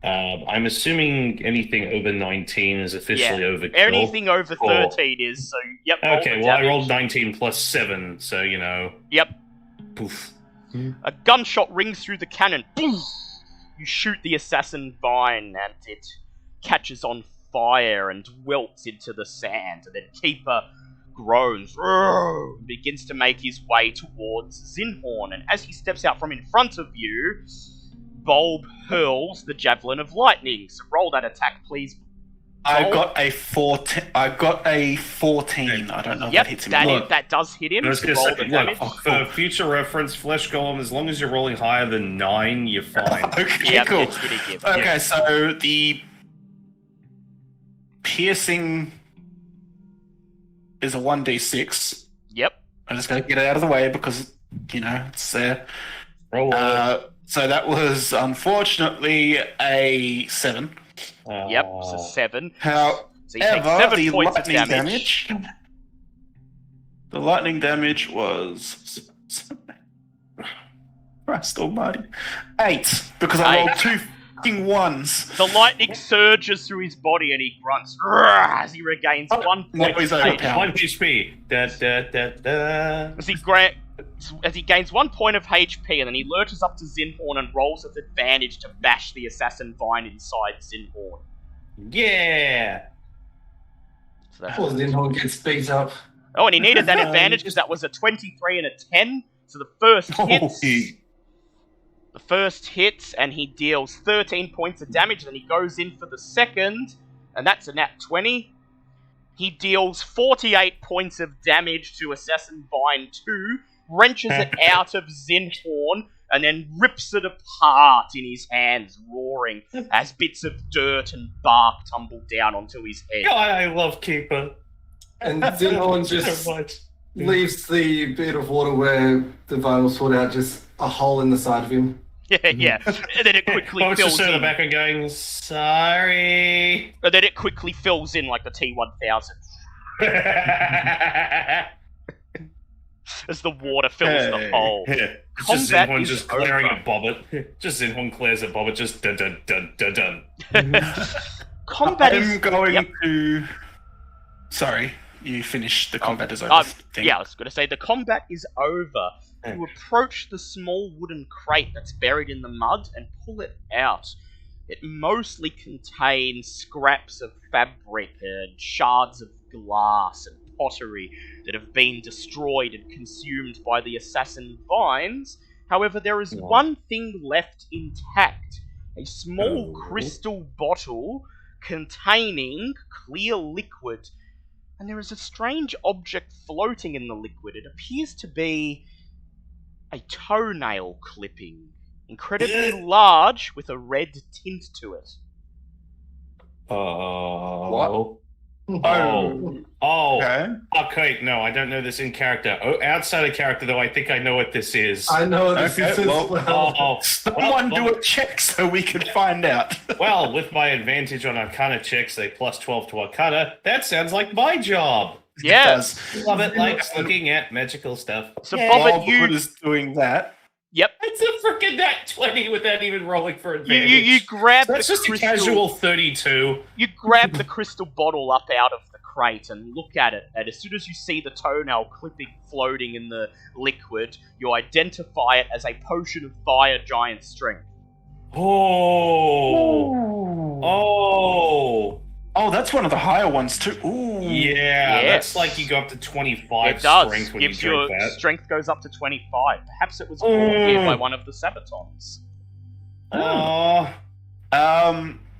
I'm assuming anything over 19 is officially overkill. Anything over Cool. 13 is, so yep. roll Okay, the well, I damage. rolled 19 plus 7, so, Yep. poof. A gunshot rings through the cannon. Boom! You shoot the assassin vine and it catches on fire and welts into the sand. And then Keeper groans, "Roar!" and begins to make his way towards Zinhorn. And as he steps out from in front of you, Bulb hurls the Javelin of Lightning. So roll that attack, please. I got a 14. I don't know if Yep, that hits him. that does hit him. I was So going to roll say, the damage. look, for future reference, Flesh Golem, as long as you're rolling higher than 9, you're fine. Okay, Yep, cool. it's hitting him. Okay, so the piercing is a 1d6. Yep. I'm just going to get it out of the way because, it's there. Roll So that was unfortunately a 7. Yep, so 7. However, So you take 7 the points of lightning damage. The lightning damage was Christ almighty. 8, because I rolled 2 fucking 1s. The lightning surges through his body and he grunts "Rrrr," as he regains 1 point he's of overpowered. 1 HP. Da, da, da, da. as he gains 1 point of HP, and then he lurches up to Zinhorn and rolls with advantage to bash the assassin vine inside Zinhorn. Yeah! So that's Poor Zinhorn gets beat up. Oh, and he needed that advantage because that was a 23 and a 10. So the first hits. The first hits, and he deals 13 points of damage. Then he goes in for the second, and that's a nat 20. He deals 48 points of damage to Assassin Vine 2, wrenches it out of Zinhorn, and then rips it apart in his hands, roaring as bits of dirt and bark tumble down onto his head. God, I love Keeper. And Zinhorn just So much. leaves the bit of water where the vial sorted out just a hole in the side of him. Yeah. And then it quickly I was fills just sitting in. back and going, sorry. And then it quickly fills in like the T-1000 as the water fills the hole. Yeah. It's just Combat Zinhorn is just glaring over. at Bobbit. Just Zinhorn glares at Bobbit, just dun dun dun dun dun. Combat is... I'm going Yep. to. Sorry, you finished. The combat is over. thing. Yeah, I was going to say, the combat is over. You approach the small wooden crate that's buried in the mud and pull it out. It mostly contains scraps of fabric and shards of glass and pottery that have been destroyed and consumed by the assassin vines. However, there is one thing left intact. A small crystal bottle containing clear liquid. And there is a strange object floating in the liquid. It appears to be a toenail clipping. Incredibly large with a red tint to it. Oh. Oh. Okay. Okay, no, I don't know this in character. Oh, outside of character, though, I think I know what this is. I know this Okay, is as well, well. Someone do a check so we can find out. Well, with my advantage on Arcana checks, a plus 12 to Arcana, that sounds like my job. Yeah. It does. Bobbit likes looking at magical stuff. So Yeah. Bobbit, While Bobbit is doing that. Yep. It's a freaking nat 20 without even rolling for You, advantage. you grab That's the just crystal. a casual 32. You grab the crystal bottle up out of the crate and look at it. And as soon as you see the toenail clipping floating in the liquid, you identify it as a potion of fire giant strength. Oh, Oh, that's one of the higher ones too. Ooh. yeah, Yes. that's like you go up to 25 It does. strength when Gives you your drink that. strength goes up to 25. Perhaps it was brought here by one of the Sabatons. Oh,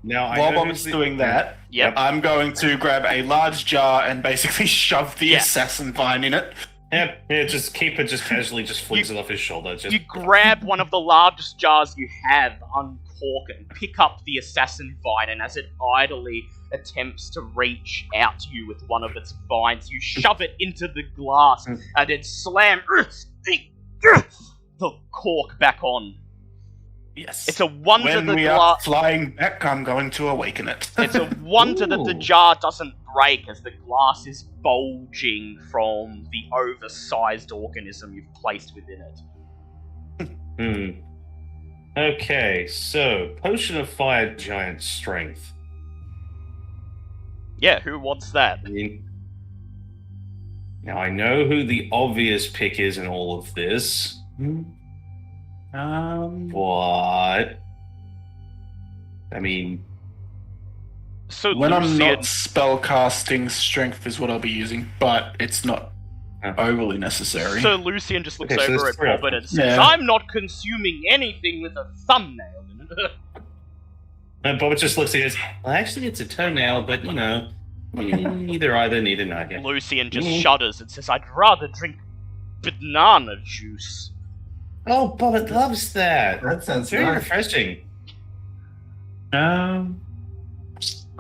Now, I While know Bob's who's doing that, Yep. I'm going to grab a large jar and basically shove the Yes. assassin vine in it. Yeah, just keep it, just casually, just flings it off his shoulder. Just You grab one of the largest jars you have, uncork it, and pick up the assassin vine, and as it idly attempts to reach out to you with one of its vines, you shove it into the glass and then slam the cork back on. Yes. It's a wonder When the we are glass. flying back, I'm going to awaken it. It's a wonder that the Ooh. jar doesn't break as the glass is bulging from the oversized organism you've placed within it. Okay, so potion of fire giant strength. Yeah, who wants that? Now I know who the obvious pick is in all of this, but I mean, So when I'm Lucian, not spellcasting, strength is what I'll be using, but it's not overly necessary. so Lucian just looks Okay, so over there's at three Bobbin and options. says, Yeah. "I'm not consuming anything with a thumbnail in it." and Bob just looks at it. Well, actually, it's a toenail, but you know, neither neither. Lucian just shudders and says, "I'd rather drink banana juice." Oh, Bob loves that. That sounds It's very nice. refreshing.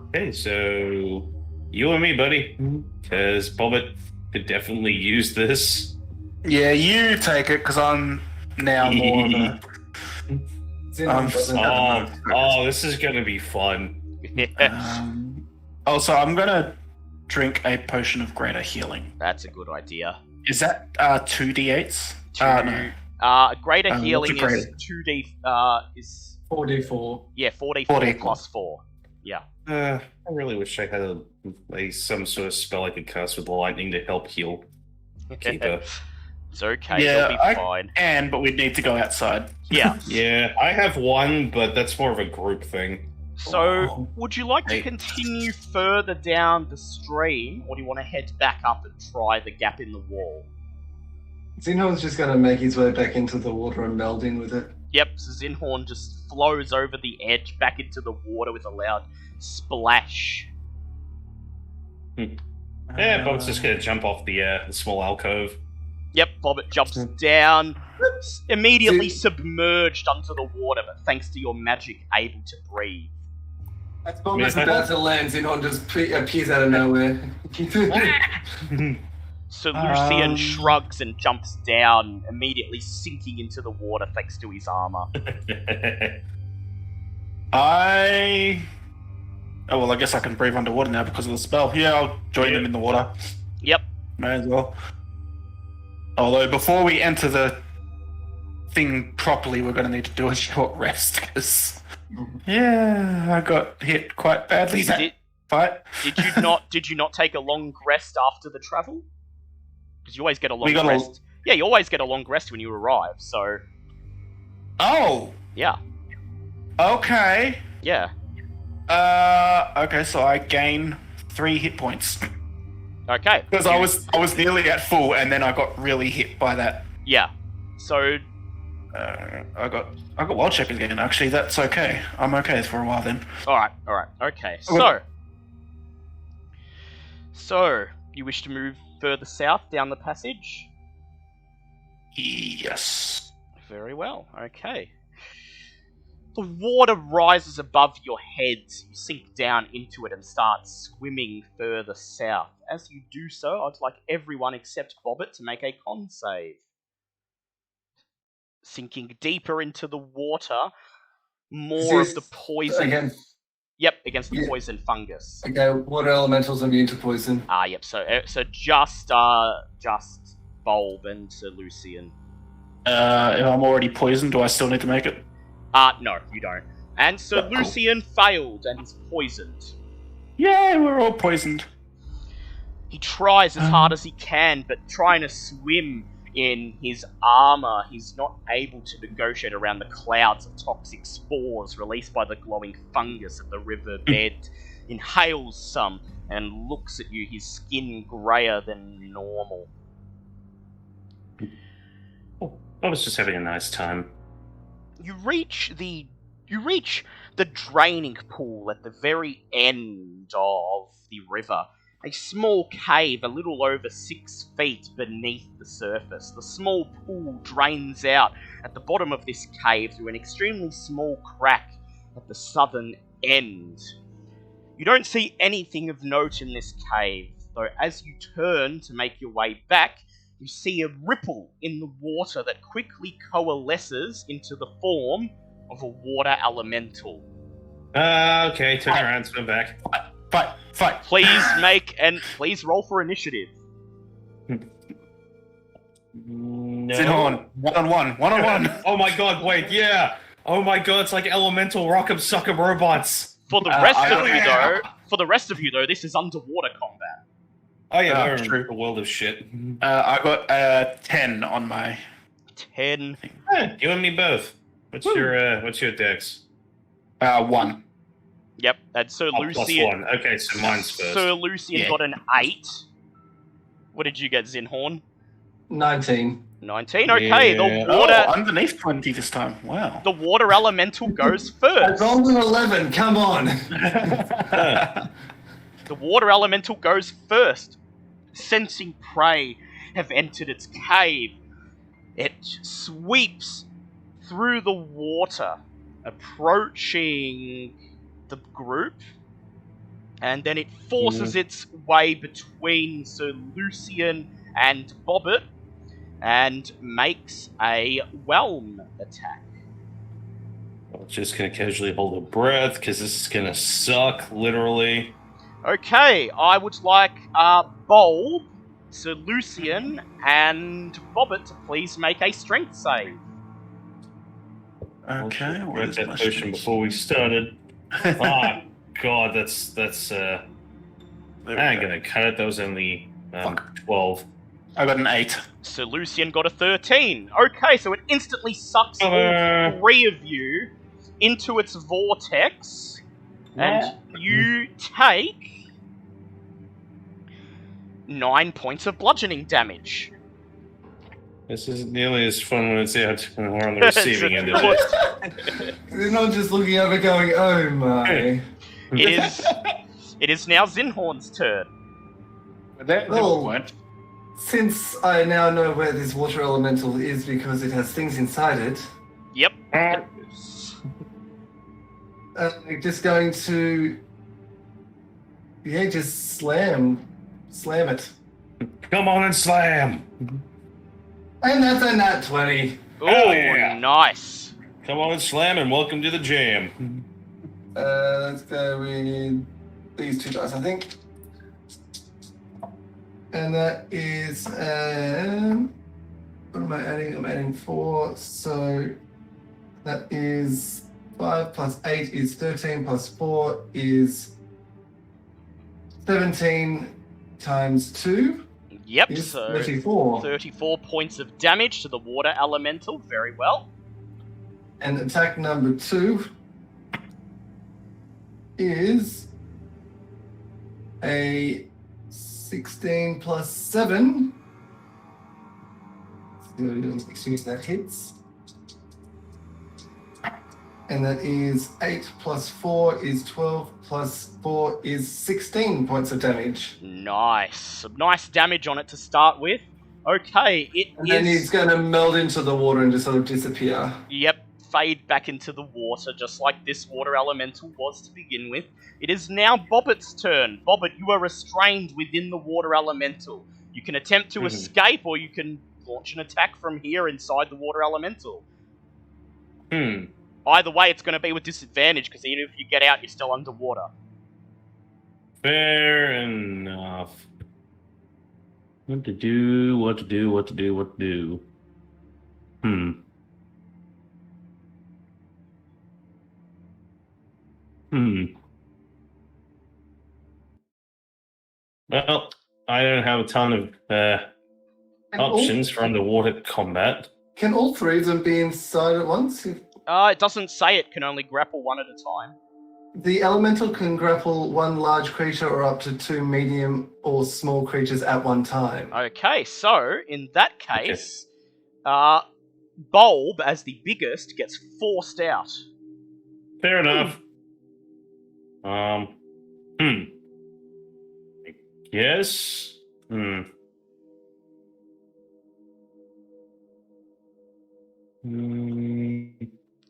Okay, so you and me, buddy, because Bobbit could definitely use this. Yeah, you take it because I'm now more of a. Oh, this is gonna be fun. Also, I'm gonna drink a potion of greater healing. That's a good idea. Is that 2d8s? No. Greater what's healing a greater? is 2d. Is 4d4. yeah 4d4 4d4. plus 4. Yeah. I really wish I had some sort of spell I could cast with lightning to help heal Keeper. It's okay. Yeah, You'll be I- fine. But we'd need to go outside. Yeah. Yeah, I have one, but that's more of a group thing. So, would you like to Hey. continue further down the stream, or do you want to head back up and try the gap in the wall? Zinhorn's just going to make his way back into the water and meld in with it. Yep, so Zinhorn just flows over the edge back into the water with a loud splash. Yeah, Bob's just gonna jump off the small alcove. Yep, Bobbit jumps down, immediately See- submerged under the water, but thanks to your magic, able to breathe. As Bob is about to land, Zinhorn just appears out of nowhere. So Lucian Um, shrugs and jumps down, immediately sinking into the water thanks to his armor. Oh, well, I guess I can breathe underwater now because of the spell. Yeah, I'll join them in the water. Yep. May as well. Although, before we enter the thing properly, we're going to need to do a short rest because, yeah, I got hit quite badly that Did, fight. did you not take a long rest after the travel? Because you always get a long We got a- rest. Yeah, you always get a long rest when you arrive. So Oh, yeah, okay. yeah. Okay, so I gain 3 hit points Okay. because I was nearly at full, and then I got really hit by that. Yeah. So I got wild shape again. Actually, that's okay. I'm okay for a while then. all right. Okay. Okay. So you wish to move further south down the passage? Yes. Very well. Okay. The water rises above your heads. You sink down into it and start swimming further south. As you do so, I'd like everyone except Bobbit to make a con save. Sinking deeper into the water, more of the poison. Again, Yep, against the Yeah. poison fungus. okay, water elementals immune to poison. Yep. So just Bulb and Sir Lucian. If I'm already poisoned, do I still need to make it? No, you don't. And Sir Cool. Lucian failed and is poisoned. Yeah, we're all poisoned. He tries as hard as he can, but trying to swim in his armor, he's not able to negotiate around the clouds of toxic spores released by the glowing fungus at the river bed. Inhales some and looks at you, his skin greyer than normal. I was just having a nice time. You reach the You reach the draining pool at the very end of the river. A small cave a little over 6 feet beneath the surface. The small pool drains out at the bottom of this cave through an extremely small crack at the southern end. You don't see anything of note in this cave, though as you turn to make your way back, you see a ripple in the water that quickly coalesces into the form of a water elemental. Okay, turn around, swim back. Fight. Please roll for initiative. No. Zinhorn, one-on-one. Oh my god, wait, yeah! Oh my god, it's like elemental rock'em sock'em robots! For the rest of you though, this is underwater combat. Oh yeah, we're true. in a world of shit. I got 10 on my... 10. You and me both. What's your dex? 1. Yep, and Sir Oh, plus Lucian. 1. Okay, so mine's first. Sir Lucian Yeah. got an 8. What did you get, Zinhorn? 19. 19. Okay, Yeah. the water. Oh, underneath 20 this time. Wow. The water elemental goes I first. rolled an 11, come on! The water elemental goes first. Sensing prey have entered its cave, it sweeps through the water, approaching the group, and then it forces its way between Sir Lucian and Bobbit, and makes a whelm attack. I'm just gonna casually hold a breath, because this is gonna suck, literally. Okay, I would like Bulb, Sir Lucian, and Bobbit to please make a strength save. Okay, I what read is that my potion strength? before we started. Ah, god, that's There we I'm go. gonna cut it. That was only Fuck. 12. I got an 8. Sir Lucian got a 13. Okay, so it instantly sucks all Cover. 3 of you into its vortex, and you take 9 points of bludgeoning damage. This isn't nearly as fun when it's out when we're on the receiving end of it. They're not just looking over going, oh my. It is now Zinhorn's turn. Well, weren't. since I now know where this water elemental is because it has things inside it, Yep. just going to, just slam it. Come on and slam! And that's a nat 20. Oh, yeah. nice. Come on and slam and welcome to the jam. Let's go with these 2 dice, I think. And that is, what am I adding? I'm adding 4, so that is 5 plus 8 is 13 plus 4 is 17 times 2 Yep, is so 34. 34 points of damage to the water elemental. Very well. And attack number 2 is a 16 plus 7. Excuse that hits. And that is 8 plus 4 is 12 plus 4 is 16 points of damage. Nice. Some nice damage on it to start with. Okay, And then he's going to melt into the water and just sort of disappear. Yep, fade back into the water, just like this water elemental was to begin with. It is now Bobbit's turn. Bobbit, you are restrained within the water elemental. You can attempt to escape, or you can launch an attack from here inside the water elemental. Either way, it's going to be with disadvantage, because even if you get out, you're still underwater. Fair enough. What to do. Well, I don't have a ton of And all- options for underwater combat. Can all 3 of them be inside at once? It doesn't say it can only grapple one at a time. The elemental can grapple 1 large creature or up to 2 medium or small creatures at one time. Okay, so in that case, Bulb, as the biggest, gets forced out. Fair enough. I guess.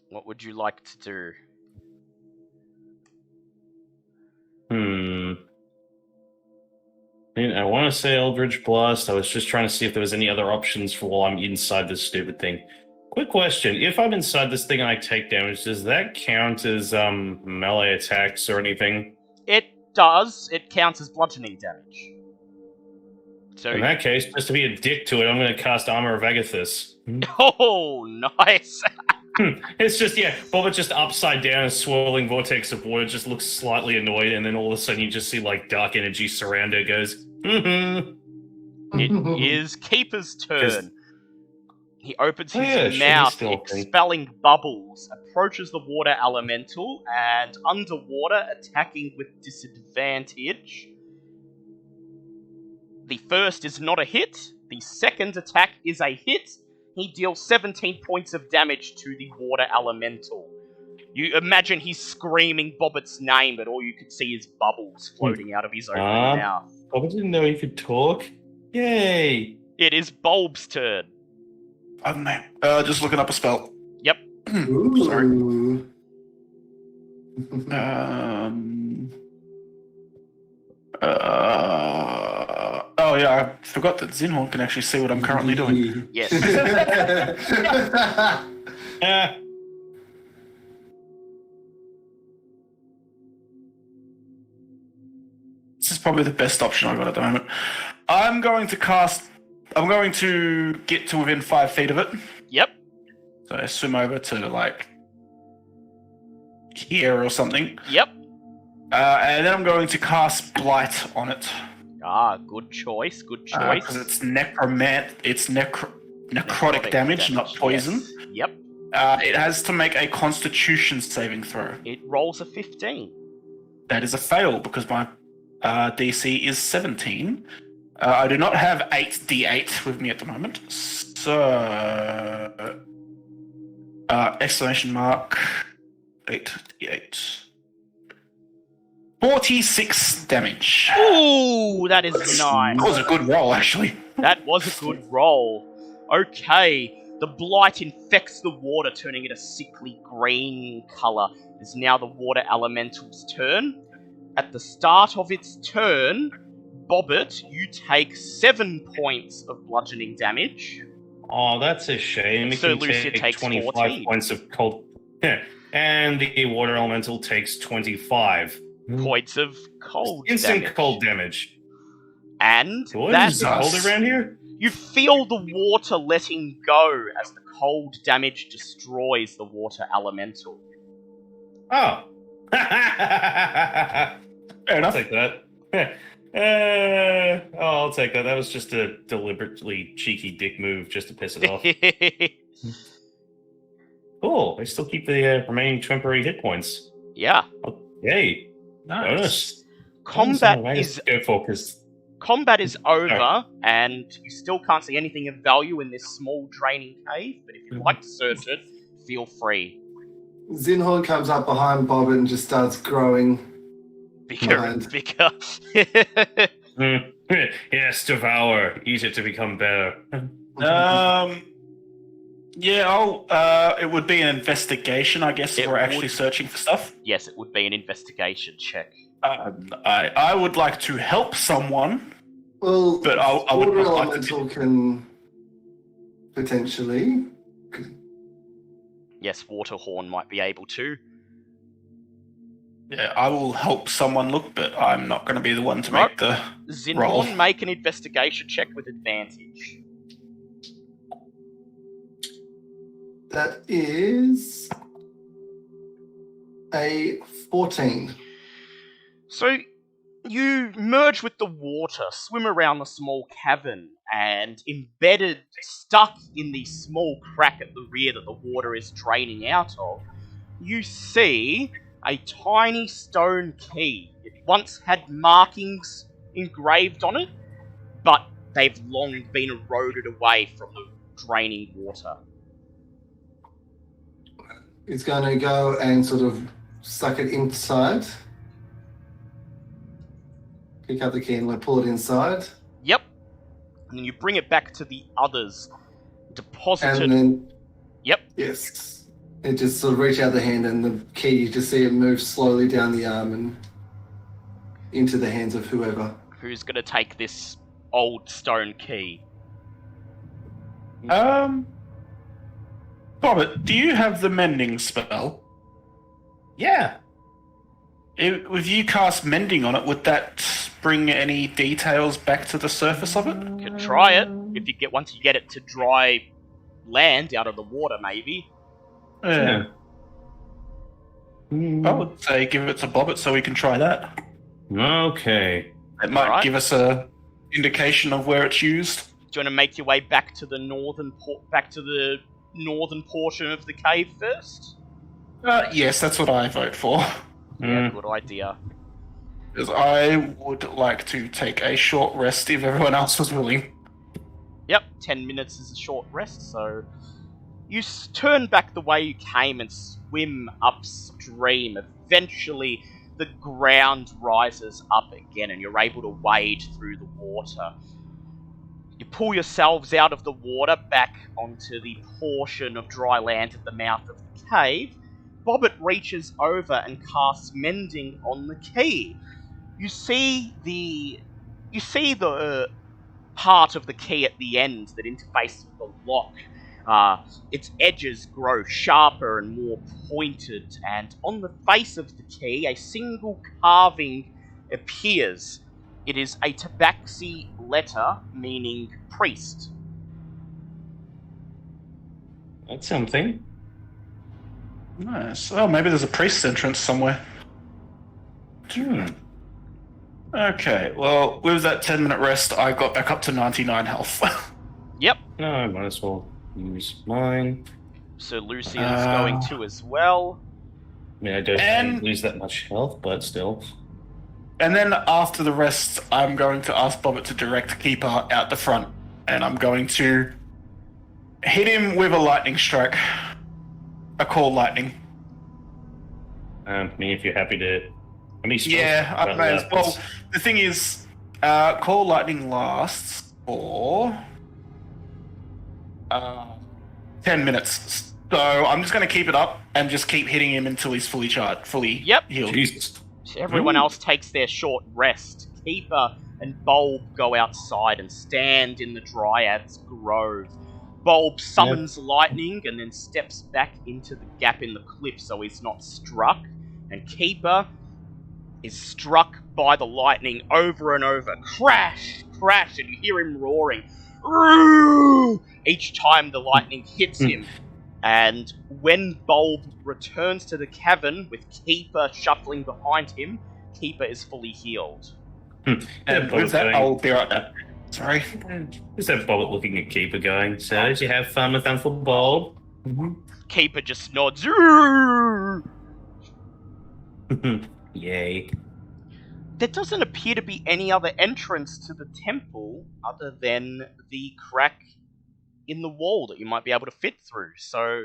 What would you like to do? I want to say Eldritch Blast. I was just trying to see if there was any other options for while I'm inside this stupid thing. Quick question. If I'm inside this thing and I take damage, does that count as melee attacks or anything? It does. It counts as bludgeoning damage. So In that case, just to be a dick to it, I'm going to cast Armor of Agathis. Oh, nice. It's just, Bobbit just upside down, a swirling vortex of water, just looks slightly annoyed, and then all of a sudden you just see, like, dark energy surround her, goes, It is Keeper's turn. He opens his mouth, expelling bubbles, approaches the water elemental, and underwater, attacking with disadvantage. The first is not a hit. The second attack is a hit. He deals 17 points of damage to the water elemental. You imagine he's screaming Bobbit's name, but all you can see is bubbles floating out of his open mouth. Bobbit didn't know he could talk. Yay! It is Bulb's turn. I don't know. Just looking up a spell. Yep. Ooh. Oh yeah, I forgot that Zinhorn can actually see what I'm currently doing. Yes. This is probably the best option I've got at the moment. I'm going to get to within 5 feet of it. Yep. So I swim over to, like, here or something. Yep. And then I'm going to cast Blight on it. Ah, good choice. Good choice. Because it's necrotic damage, not poison. Yes. Yep. It has to make a Constitution saving throw. It rolls a 15. That is a fail because my DC is 17. I do not have 8d8 with me at the moment. So, exclamation mark, 8d8. 46 damage. Ooh, that is nice. That was a good roll, actually. That was a good roll. Okay, the blight infects the water, turning it a sickly green colour. It is now the water elemental's turn. At the start of its turn, Bobbit, you take 7 points of bludgeoning damage. Oh, that's a shame. So Lucia takes 25 14 points of cold. And the water elemental takes 25 points of cold instant damage. Cold damage. And Is it cold around here? You feel the water letting go as the cold damage destroys the water elemental. Oh. Fair enough. I'll take that. I'll take that. That was just a deliberately cheeky dick move just to piss it off. Cool. I still keep the remaining temporary hit points. Yeah. Oh, yay. Bonus. Combat is over, Sorry. and you still can't see anything of value in this small draining cave, but if you'd like to search it, feel free. Zinhorn comes up behind Bobbit and just starts growing. Bigger and bigger. Yes, devour. Eat it to become better. Yeah, it would be an investigation, I guess, if we're actually would. searching for stuff. Yes, it would be an investigation check. I would like to help someone. Well, But I would water not like to elemental can potentially. Yes, Waterhorn might be able to. Yeah, I will help someone look, but I'm not going to be the one to make the roll. Zinhorn, make an investigation check with advantage. That is a 14. So, you merge with the water, swim around the small cavern, and stuck in the small crack at the rear that the water is draining out of, you see a tiny stone key. It once had markings engraved on it, but they've long been eroded away from the draining water. It's going to go and sort of suck it inside. Pick up the key and pull it inside. Yep. And then you bring it back to the others. Deposited. And then, Yep. yes, it just sort of reach out the hand, and the key, you just see it move slowly down the arm and into the hands of whoever. Who's going to take this old stone key? Bobbit, do you have the mending spell? Yeah. If you cast mending on it, would that bring any details back to the surface of it? Could try it. If you get once you get it to dry land out of the water, maybe. Yeah. I would say give it to Bobbit so we can try that. Okay. It might Alright. give us a indication of where it's used. Do you want to make your way back to the northern portion of the cave first? Yes, that's what I vote for. Yeah, good idea. Because I would like to take a short rest if everyone else was willing. Yep, 10 minutes is a short rest, so... You turn back the way you came and swim upstream. Eventually, the ground rises up again and you're able to wade through the water. You pull yourselves out of the water back onto the portion of dry land at the mouth of the cave. Bobbit reaches over and casts mending on the key. You see the part of the key at the end that interfaces with the lock. Its edges grow sharper and more pointed, and on the face of the key, a single carving appears. It is a tabaxi letter meaning priest. That's something. Nice. Oh, maybe there's a priest's entrance somewhere. Okay, well, with that 10-minute rest, I got back up to 99 health. Yep, No, I might as well use mine. so Lucian's going to as well. I mean, I don't lose that much health, but still. And then after the rest, I'm going to ask Bobbit to direct Keeper out the front, and I'm going to hit him with a lightning strike. A call lightning. I mean, if you're happy to... I mean, Yeah, I may as well. The thing is, call lightning lasts for 10 minutes. So I'm just going to keep it up and just keep hitting him until he's fully charged, fully healed. Jesus. Everyone else takes their short rest. Keeper and Bulb go outside and stand in the Dryad's Grove. Bulb summons lightning and then steps back into the gap in the cliff so he's not struck. And Keeper is struck by the lightning over and over. Crash! Crash! And you hear him roaring. Roo! Each time the lightning hits him. And when Bulb returns to the cavern with Keeper shuffling behind him, Keeper is fully healed. And with that, I'll be right back. Sorry. Just have Bobbit looking at Keeper going, so did you have fun with Uncle Bulb? Keeper just nods. "Roo!" Yay. There doesn't appear to be any other entrance to the temple other than the crack in the wall that you might be able to fit through. So,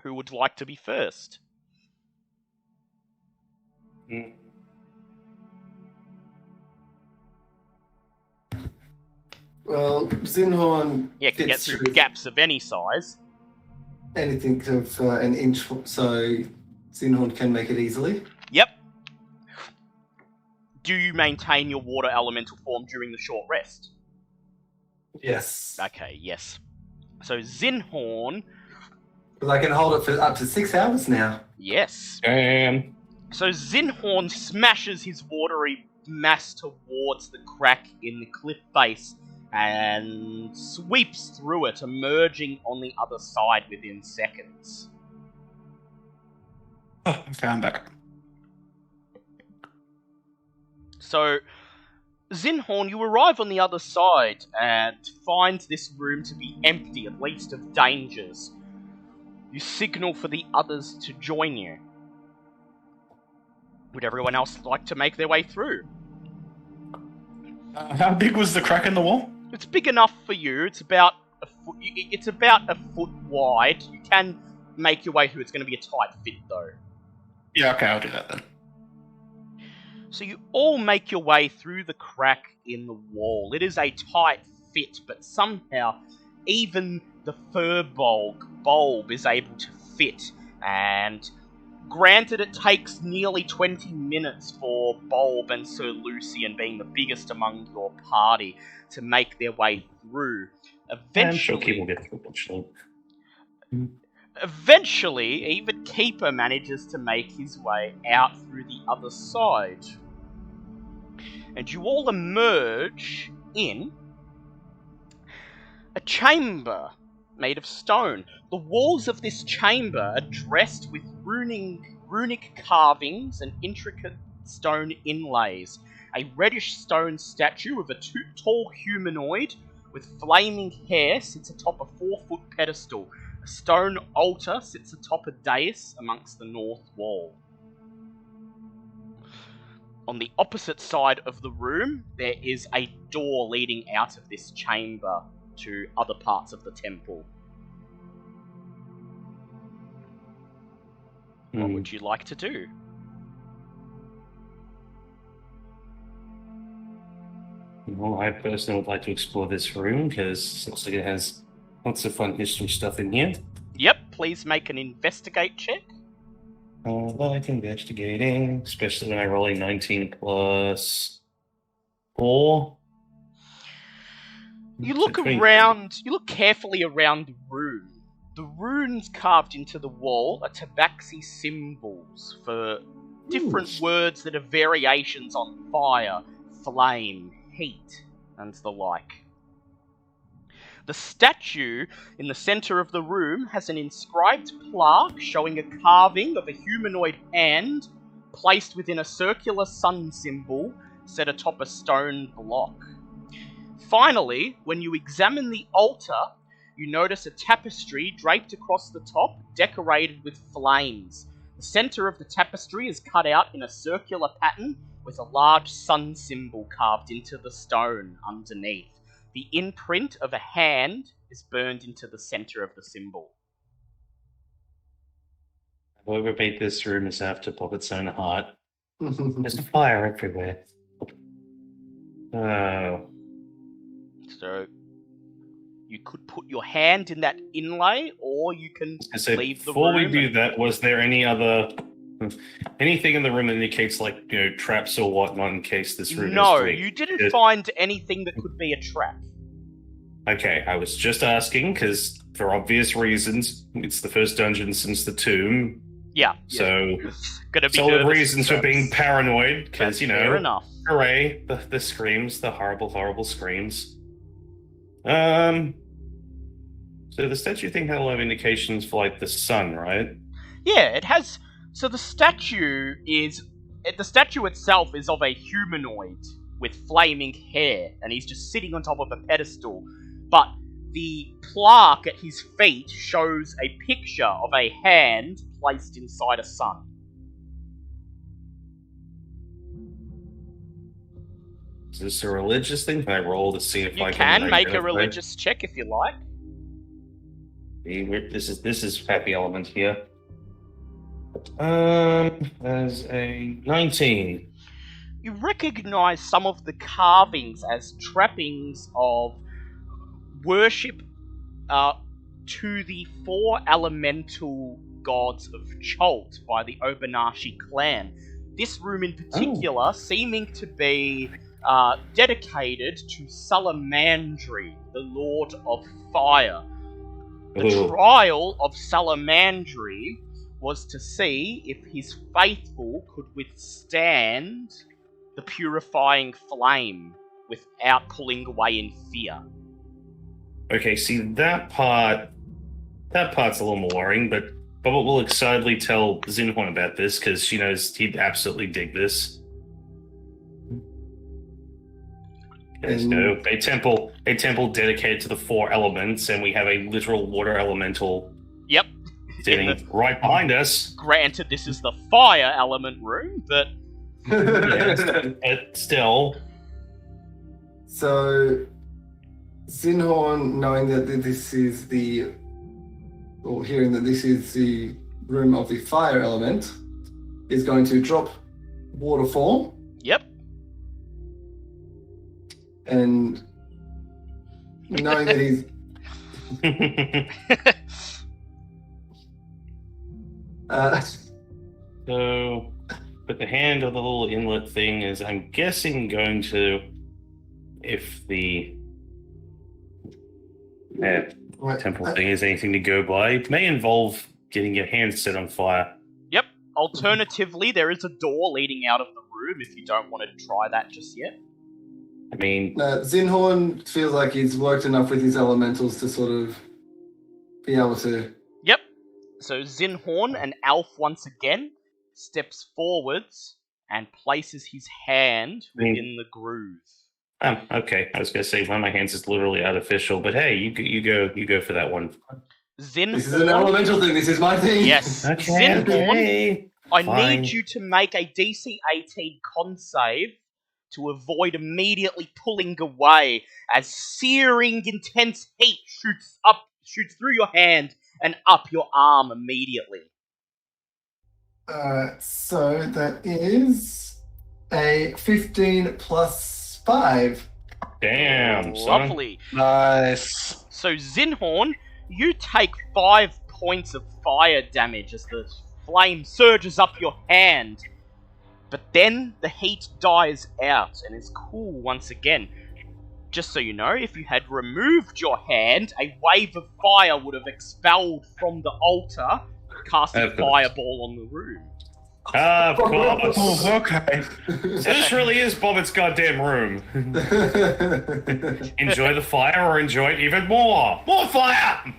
who would like to be first? Well, Zinhorn Yeah, can get fits through through gaps of any size. anything of an inch, so Zinhorn can make it easily. Yep. Do you maintain your water elemental form during the short rest? Yes. Okay, yes. So Zinhorn, Because I can hold it for up to 6 hours now. yes. Damn. So Zinhorn smashes his watery mass towards the crack in the cliff face and sweeps through it, emerging on the other side within seconds. Oh, okay, I'm back. So, Zinhorn, you arrive on the other side and find this room to be empty, at least of dangers. You signal for the others to join you. Would everyone else like to make their way through? How big was the crack in the wall? It's big enough for you. It's about a foot. It's about a foot wide. You can make your way through. It's going to be a tight fit, though. Yeah, okay, I'll do that then. So you all make your way through the crack in the wall. It is a tight fit, but somehow even the bulb is able to fit. And granted, it takes nearly 20 minutes for Bulb and Sir Lucian, being the biggest among your party, to make their way through. I'm sure Keep will get through eventually. Eventually, even Keeper manages to make his way out through the other side. And you all emerge in a chamber made of stone. The walls of this chamber are dressed with runic carvings and intricate stone inlays. A reddish stone statue of a tall humanoid with flaming hair sits atop a 4-foot pedestal. A stone altar sits atop a dais amongst the north wall. On the opposite side of the room, there is a door leading out of this chamber to other parts of the temple. What would you like to do? Well, I personally would like to explore this room because it looks like it has lots of fun history stuff in here. Yep, please make an investigate check. Like investigating, especially when I roll a 19 plus 4. You look around, you look carefully around the room. The runes carved into the wall are tabaxi symbols for different words that are variations on fire, flame, heat, and the like. The statue in the center of the room has an inscribed plaque showing a carving of a humanoid hand placed within a circular sun symbol set atop a stone block. Finally, when you examine the altar, you notice a tapestry draped across the top, decorated with flames. The center of the tapestry is cut out in a circular pattern with a large sun symbol carved into the stone underneath. The imprint of a hand is burned into the center of the symbol. Whoever made this room is after Puppet's own heart. There's fire everywhere. Oh. So, you could put your hand in that inlay, or you can leave the room. Before we do that, was there anything in the room that indicates, like, traps or whatnot in case this room is... No, you didn't find anything that could be a trap. Okay, I was just asking, because for obvious reasons, it's the first dungeon since the tomb. Yeah. So, gonna be solid reasons for being paranoid, because, fair enough. Hooray, the screams, the horrible, horrible screams. So the statue thing had a lot of indications for, like, the sun, right? Yeah, it has... So the statue itself is of a humanoid with flaming hair, and he's just sitting on top of a pedestal. But the plaque at his feet shows a picture of a hand placed inside a sun. Is this a religious thing? Can I roll to see if you I can... You can make a religious check if you like. This is happy element here. As a 19. You recognize some of the carvings as trappings of worship to the 4 elemental gods of Chult by the Obonashi clan. This room in particular seeming to be dedicated to Salamandri, the Lord of Fire. The trial of Salamandri was to see if his faithful could withstand the purifying flame without pulling away in fear. Okay, see, that part's a little more worrying, but we'll excitedly tell Zinhorn about this, because she knows he'd absolutely dig this. A temple dedicated to the 4 elements, and we have a literal water elemental. Yep. Sitting right behind us. Granted, this is the fire element room, but still. So, Zinhorn, knowing that this is the or hearing that this is the room of the fire element, is going to drop waterfall Yep. and knowing that he's So, but the hand of the little inlet thing is, I'm guessing, going to, if the temple thing is anything to go by, it may involve getting your hand set on fire. Yep. Alternatively, there is a door leading out of the room if you don't want to try that just yet. I mean, Zinhorn feels like he's worked enough with his elementals to sort of be able to. Yep. So Zinhorn, and Alf once again, steps forwards and places his hand within the groove. Okay. I was going to say one of my hands is literally artificial, but hey, you go for that one. Zinhorn. This is an elemental thing. This is my thing. Yes. Okay. Zinhorn, I Fine. need you to make a DC 18 con save to avoid immediately pulling away as searing intense heat shoots through your hand and up your arm immediately. So that is a 15 plus 5. Damn, son. Lovely. Nice. So Zinhorn, you take 5 points of fire damage as the flame surges up your hand. But then the heat dies out and is cool once again. Just so you know, if you had removed your hand, a wave of fire would have expelled from the altar, casting Of course. fireball on the room. Of course. Oh, okay. This really is Bobbitt's goddamn room. Enjoy the fire or enjoy it even more. More fire!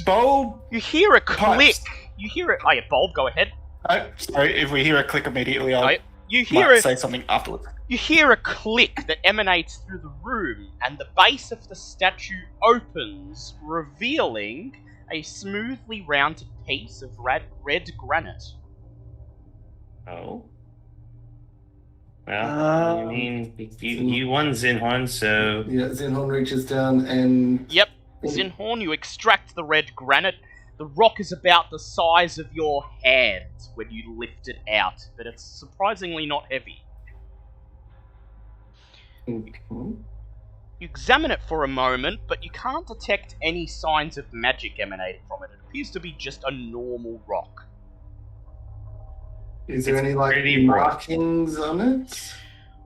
Bulb. You hear a click. Pipes. You hear it. Oh yeah, Bulb, go ahead. Oh, sorry, if we hear a click immediately, Oh, I'll yeah. You hear might it. say something afterwards. You hear a click that emanates through the room, and the base of the statue opens, revealing a smoothly rounded piece of red granite. Oh. Well, I mean, you won Zinhorn, so... Yeah, Zinhorn reaches down and. Yep, Zinhorn, you extract the red granite. The rock is about the size of your hand when you lift it out, but it's surprisingly not heavy. Okay. You examine it for a moment, but you can't detect any signs of magic emanating from it. It appears to be just a normal rock. Is there It's any like pretty rough. markings on it?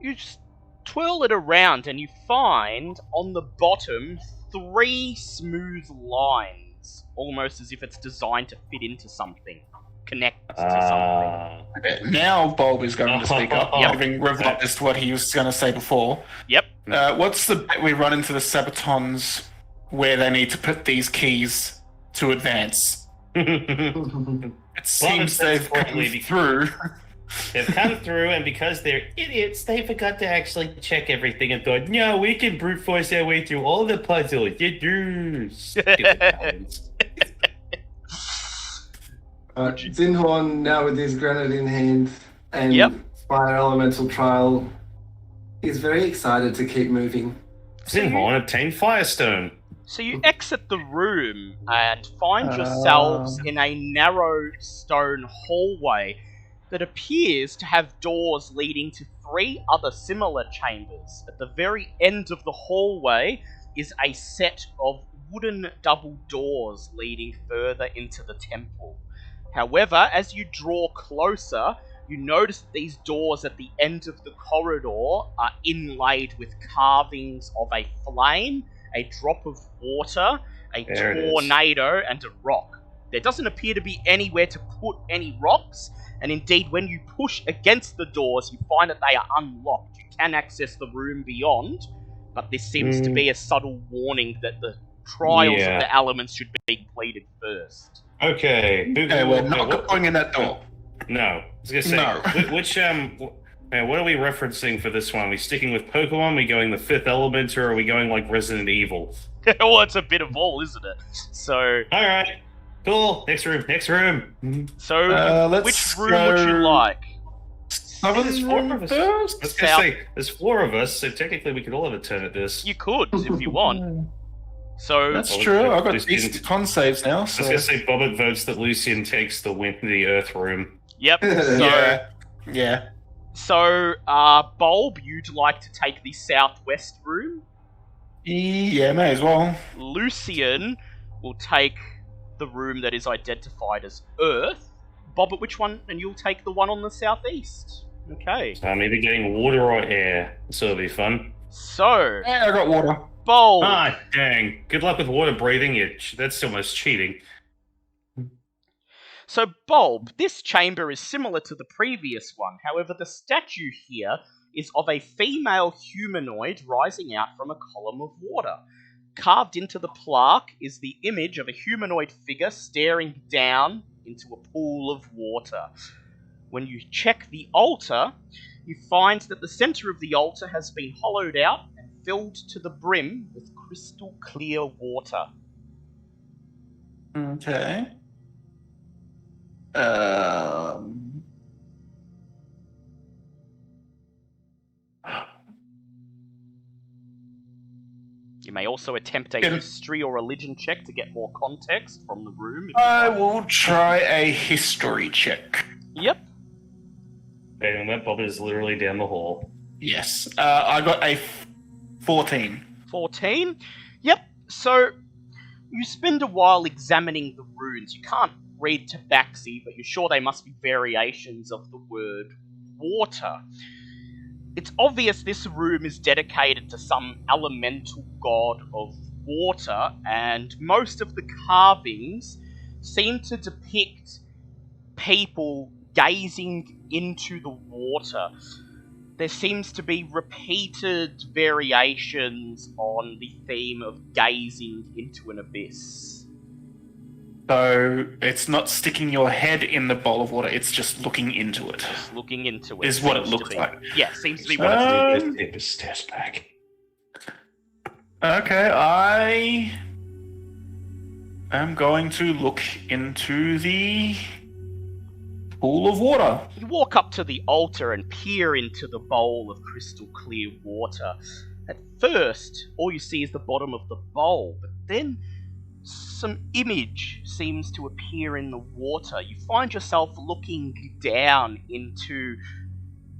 You just twirl it around and you find on the bottom 3 smooth lines, almost as if it's designed to fit into something, connect to something. Okay, now Bulb is going to speak up, Yep. having revised what he was going to say before. Yep. What's the bit we run into the Sabatons where they need to put these keys to advance? It seems they've come importantly, through. They've come through, and because they're idiots, they forgot to actually check everything and thought, no, we can brute force our way through all the puzzles. You do. Stupid cowards. Zinhorn, now with his granite in hand and Yep. fire elemental trial, is very excited to keep moving. Zinhorn obtained Firestone. So you exit the room and find yourselves in a narrow stone hallway that appears to have doors leading to 3 other similar chambers. At the very end of the hallway is a set of wooden double doors leading further into the temple. However, as you draw closer, you notice that these doors at the end of the corridor are inlaid with carvings of a flame, a drop of water, a There it is. tornado, and a rock. There doesn't appear to be anywhere to put any rocks, and indeed when you push against the doors, you find that they are unlocked. You can access the room beyond, but this seems to be a subtle warning that the trials of the elements should be completed first. Okay. Okay, we're not going in that door. No. I was going to say, No. which, what are we referencing for this one? Are we sticking with Pokemon? Are we going the 5th element, or are we going like Resident Evil? Well, it's a bit of all, isn't it? So, Alright. Cool. Next room. so Let's which room would you go- like? There's 4 of us. I First? was going to say, there's 4 of us, so technically we could all have a turn at this. You could, if you want. So That's Well, true. I've got Lucian- decent con saves now. I was So going to say, Bobbit votes that Lucian takes the Earth room. yep. So yeah. Bulb, you'd like to take the southwest room. Yeah, may as well. Lucian will take the room that is identified as Earth. Bobbit, which one? And you'll take the one on the southeast. Okay. So I'm either getting water or air. This will be fun. So, Yeah, I got water. Bulb. Ah, dang. Good luck with water breathing. That's almost cheating. So, Bulb, this chamber is similar to the previous one. However, the statue here is of a female humanoid rising out from a column of water. Carved into the plaque is the image of a humanoid figure staring down into a pool of water. When you check the altar, you find that the center of the altar has been hollowed out and filled to the brim with crystal clear water. Okay. Um. You may also attempt a Can- history or religion check to get more context from the room. I will try a history check. Yep. And that Bobbit is literally down the hall. Yes. I got a 14. 14. Yep. So you spend a while examining the runes. You can't read Tabaxi, but you're sure they must be variations of the word water. It's obvious this room is dedicated to some elemental god of water, and most of the carvings seem to depict people gazing into the water. There seems to be repeated variations on the theme of gazing into an abyss. So it's not sticking your head in the bowl of water, it's just looking into it. Just looking into it. Is what it seems to looks be. like. Yeah, seems to be what it's Um, Let's take a step back. Okay, I am going to look into the pool of water. You walk up to the altar and peer into the bowl of crystal clear water. At first, all you see is the bottom of the bowl, but then some image seems to appear in the water. You find yourself looking down into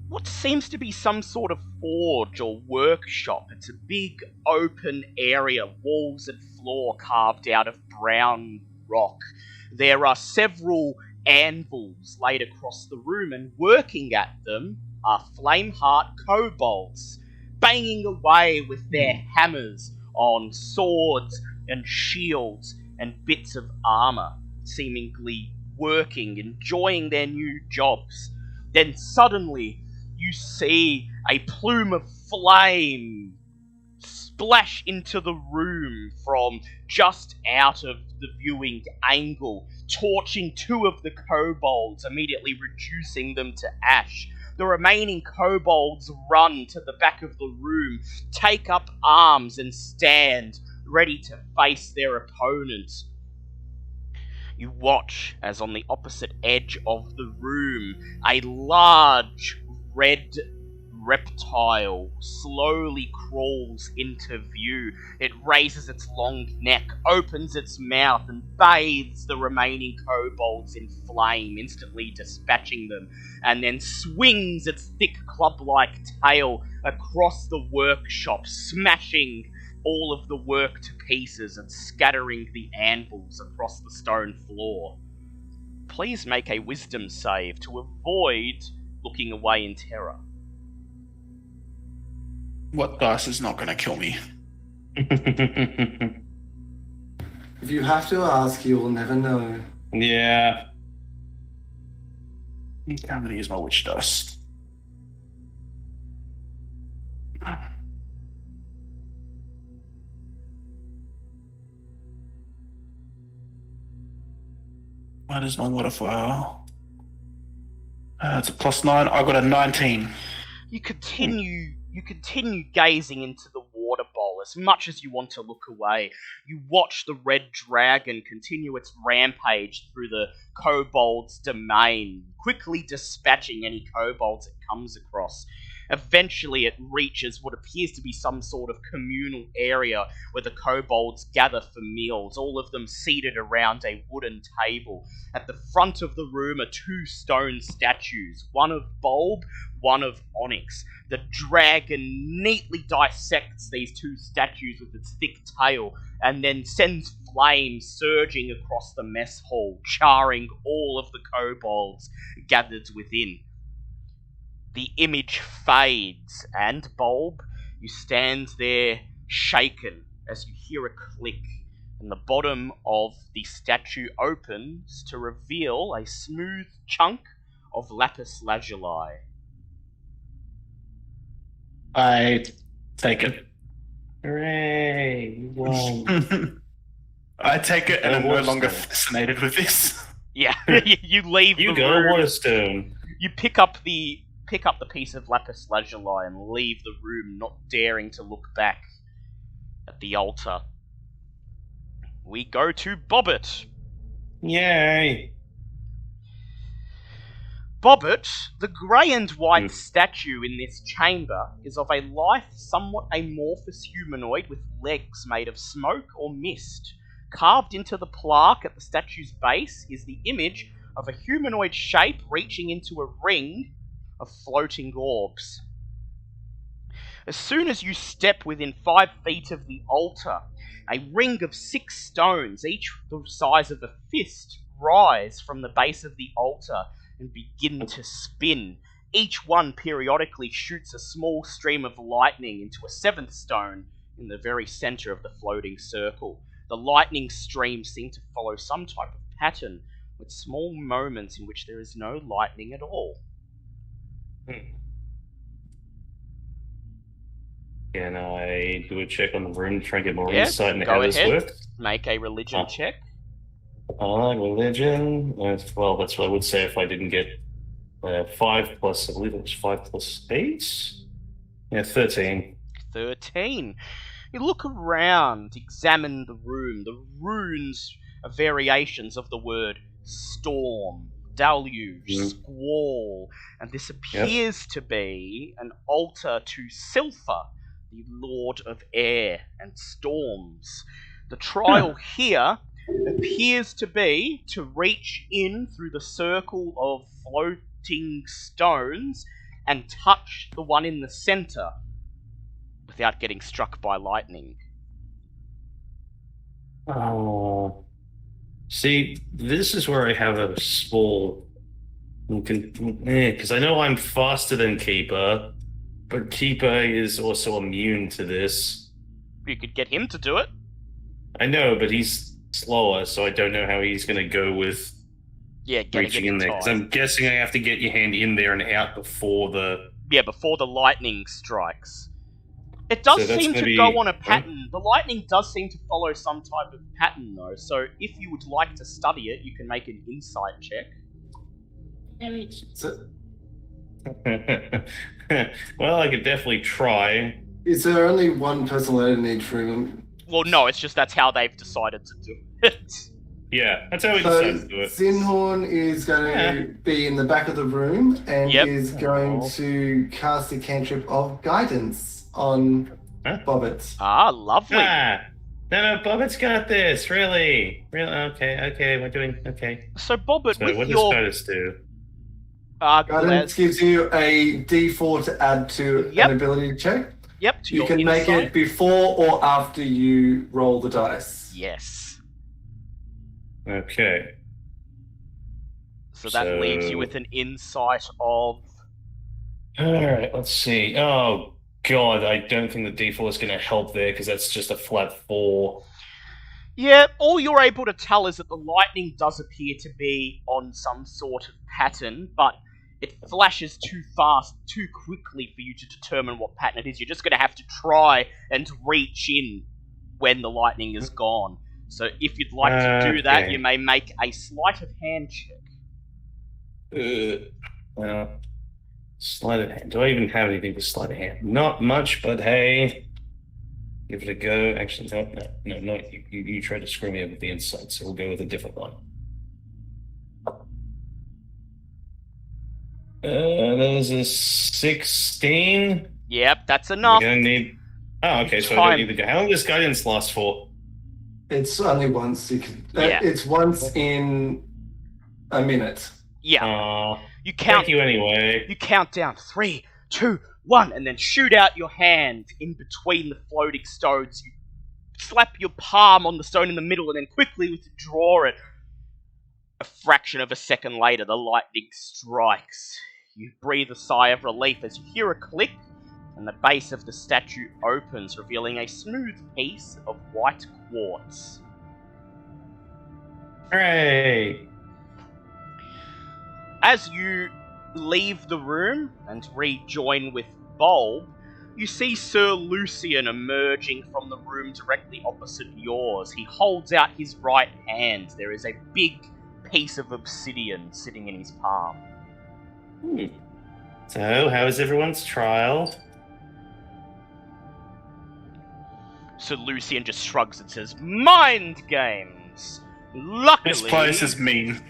what seems to be some sort of forge or workshop. It's a big open area, walls and floor carved out of brown rock. There are several anvils laid across the room, and working at them are Flameheart kobolds, banging away with their hammers on swords and shields and bits of armor, seemingly working, enjoying their new jobs. Then suddenly you see a plume of flame splash into the room from just out of the viewing angle, torching two of the kobolds, immediately reducing them to ash. The remaining kobolds run to the back of the room, take up arms and stand ready to face their opponent. You watch as on the opposite edge of the room, a large red reptile slowly crawls into view. It raises its long neck, opens its mouth, and bathes the remaining kobolds in flame, instantly dispatching them, and then swings its thick club-like tail across the workshop, smashing all of the work to pieces and scattering the anvils across the stone floor. Please make a wisdom save to avoid looking away in terror. What dice is not going to kill me? If you have to ask, you will never know. Yeah. I'm going to use my witch dice. What is my modifier? It's a +9. I got a 19. You continue gazing into the water bowl as much as you want to look away. You watch the red dragon continue its rampage through the kobold's domain, quickly dispatching any kobolds it comes across. Eventually it reaches what appears to be some sort of communal area where the kobolds gather for meals, all of them seated around a wooden table. At the front of the room are 2 stone statues, one of Bulb, one of Onyx. The dragon neatly dissects these 2 statues with its thick tail, and then sends flames surging across the mess hall, charring all of the kobolds gathered within. The image fades, and Bulb, you stand there shaken as you hear a click, and the bottom of the statue opens to reveal a smooth chunk of lapis lazuli. I take it. Hooray! Wow. I take it, and Oh, I'm no what's longer that? fascinated with this. Yeah, you leave You the go, room. Waterstone. You pick up the piece of lapis lazuli and leave the room, not daring to look back at the altar. We go to Bobbit. Yay! Bobbit, the grey and white statue in this chamber, is of a lithe, somewhat amorphous humanoid with legs made of smoke or mist. Carved into the plaque at the statue's base is the image of a humanoid shape reaching into a ring of floating orbs. As soon as you step within 5 feet of the altar, a ring of 6 stones, each the size of a fist, rise from the base of the altar and begin to spin. Each one periodically shoots a small stream of lightning into a 7th stone in the very center of the floating circle. The lightning streams seem to follow some type of pattern, with small moments in which there is no lightning at all. Can I do a check on the room to try and get more Yeah, insight into go how this ahead. works? Make a religion check. Religion. Well, that's what I would say if I didn't get 5 plus, I believe it was 5 plus 8? Yeah, 13. 13. You look around, examine the room. The runes are variations of the word storm, deluge, squall, and this appears to be an altar to Silpher, the Lord of Air and Storms. The trial here appears to be to reach in through the circle of floating stones and touch the one in the center without getting struck by lightning. Oh. See, this is where I have a small... Because I know I'm faster than Keeper, but Keeper is also immune to this. You could get him to do it. I know, but he's slower, so I don't know how he's going to go with reaching in there. Because I'm guessing I have to get your hand in there and out before the... Yeah, before the lightning strikes. It does seem to go on a pattern. The lightning does seem to follow some type of pattern, though. So if you would like to study it, you can make an insight check. Well, I could definitely try. Is there only one person allowed in each room? Well, no, it's just that's how they've decided to do it. Yeah, that's how we So decided to do it. Zinhorn is going to be in the back of the room and is going to cast a cantrip of guidance on Bobbit. Ah, lovely. No, Bobbit's got this, really. Okay, we're doing, okay. So, Bobbit, So with what your... does Curtis do? Guidance gives you a d4 to add to an ability check. Yep, to You your can make insight. it before or after you roll the dice. Yes. Okay. So that leaves you with an insight of... Alright, let's see. Oh, God, I don't think the D4 is going to help there, because that's just a flat 4. Yeah, all you're able to tell is that the lightning does appear to be on some sort of pattern, but it flashes too fast, too quickly for you to determine what pattern it is. You're just going to have to try and reach in when the lightning is gone. So if you'd like to do that, you may make a sleight of hand check. Well, sleight of hand. Do I even have anything for sleight of hand? Not much, but hey, give it a go. Actually, no. You tried to screw me up with the insight, so we'll go with a different one. There's a 16. Yep, that's We're enough. gonna need. Oh, okay. So I Time. don't need the guy. How long does guidance last for? It's only once you can. Yeah. It's once in a minute. Yeah. You Thank count. you anyway. You count down 3, 2, 1, and then shoot out your hand in between the floating stones. You slap your palm on the stone in the middle, and then quickly withdraw it. A fraction of a second later, the lightning strikes. You breathe a sigh of relief as you hear a click, and the base of the statue opens, revealing a smooth piece of white quartz. Hooray! As you leave the room and rejoin with Bulb, you see Sir Lucian emerging from the room directly opposite yours. He holds out his right hand. There is a big piece of obsidian sitting in his palm. So, how is everyone's trial? Sir Lucian just shrugs and says, "Mind games! Luckily..." This place is mean.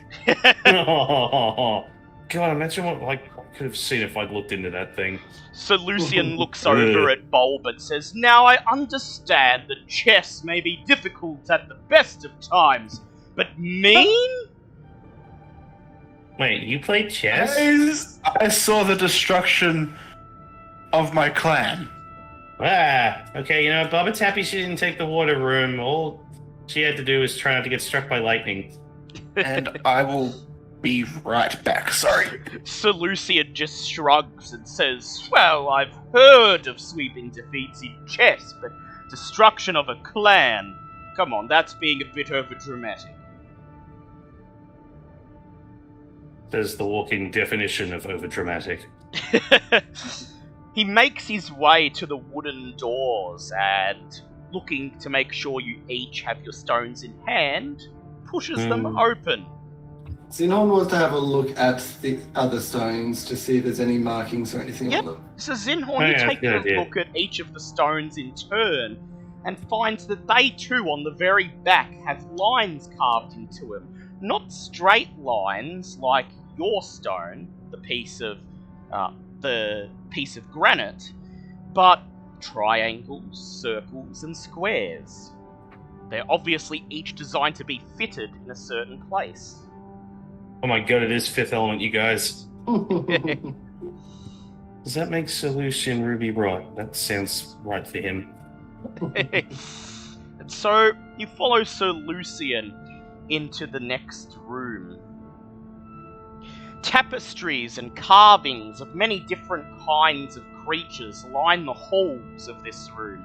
Oh, God, imagine what I could have seen if I'd looked into that thing. Sir Lucian looks over at Bulb and says, "Now I understand that chess may be difficult at the best of times, but mean? Wait, you play chess? I saw the destruction of my clan. Okay, Bubba's happy she didn't take the water room. All she had to do was try not to get struck by lightning. And I will be right back. Sorry. Sir Lucian just shrugs and says, "Well, I've heard of sweeping defeats in chess, but destruction of a clan? Come on, that's being a bit overdramatic." There's the walking definition of overdramatic. He makes his way to the wooden doors and, looking to make sure you each have your stones in hand, pushes them open. Xenon wants to have a look at the other stones to see if there's any markings or anything Yep. on them. So Zinhorn, you take good a idea. look at each of the stones in turn and finds that they too, on the very back, have lines carved into them. Not straight lines like your stone, the piece of granite, but triangles, circles, and squares. They're obviously each designed to be fitted in a certain place. Oh my God, it is Fifth Element, you guys. Does that make Sir Lucian Ruby right? That sounds right for him. And so you follow Sir Lucian into the next room. Tapestries and carvings of many different kinds of creatures line the halls of this room.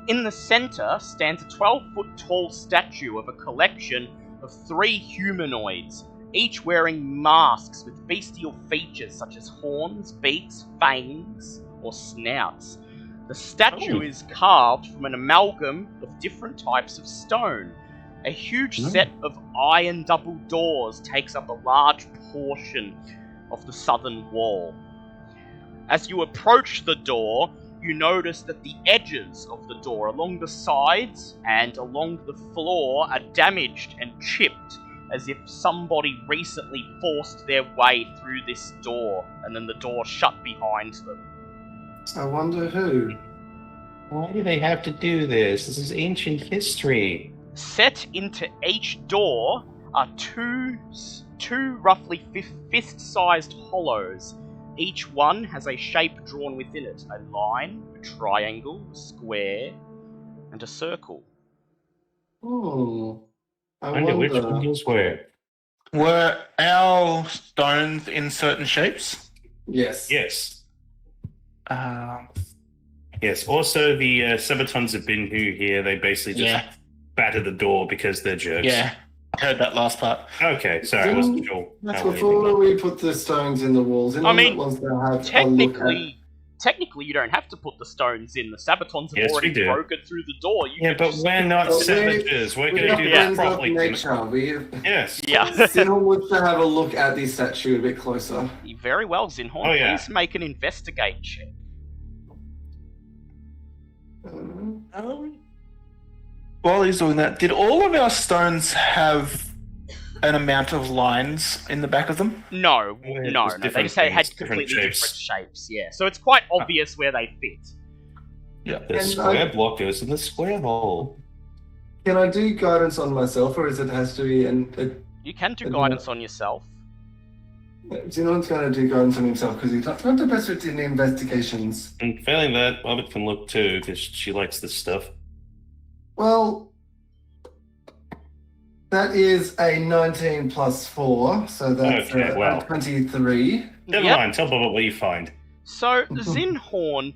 In the center stands a 12-foot tall statue of a collection of 3 humanoids, each wearing masks with bestial features such as horns, beaks, fangs, or snouts. The statue is carved from an amalgam of different types of stone. A huge set of iron double doors takes up a large portion of the southern wall. As you approach the door, you notice that the edges of the door along the sides and along the floor are damaged and chipped, as if somebody recently forced their way through this door, and then the door shut behind them. I wonder who. Why do they have to do this? This is ancient history. Set into each door are two roughly fist-sized hollows. Each one has a shape drawn within it: a line, a triangle, a square, and a circle. I Wonder which wonder. one goes where. Were our stones in certain shapes? Yes. Yes. Um, Yes. Also, the Sabatons have been here. They basically just battered the door because they're jerks. yeah. I heard that last part. Okay, sorry, I wasn't sure. That's how we before we put the stones in the walls. Anyone I mean, that wants to have a look at... Technically, you don't have to put the stones in. The Sabatons have Yes, already we do. broken through the door. You Yeah, can but just... we're not Well, savages. We're we going have to do friends that of properly. nature. Yes. Yeah. Xenon wants to have a look at this statue a bit closer. Very well, Zinhorn. Oh, yeah. Please make an investigate check. While he's doing that, did all of our stones have an amount of lines in the back of them? No, Yeah, no, there's no. They different just had things, completely different different shapes. shapes, yeah. So it's quite obvious where they fit. Yeah. The And square block goes in the square hole. Can I do guidance on myself, or is it has to be You can do And guidance what- on yourself. Zenon's going to do guidance on himself because he's not the best with the investigations. And failing that, Bobbit can look too, because she likes this stuff. Well, that is a 19 plus 4, so that's Okay, wow. a 23. Never Yep. mind, tell Bobbit what you find. So, Zinhorn,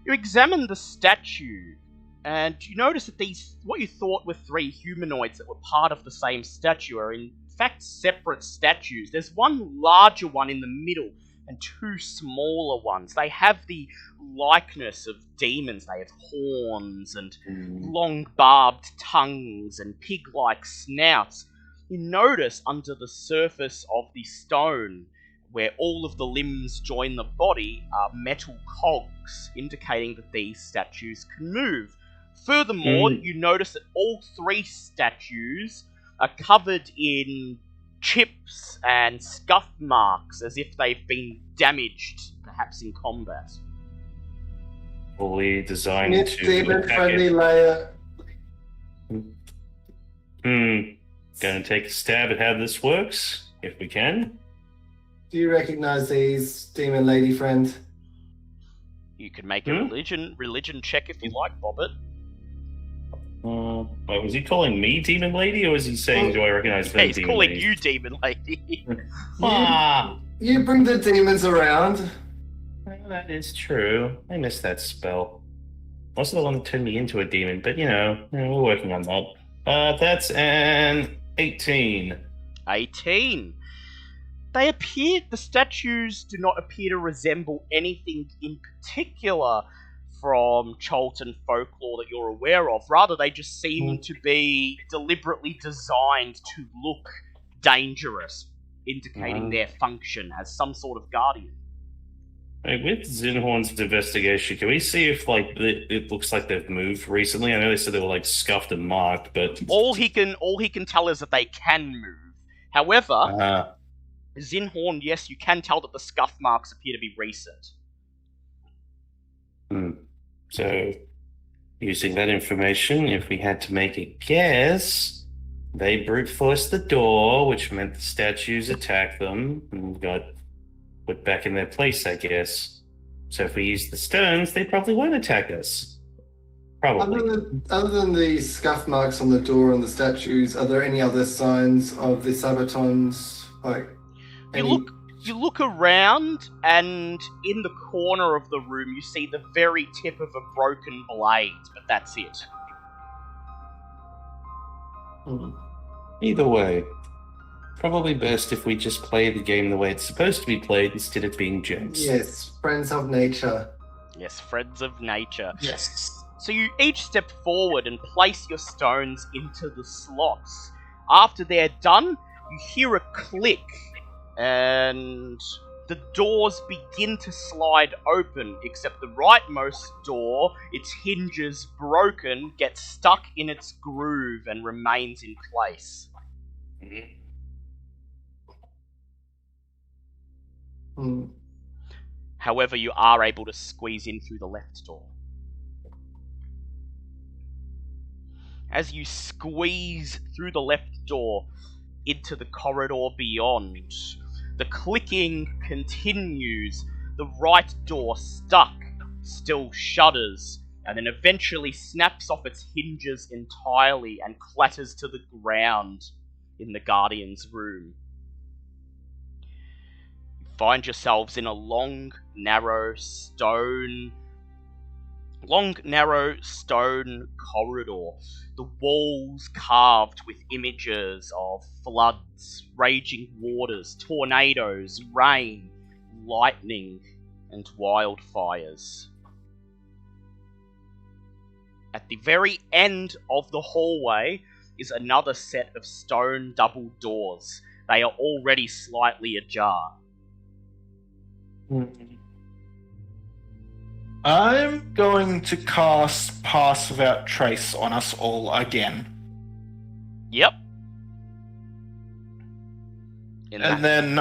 you examine the statue, and you notice that these, what you thought were 3 humanoids that were part of the same statue, are in fact separate statues. There's one larger one in the middle, and 2 smaller ones. They have the likeness of demons. They have horns, and long barbed tongues, and pig-like snouts. You notice under the surface of the stone, where all of the limbs join the body, are metal cogs, indicating that these statues can move. Furthermore, you notice that all 3 statues are covered in chips and scuff marks, as if they've been damaged, perhaps in combat. Fully designed It's to demon attack friendly it. layer. Gonna take a stab at how this works, if we can. Do you recognize these, demon lady friend? You can make a religion check if you like, Bobbit. Wait, was he calling me Demon Lady, or was he saying, do I recognize them, Hey, he's Demon calling Lady? you Demon Lady. Ah, You bring the demons around. that is true. I missed that spell. Also the one that turned me into a demon, but we're working on that. That's an 18. 18. The statues do not appear to resemble anything in particular from Chult and folklore that you're aware of. Rather, they just seem to be deliberately designed to look dangerous, indicating their function as some sort of guardian. Right, with Zinhorn's investigation, can we see if it looks like they've moved recently? I know they said they were scuffed and marked, but All he can tell is that they can move. However, Zinhorn, yes, you can tell that the scuff marks appear to be recent. So, using that information, if we had to make a guess, they brute forced the door, which meant the statues attacked them and got put back in their place, I guess. So if we use the stones, they probably won't attack us. Probably. Other than the scuff marks on the door and the statues, are there any other signs of the sabatons? You look around, and in the corner of the room, you see the very tip of a broken blade, but that's it. Either way, probably best if we just play the game the way it's supposed to be played instead of being jokes. Yes, friends of nature. Yes, friends of nature. Yes. So you each step forward and place your stones into the slots. After they're done, you hear a click, and the doors begin to slide open, except the rightmost door, its hinges broken, gets stuck in its groove and remains in place. However, you are able to squeeze in through the left door. As you squeeze through the left door into the corridor beyond, the clicking continues. The right door, stuck, still shudders, and then eventually snaps off its hinges entirely and clatters to the ground in the Guardian's room. You find yourselves in a long, narrow stone corridor. The walls carved with images of floods, raging waters, tornadoes, rain, lightning, and wildfires. At the very end of the hallway is another set of stone double doors. They are already slightly ajar. I'm going to cast Pass Without Trace on us all again. Yep. And then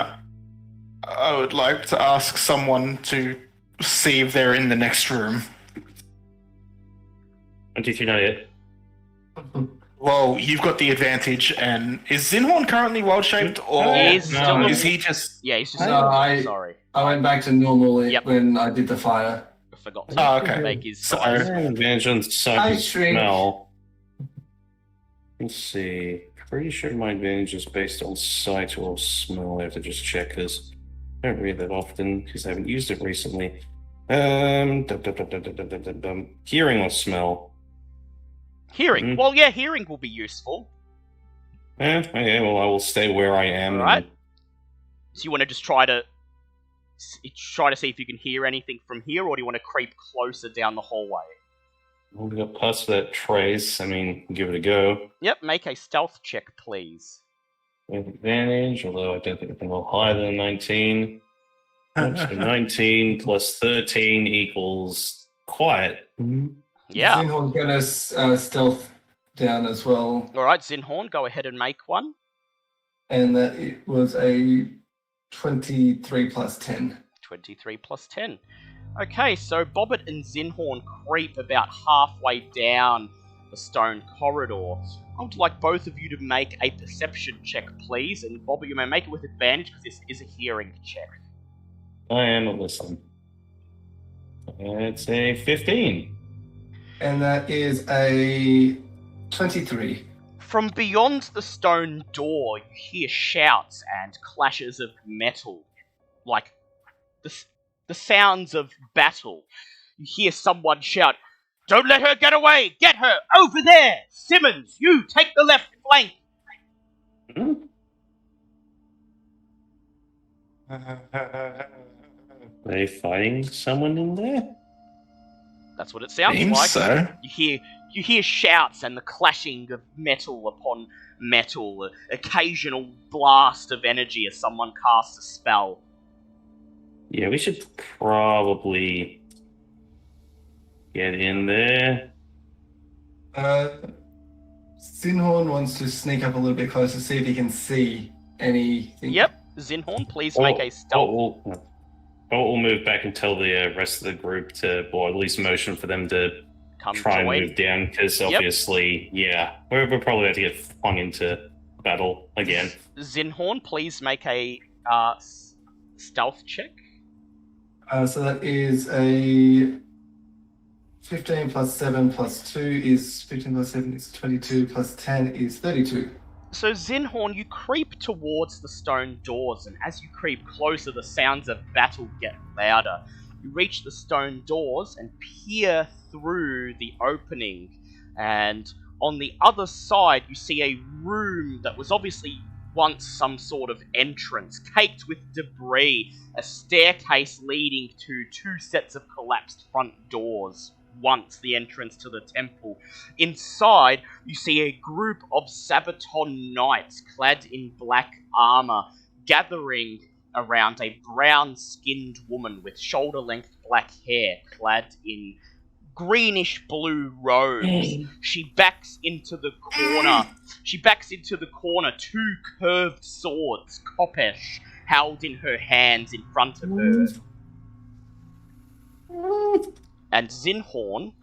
I would like to ask someone to see if they're in the next room. 23 not yet. Well, you've got the advantage, and is Zinhorn currently wild-shaped, or He's still is he just... Yeah, he's just... No, sorry. I went back to normal Yep. when I did the fire. I forgot to Oh, okay. make his So- size. Advantage on sight I and shrink. smell. Let's see. Pretty sure my advantage is based on sight or smell. I have to just check because I don't read that often because I haven't used it recently. Hearing or smell? Hearing. Well, yeah, hearing will be useful. Okay, well, I will stay where I am. Alright. So you want to just try to see if you can hear anything from here, or do you want to creep closer down the hallway? We'll go past that trace. I mean, give it a go. Yep, make a stealth check, please. With advantage, although I don't think I can roll higher than 19. So 19 plus 13 equals quiet. Yeah. Zinhorn got us stealth down as well, Alright, Zinhorn, go ahead and make one. and that it was a 23 plus 10. 23 plus 10. Okay, so Bobbit and Zinhorn creep about halfway down the stone corridor. I would like both of you to make a perception check, please. And Bobbit, you may make it with advantage because this is a hearing check. I am a listen. It's a 15. And that is a 23. From beyond the stone door, you hear shouts and clashes of metal. Like the sounds of battle. You hear someone shout, "Don't let her get away! Get her! Over there! Simmons, you take the left flank!" Are they fighting someone in there? That's what it sounds Seems like. so. You hear shouts and the clashing of metal upon metal, an occasional blast of energy as someone casts a spell. Yeah, we should probably get in there. Zinhorn wants to sneak up a little bit closer, see if he can see anything. Yep, Zinhorn, please make a stealth. We'll move back and tell the rest of the group to, or at least motion for them to Come try join. and move down, because Yep. obviously, yeah, we're probably about to get flung into battle again. Zinhorn, please make a stealth check. So that is a 15 plus 7 plus 2 is 15 plus 7 is 22 plus 10 is 32. So Zinhorn, you creep towards the stone doors, and as you creep closer, the sounds of battle get louder. You reach the stone doors and peer through the opening, and on the other side you see a room that was obviously once some sort of entrance, caked with debris, a staircase leading to two sets of collapsed front doors, once the entrance to the temple. Inside, you see a group of Sabaton knights clad in black armor, gathering around a brown-skinned woman with shoulder-length black hair, clad in greenish-blue robes. She backs into the corner. Two curved swords, Kopesh, held in her hands in front of her. And Zinhorn,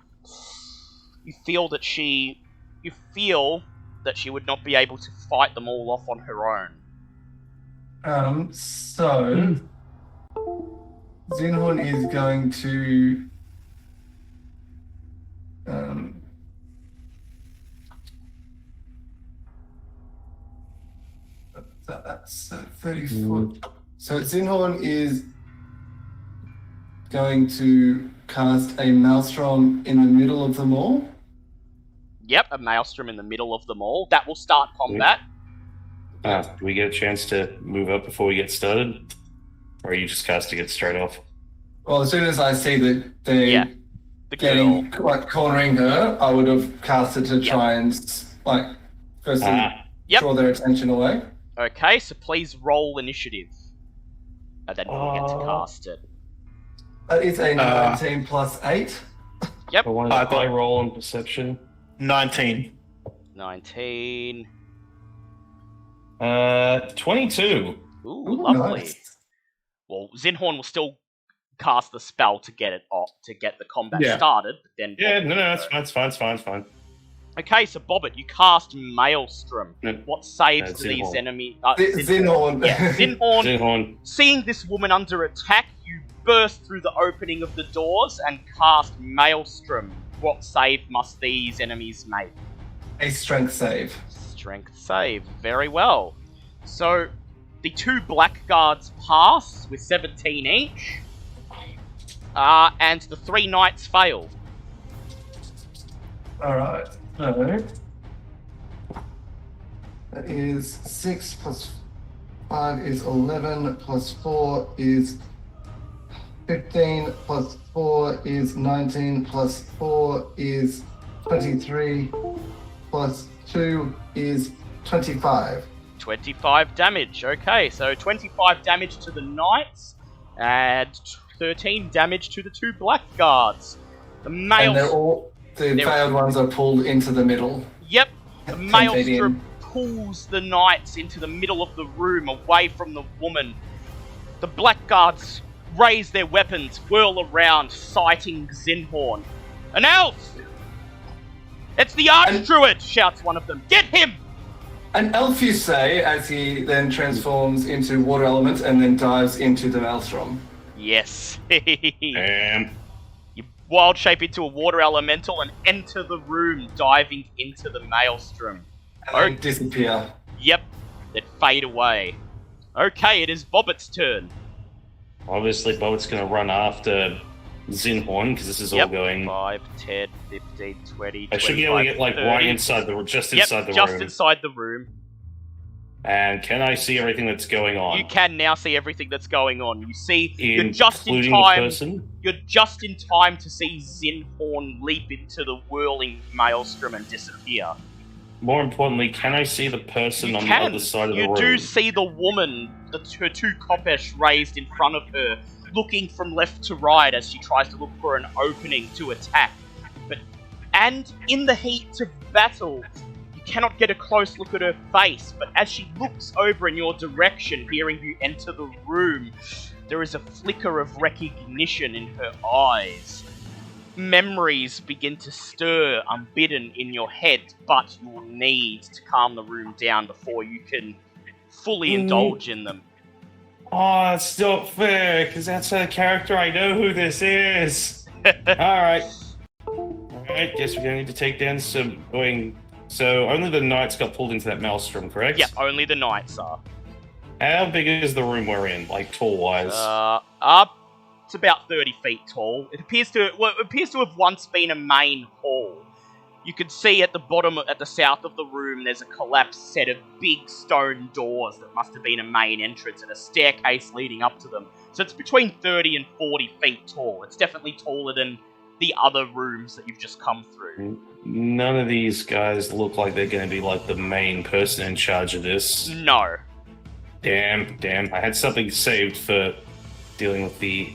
you feel that she would not be able to fight them all off on her own. So Zinhorn is going to that's 30 foot. So Zinhorn is going to cast a maelstrom in the middle of them all. Yep, a maelstrom in the middle of them all. That will start combat. Do we get a chance to move up before we get started? Or are you just casting it straight off? Well, as soon as I see that they're Yeah, the girl. getting cornering her, I would have cast it to try and firstly Yep. draw their attention away. Okay, so please roll initiative. And then we'll get to cast it. That is a 19 plus 8. Yep. I want a high roll on perception. 19. 19. 22. Ooh, Ooh, lovely. nice. Well, Zinhorn will still cast the spell to get it off, to get the combat Yeah. started, but then... Yeah, Bobbit no, will that's go. fine, it's fine, it's fine, it's fine. Okay, so Bobbit, you cast Maelstrom. No, What saves do Zinhorn. these enemies... Zinhorn. Yeah, Zinhorn. Zinhorn. Seeing this woman under attack, you burst through the opening of the doors and cast Maelstrom. What save must these enemies make? A strength save. Strength save. Very well. So, the two blackguards pass with 17 each. And the three knights fail. Alright, so that is 6 plus 5 is 11, plus 4 is 15, plus 4 is 19, plus 4 is 23, plus 2 is 25. 25 damage. Okay, so 25 damage to the knights and 13 damage to the two blackguards. The And they're all, the failed ones are pulled into the middle. Yep, the 10 feet Maelstrom in. pulls the knights into the middle of the room, away from the woman. The blackguards raise their weapons, whirl around, sighting Zinhorn. An elf! It's the Archdruid! Shouts one of them. Get him! An elf, you say, as he then transforms into water element and then dives into the maelstrom. Yes. Damn. You wild shape into a water elemental and enter the room, diving into the maelstrom. And then disappear. Yep, then fade away. Okay, it is Bobbit's turn. Obviously, Bobbit's going to run after Zinhorn, because this is all going... 5, 10, 15, 20, I should be able to get, like, 30. right inside the... just inside the just room. inside the room. And can I see everything that's going on? You can now see everything that's going on. You see, you're just in Including time. the person? You're just in time to see Zinhorn leap into the whirling maelstrom and disappear. More importantly, can I see the person You on can. the other side of the You room? do see the woman, her two koppesh raised in front of her, looking from left to right as she tries to look for an opening to attack. And in the heat of battle, you cannot get a close look at her face, but as she looks over in your direction, hearing you enter the room, there is a flicker of recognition in her eyes. Memories begin to stir unbidden in your head, but you will need to calm the room down before you can fully indulge in them. Oh, it's not fair, because that's a character I know who this is. Alright. Alright, guess we're going to need to take down some... So, only the knights got pulled into that maelstrom, correct? Yep, only the knights are. How big is the room we're in, like, tall-wise? It's about 30 feet tall. It appears to have once been a main hall. You can see at the bottom, at the south of the room, there's a collapsed set of big stone doors that must have been a main entrance and a staircase leading up to them. So it's between 30 and 40 feet tall. It's definitely taller than the other rooms that you've just come through. None of these guys look like they're going to be, like, the main person in charge of this. No. Damn. I had something saved for dealing with the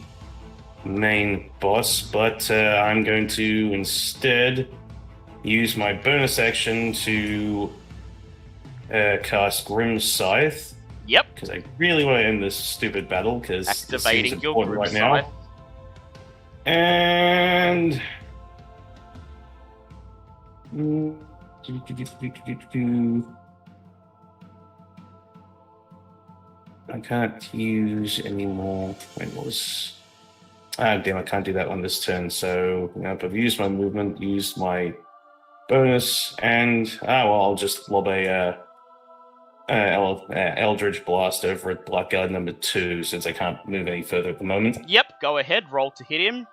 main boss, but I'm going to instead use my bonus action to cast Grim Scythe. Yep. Because I really want to end this stupid battle, because it seems Activating your important Grim right Scythe. now. And... I can't use any more... When was... damn, I can't do that on this turn, so I've used my movement, used my bonus, and I'll just lob a Eldritch Blast over at Blackguard number 2, since I can't move any further at the moment. Yep, go ahead, roll to hit him.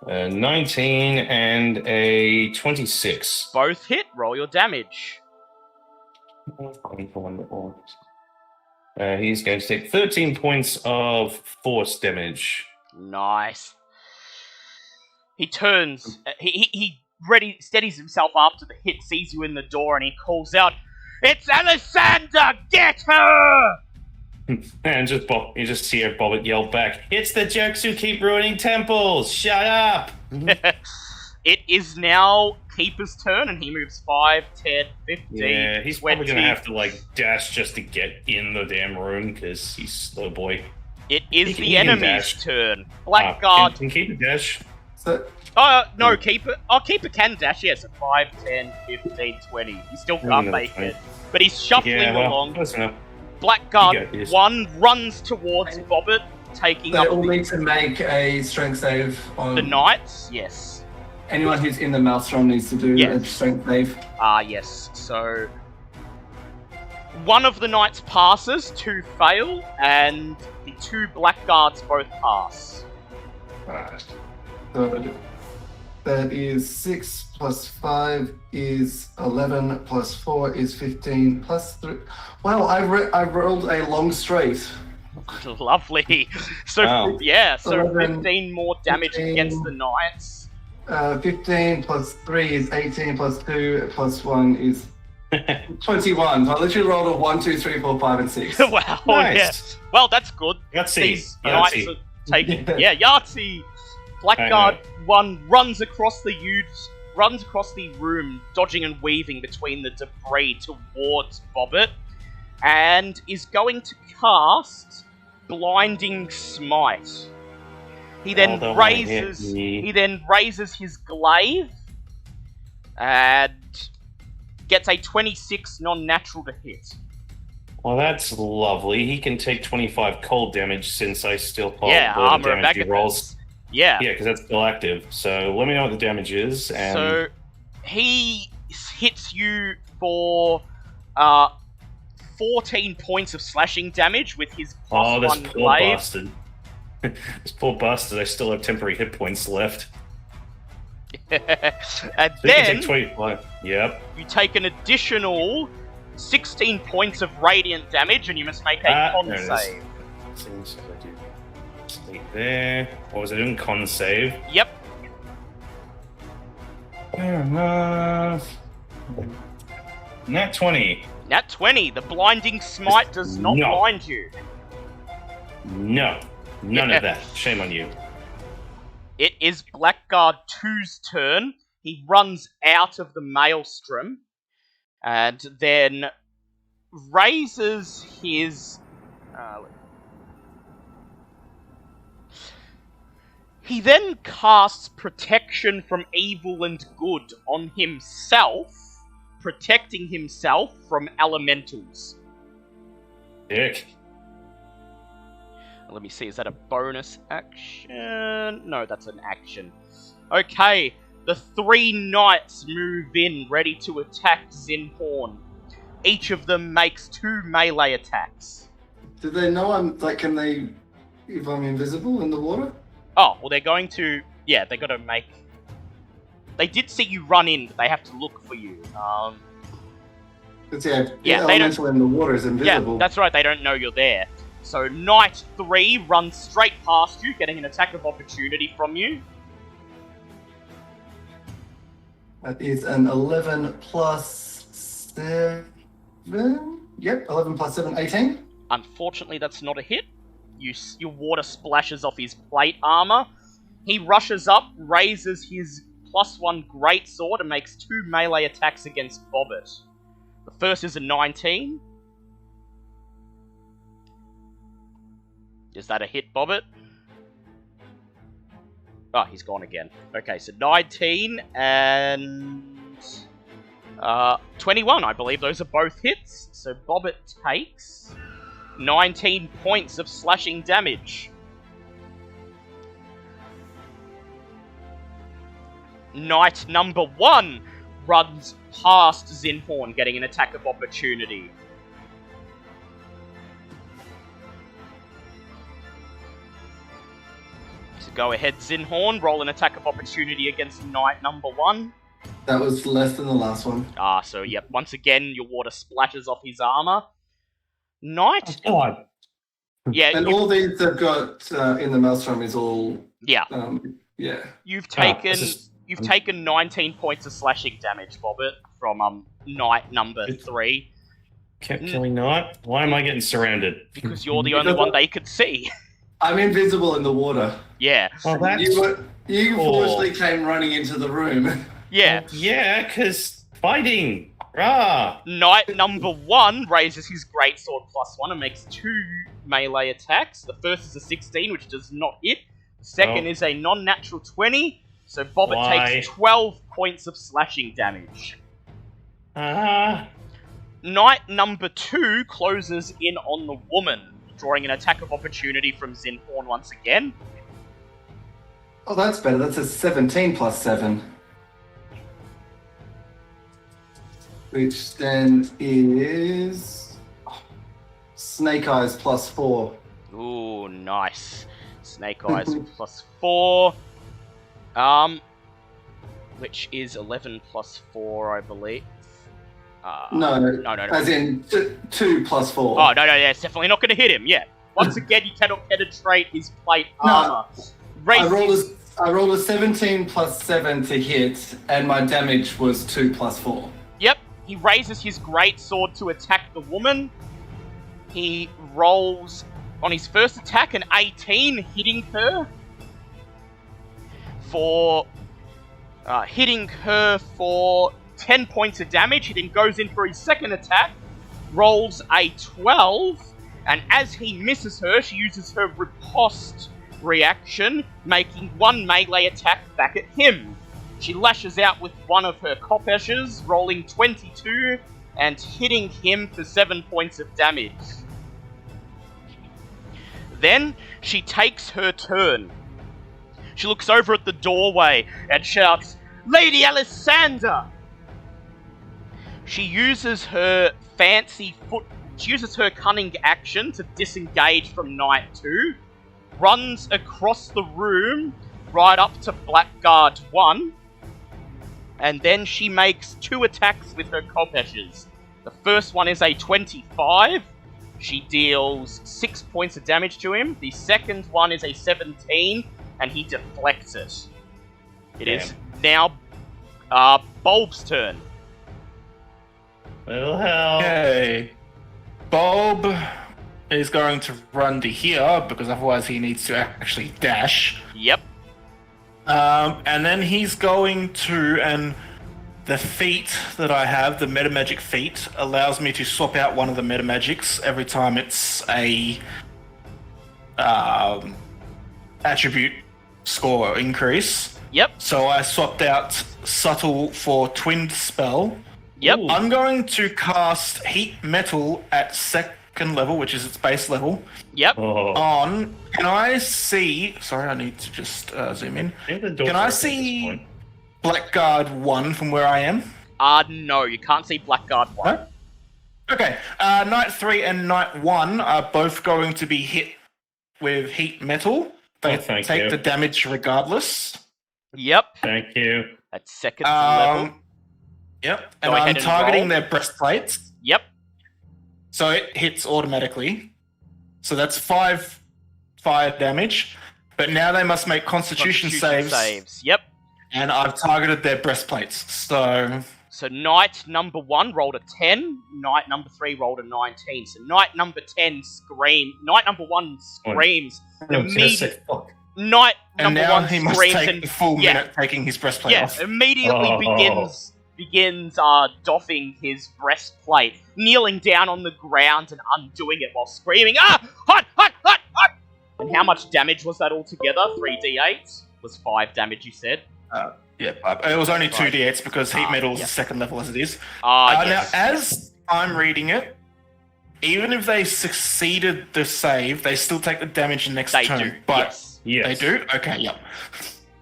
19 and a 26. Both hit, roll your damage. He's going to take 13 points of force damage. Nice. He turns, he steadies himself after the hit, sees you in the door, and he calls out, "It's Alessander! Get her!" And you just hear Bobbit yell back, "It's the jerks who keep ruining temples! Shut up!" It is now Keeper's turn, and he moves 5, 10, 15, Yeah, he's 20. probably gonna have to like dash just to get in the damn room because he's slow boy. It is He the can enemy's dash. turn. Blackguard. Can keep a dash. So, No, Keeper. Oh, Keeper can dash, yes, at 5, 10, 15, 20. He still can't make it. But he's shuffling along. Close enough. Blackguard You got this. 1 runs towards Bobbit, taking they up all need to make a strength save on the knights. Yes. anyone who's in the maelstrom needs to do Yes. a strength save. Yes. So one of the knights passes, 2 fail, and the 2 blackguards both pass. Alright. So that is 6 plus 5 is 11 plus 4 is 15 plus 3. Wow, I rolled a long straight. Lovely. So Wow. yeah, so 11, 15 more damage 15. against the knights. 15 plus 3 is 18 plus 2 plus 1 is 21. So I literally rolled a 1, 2, 3, 4, 5, and 6. Wow. Nice. Yeah. Well, that's good. Yahtzee. These knights Yahtzee. are taking. Yeah, Yahtzee. Blackguard 1 runs across the room, dodging and weaving between the debris towards Bobbit, and is going to cast Blinding Smite. He then don't wanna hit raises. me. He then raises his glaive and gets a 26 non-natural to hit. Well, that's lovely. He can take 25 cold damage since I still hold Yeah, the armor of damage he Agathis. rolls. Yeah. Yeah, because that's still active. So let me know what the damage is. And So he hits you for 14 points of slashing damage with his plus this 1 poor glaive. bastard. This poor bastard. I still have temporary hit points left. And So you can then take 25. Yep. you take an additional 16 points of radiant damage, and you must make a con there it is. save. Seems I do. Stay there. What was I doing? Con save. Yep. Fair enough. Nat 20. Nat 20. The blinding smite does not No. blind you. No. None of that. Shame on you. It is Blackguard 2's turn. He runs out of the maelstrom and then raises his. He then casts protection from evil and good on himself, protecting himself from elementals. Dick. Let me see, is that a bonus action? No, that's an action. Okay, the 3 knights move in, ready to attack Zinhorn. Each of them makes 2 melee attacks. Do they know I'm like? Can they? If I'm invisible in the water? Oh, well, they're going to. Yeah, they gotta make. They did see you run in, but they have to look for you. Because Yeah, they don't- elemental in the water is Yeah, invisible. that's right, they don't know you're there. So, Knight 3 runs straight past you, getting an attack of opportunity from you. That is an 11 plus 7. Yep, 11 plus 7, 18. Unfortunately, that's not a hit. Your water splashes off his plate armor. He rushes up, raises his +1 greatsword, and makes 2 melee attacks against Bobbit. The first is a 19. Is that a hit, Bobbit? Oh, he's gone again. Okay, so 19 and 21, I believe those are both hits. So Bobbit takes 19 points of slashing damage. Knight number 1 runs past Zinhorn, getting an attack of opportunity. So go ahead, Zinhorn, roll an attack of opportunity against Knight number 1. That was less than the last one. So yep, once again, your water splashes off his armor. Knight, God. yeah, And all these I've got in the maelstrom is all. yeah, Yeah. you've Ah, taken this is- you've taken 19 points of slashing damage, Bobbit, from Knight number 3, Kept killing Knight. Why am I getting surrounded? because you're the only one they could see. I'm invisible in the water. Yeah. Well, that's You foolishly came running into the room. Yeah. Yeah, because fighting. Rah! Knight number 1 raises his greatsword +1 and makes 2 melee attacks. The first is a 16, which does not hit. The second Oh. is a non-natural 20, so Bobbit Why? takes 12 points of slashing damage. Ah. Knight number 2 closes in on the woman, drawing an attack of opportunity from Zinhorn once again. Oh, that's better. That's a 17 plus 7. Which then is Snake Eyes +4. Ooh, nice. Snake Eyes +4. Which is 11 +4, I believe. No. As in 2 plus 4. Oh, no, yeah, it's definitely not going to hit him, yeah. Once again, you cannot penetrate his plate armor. I rolled a 17 plus 7 to hit, and my damage was 2 plus 4. Yep, he raises his greatsword to attack the woman. He rolls on his first attack an 18, hitting her for 10 points of damage. He then goes in for his second attack, rolls a 12, and as he misses her, she uses her riposte reaction, making 1 melee attack back at him. She lashes out with one of her kopeshes, rolling 22 and hitting him for 7 points of damage. Then she takes her turn. She looks over at the doorway and shouts, "Lady Alessander!" She uses her cunning action to disengage from Knight 2, runs across the room right up to Blackguard 1, and then she makes 2 attacks with her kopeshes. The first one is a 25. She deals 6 points of damage to him. The second one is a 17, and he deflects it. It is now Bulb's turn. Little help. Okay. Bulb is going to run to here because otherwise he needs to actually dash. Yep. And then he's going to, and the feat that I have, the metamagic feat, allows me to swap out one of the metamagics every time it's a attribute score increase. Yep. So I swapped out subtle for twinned spell. Yep. I'm going to cast heat metal at second level, which is its base level. Yep. Oh. Can I see? Sorry, I need to just zoom in. I think the door's Can I open at this see point. Blackguard 1 from where I am? No, you can't see Blackguard 1. No? Okay. Knight 3 and Knight 1 are both going to be hit with heat metal. They thank take you. the damage regardless. Yep. Thank you. At second level. Yep. Go And ahead I'm and targeting roll. their breastplates. Yep. So it hits automatically. So that's 5 fire damage. But now they must make constitution saves. Yep. And I've targeted their breastplates. So Knight number 1 rolled a 10. Knight number 3 rolled a 19. So Knight number 10 Knight number 1 screams. Knight and number now 1 he must screams take and the full minute taking his breastplate off. immediately begins doffing his breastplate, kneeling down on the ground and undoing it while screaming, hot! And how much damage was that altogether? 3d8? Was 5 damage, you said? Yeah, it was only 2d8s because heat metal is yeah. second level as it is. Yes. Now, as I'm reading it, even if they succeeded the save, they still take the damage next They turn. do, But Yes. they do? Okay, yep.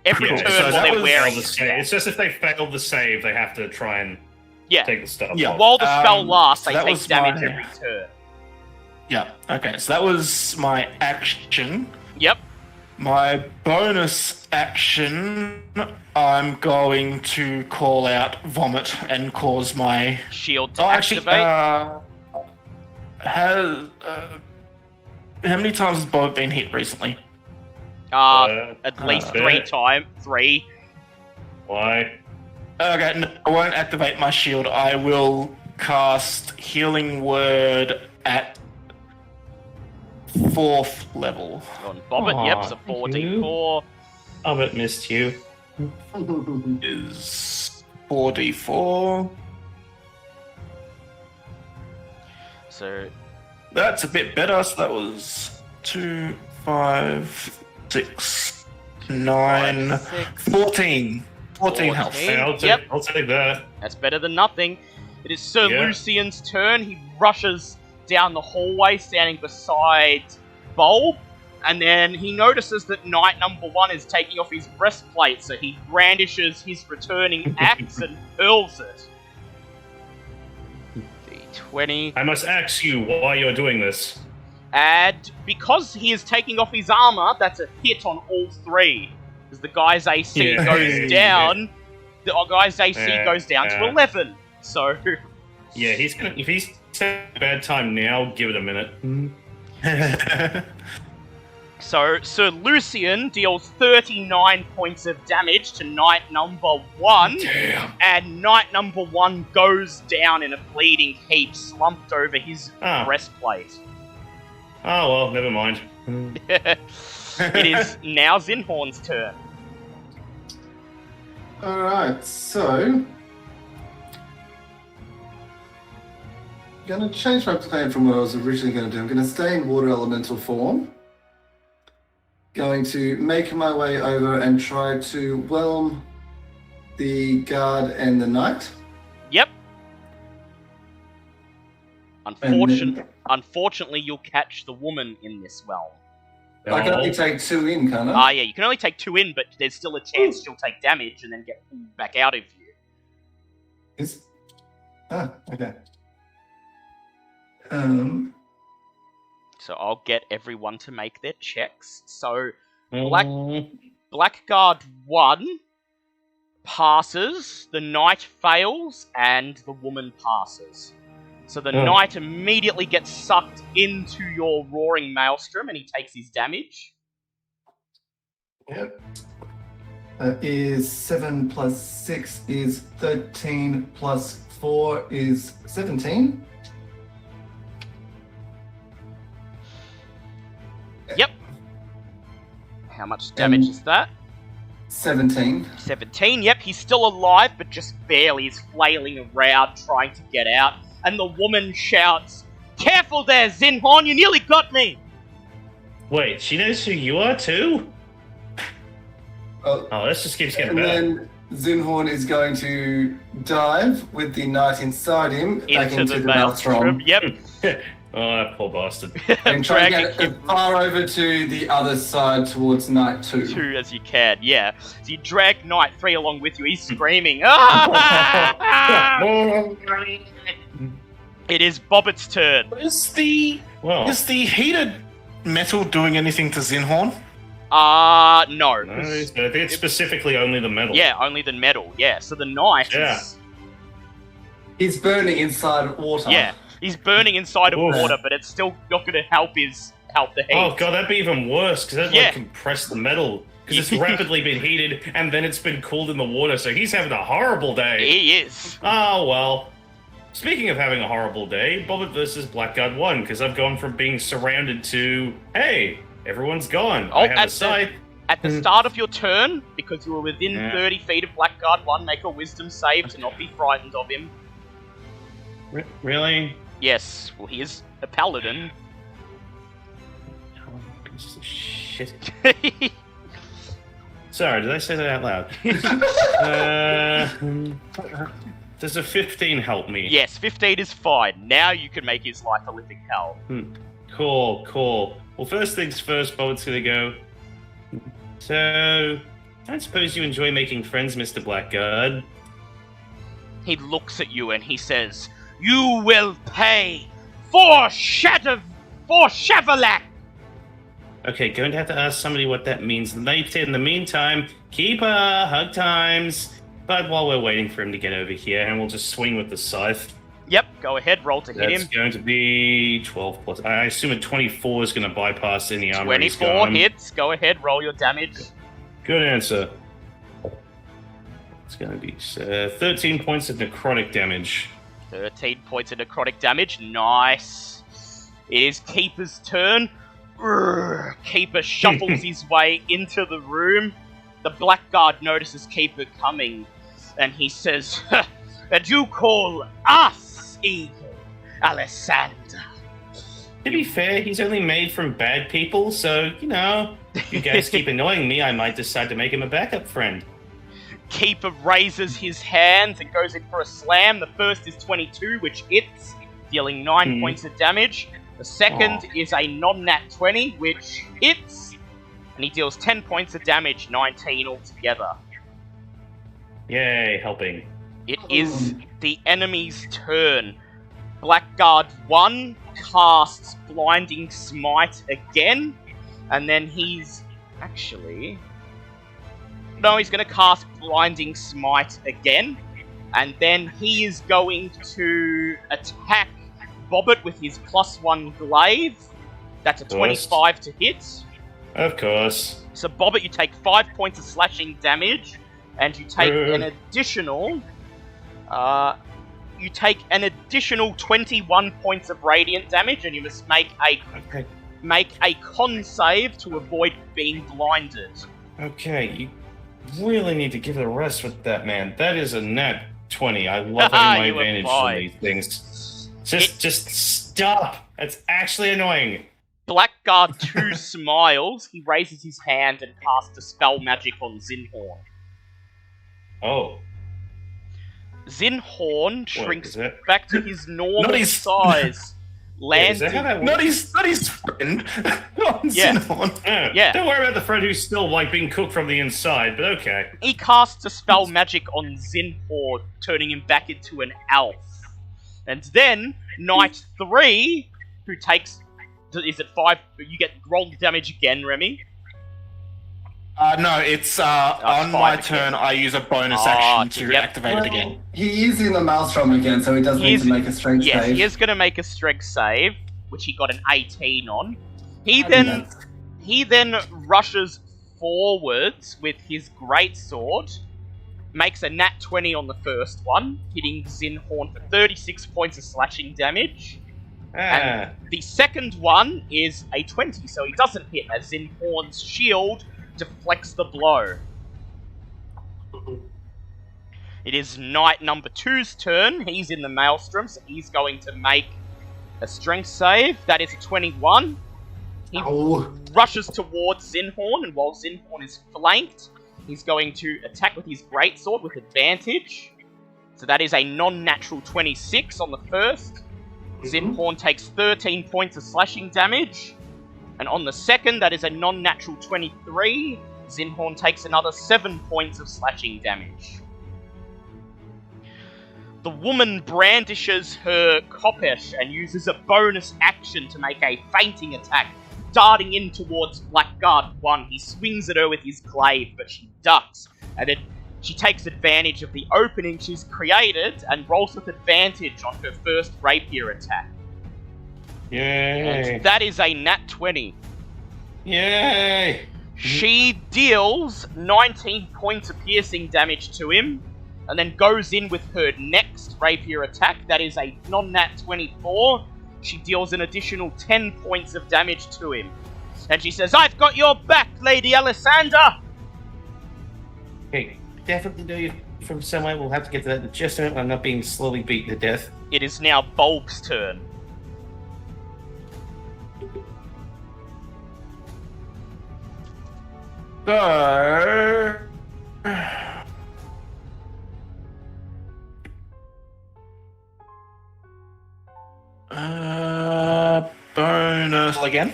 Every Yeah, turn so while that they're was wearing the it. save. It's just if they fail the save, they have to try and Yeah. take the stuff Yeah. off. While the spell lasts, so they that take was damage my- every turn. Yeah, okay, so that was my action. Yep. My bonus action, I'm going to call out vomit and cause my... Shield to Oh, actually, activate. how many times has Bob been hit recently? At least 3 times. 3. Why? Okay, no, I won't activate my shield. I will cast Healing Word at 4th level. On Bobbit, yep, so Aw, thank you. 4d4. Hobbit missed you. Is 4d4. So That's a bit better. So that was 2, 5, 6, 9, 5, 6, 14. 14 health. 14. I'll take that. That's better than nothing. It is Sir Yeah. Lucian's turn. He rushes down the hallway, standing beside Bulb, and then he notices that Knight number 1 is taking off his breastplate, so he brandishes his returning axe and hurls it. D20. I must ask you why you're doing this. And because he is taking off his armor, that's a hit on all 3. As the guy's AC Yeah. goes down, the guy's AC Yeah, goes down to yeah. 11. So, Yeah, if he's having a bad time now, give it a minute. so Sir Lucian deals 39 points of damage to Knight number 1, Damn. and Knight number 1 goes down in a bleeding heap, slumped over his Ah. breastplate. Oh well, never mind. It is now Zinhorn's turn. Alright, so. Gonna change my plan from what I was originally going to do. I'm going to stay in water elemental form. Going to make my way over and try to whelm the guard and the knight. Yep. Unfortunately, you'll catch the woman in this realm. I can only take 2 in, can't I? Ah, yeah, you can only take 2 in, but there's still a chance she'll take damage and then get pulled back out of you. Okay. So I'll get everyone to make their checks. So Mm. Blackguard 1 passes, the knight fails, and the woman passes. So the Oh. knight immediately gets sucked into your roaring maelstrom and he takes his damage. Yep. Is 7 plus 6 is 13 plus 4 is 17. Yep. How much damage is that? 17. 17, yep, he's still alive, but just barely is flailing around trying to get out. And the woman shouts, "Careful there, Zinhorn, you nearly got me!" Wait, she knows who you are too? Oh, Oh, this just keeps getting and better. then Zinhorn is going to dive with the knight inside him back Into the maelstrom. Yep. Oh, that poor bastard. and try Drag to get as far over to the other side towards knight 2. 2 as you can, yeah. So you drag Knight 3 along with you, he's screaming, "Ah!" It is Bobbit's turn. Is the Well, heated metal doing anything to Zinhorn? No. no, I think it's specifically only the metal. Yeah, only the metal, yeah. So the knight Yeah. is... He's burning inside water. Yeah, he's burning inside of Oof. water, but it's still not going to help the heat. Oh god, that'd be even worse, because that'd Yeah. like compress the metal. Because it's rapidly been heated, and then it's been cooled in the water, so he's having a horrible day. He is. Oh, well. Speaking of having a horrible day, Bobbit versus Blackguard 1, because I've gone from being surrounded to, hey, everyone's gone. Oh, I have at a scythe. At the start of your turn, because you were within Yeah. 30 feet of Blackguard 1, make a wisdom save to not be frightened of him. Really? Yes, well, he is a paladin. Oh, piece of shit. Sorry, did I say that out loud? Does a 15 help me? Yes, 15 is fine. Now you can make his life a living hell. Cool. Well, first things first, Bobbit's gonna go. So, I suppose you enjoy making friends, Mr. Blackguard. He looks at you and he says, "You will pay for Chevalak!" Okay, going to have to ask somebody what that means. In the meantime, keep hug times. But while we're waiting for him to get over here, and we'll just swing with the scythe. Yep, go ahead, roll to hit That's him. going to be 12 plus. I assume a 24 is going to bypass any armor. he's 24 got. hits. Go ahead, roll your damage. Good answer. It's going to be 13 points of necrotic damage. 13 points of necrotic damage. Nice. It is Keeper's turn. Urgh. Keeper shuffles his way into the room. The Blackguard notices Keeper coming. And he says, "And you call us evil, Alessander?" To be fair, he's only made from bad people, so, if you guys keep annoying me, I might decide to make him a backup friend. Keeper raises his hands and goes in for a slam. The first is 22, which hits, dealing 9 points of damage. The second is a non-nat 20, which hits, and he deals 10 points of damage, 19 altogether. Yay, helping. It is the enemy's turn. Blackguard 1 casts Blinding Smite again, and then he's... Actually... No, he's going to cast Blinding Smite again, and then he is going to attack Bobbit with his +1 glaive. That's a 25 to hit. Of course. So Bobbit, you take 5 points of slashing damage, and you take an additional... you take an additional 21 points of radiant damage, and you must make a con save to avoid being blinded. Okay, you really need to give it a rest with that, man. That is a nat 20. I love having my advantage on these things. Just stop. That's actually annoying. Blackguard 2 smiles. He raises his hand and casts a spell magic on Zinhorn. Oh. Zinhorn shrinks back to his normal size. Not his friend. Yeah. Don't worry about the friend who's still being cooked from the inside, but okay. He casts a spell magic on Zinhorn, turning him back into an elf. And then Knight 3, who takes... Is it 5? You get roll damage again, Remy? No, it's on my turn. I use a bonus action to activate it again. He is in the Maelstrom again, so he does need to make a strength save. Yes, he is going to make a strength save, which he got an 18 on. He then rushes forwards with his greatsword, makes a nat 20 on the first one, hitting Zinhorn for 36 points of slashing damage. And the second one is a 20, so he doesn't hit, as Zinhorn's shield deflects the blow. It is Knight number 2's turn. He's in the Maelstrom, so he's going to make a strength save. That is a 21. He rushes towards Zinhorn, and while Zinhorn is flanked, he's going to attack with his greatsword with advantage. So that is a non-natural 26 on the first. Zinhorn takes 13 points of slashing damage. And on the second, that is a non-natural 23. Zinhorn takes another 7 points of slashing damage. The woman brandishes her koppesh and uses a bonus action to make a feinting attack, darting in towards Blackguard 1. He swings at her with his glaive, but she ducks, and then she takes advantage of the opening she's created and rolls with advantage on her first rapier attack. Yay! And that is a nat 20. Yay! She deals 19 points of piercing damage to him, and then goes in with her next rapier attack. That is a non-nat 24. She deals an additional 10 points of damage to him. And she says, "I've got your back, Lady Alessander!" Okay, definitely know you from somewhere. We'll have to get to that in just a minute when I'm not being slowly beaten to death. It is now Bulb's turn. So... bonus again.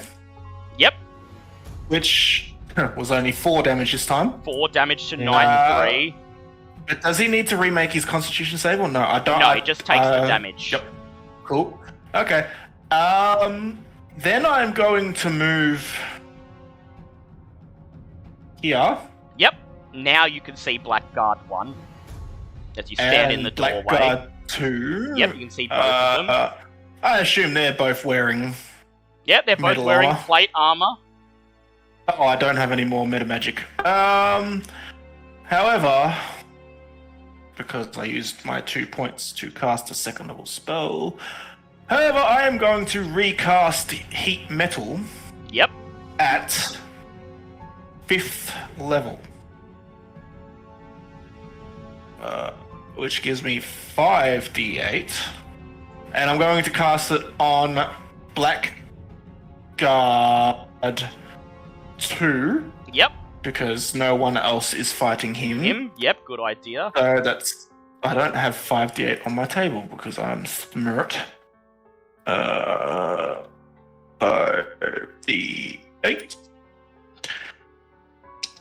Yep. Which was only 4 damage this time. 4 damage to Knight 3. But does he need to remake his Constitution save or no? I don't. No, he just takes the damage. Yep. Cool. Okay. Then I'm going to move here. Yep. Now you can see Blackguard 1 as you stand in the doorway. Blackguard 2. Yep, you can see both of them. I assume they're both wearing. Yep, they're both wearing plate armor. Oh, I don't have any more meta magic. However, because I used my 2 points to cast a second level spell. However, I am going to recast Heat Metal. Yep. At 5th level. which gives me 5d8. And I'm going to cast it on Blackguard 2, Yep. because no one else is fighting him. Him? Yep, good idea. So that's... I don't have 5d8 on my table because I'm smart. 5d8.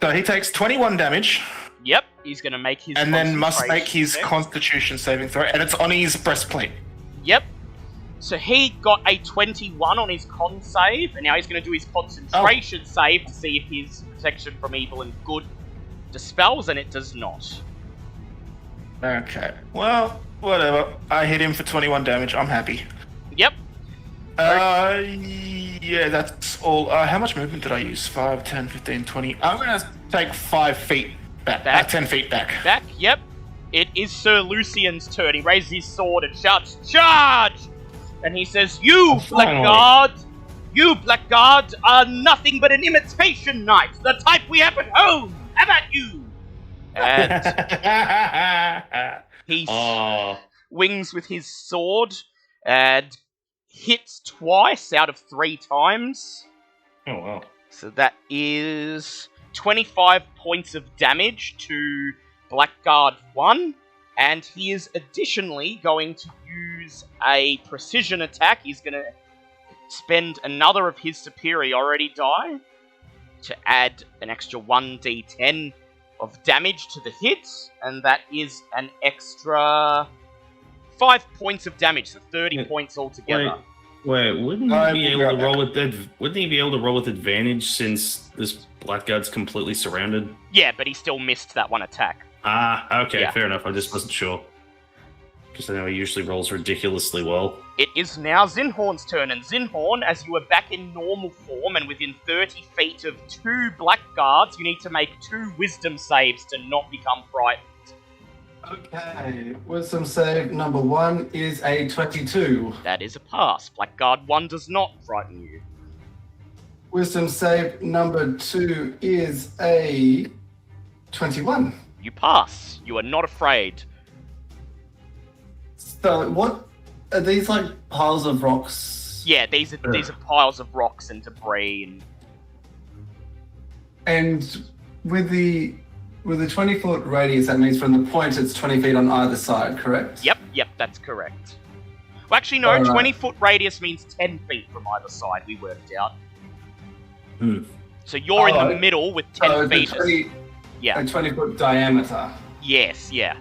So he takes 21 damage. Yep, he's gonna make his And then must make concentration his check. constitution saving throw, and it's on his breastplate. Yep. So he got a 21 on his con save, and now he's gonna do his concentration save to see if his protection from evil and good dispels, and it does not. Okay. Well, whatever. I hit him for 21 damage. I'm happy. Yep. Yeah, that's all. How much movement did I use? 5, 10, 15, 20. I'm gonna take 5 feet back. Back. 10 feet back. Back, yep. It is Sir Lucian's turn. He raises his sword and shouts, "Charge!" And he says, "You, Blackguard! You, Blackguard, are nothing but an imitation knight, the type we have at home! How about you?" And he swings with his sword and hits twice out of 3 times. Oh, wow. So that is 25 points of damage to Blackguard 1. And he is additionally going to use a precision attack. He's going to spend another of his superiority die to add an extra 1d10 of damage to the hit. And that is an extra 5 points of damage, so 30 points altogether. Wait, wouldn't he be able to roll with Wouldn't he be able to roll with advantage since this Blackguard's completely surrounded? Yeah, but he still missed that one attack. Okay, Yeah. fair enough. I just wasn't sure. Because I know he usually rolls ridiculously well. It is now Zinhorn's turn, and Zinhorn, as you are back in normal form and within 30 feet of 2 Blackguards, you need to make 2 wisdom saves to not become frightened. Okay, wisdom save number 1 is a 22. That is a pass. Blackguard 1 does not frighten you. Wisdom save number 2 is a 21. You pass. You are not afraid. So what are these, like piles of rocks? Yeah, these are piles of rocks and debris And with the 20-foot radius, that means from the point it's 20 feet on either side, correct? Yep, that's correct. Well, actually, no, Alright. 20-foot radius means 10 feet from either side, we worked out. So you're in the middle with 10 So feet. a 20-foot diameter. Yes, yeah.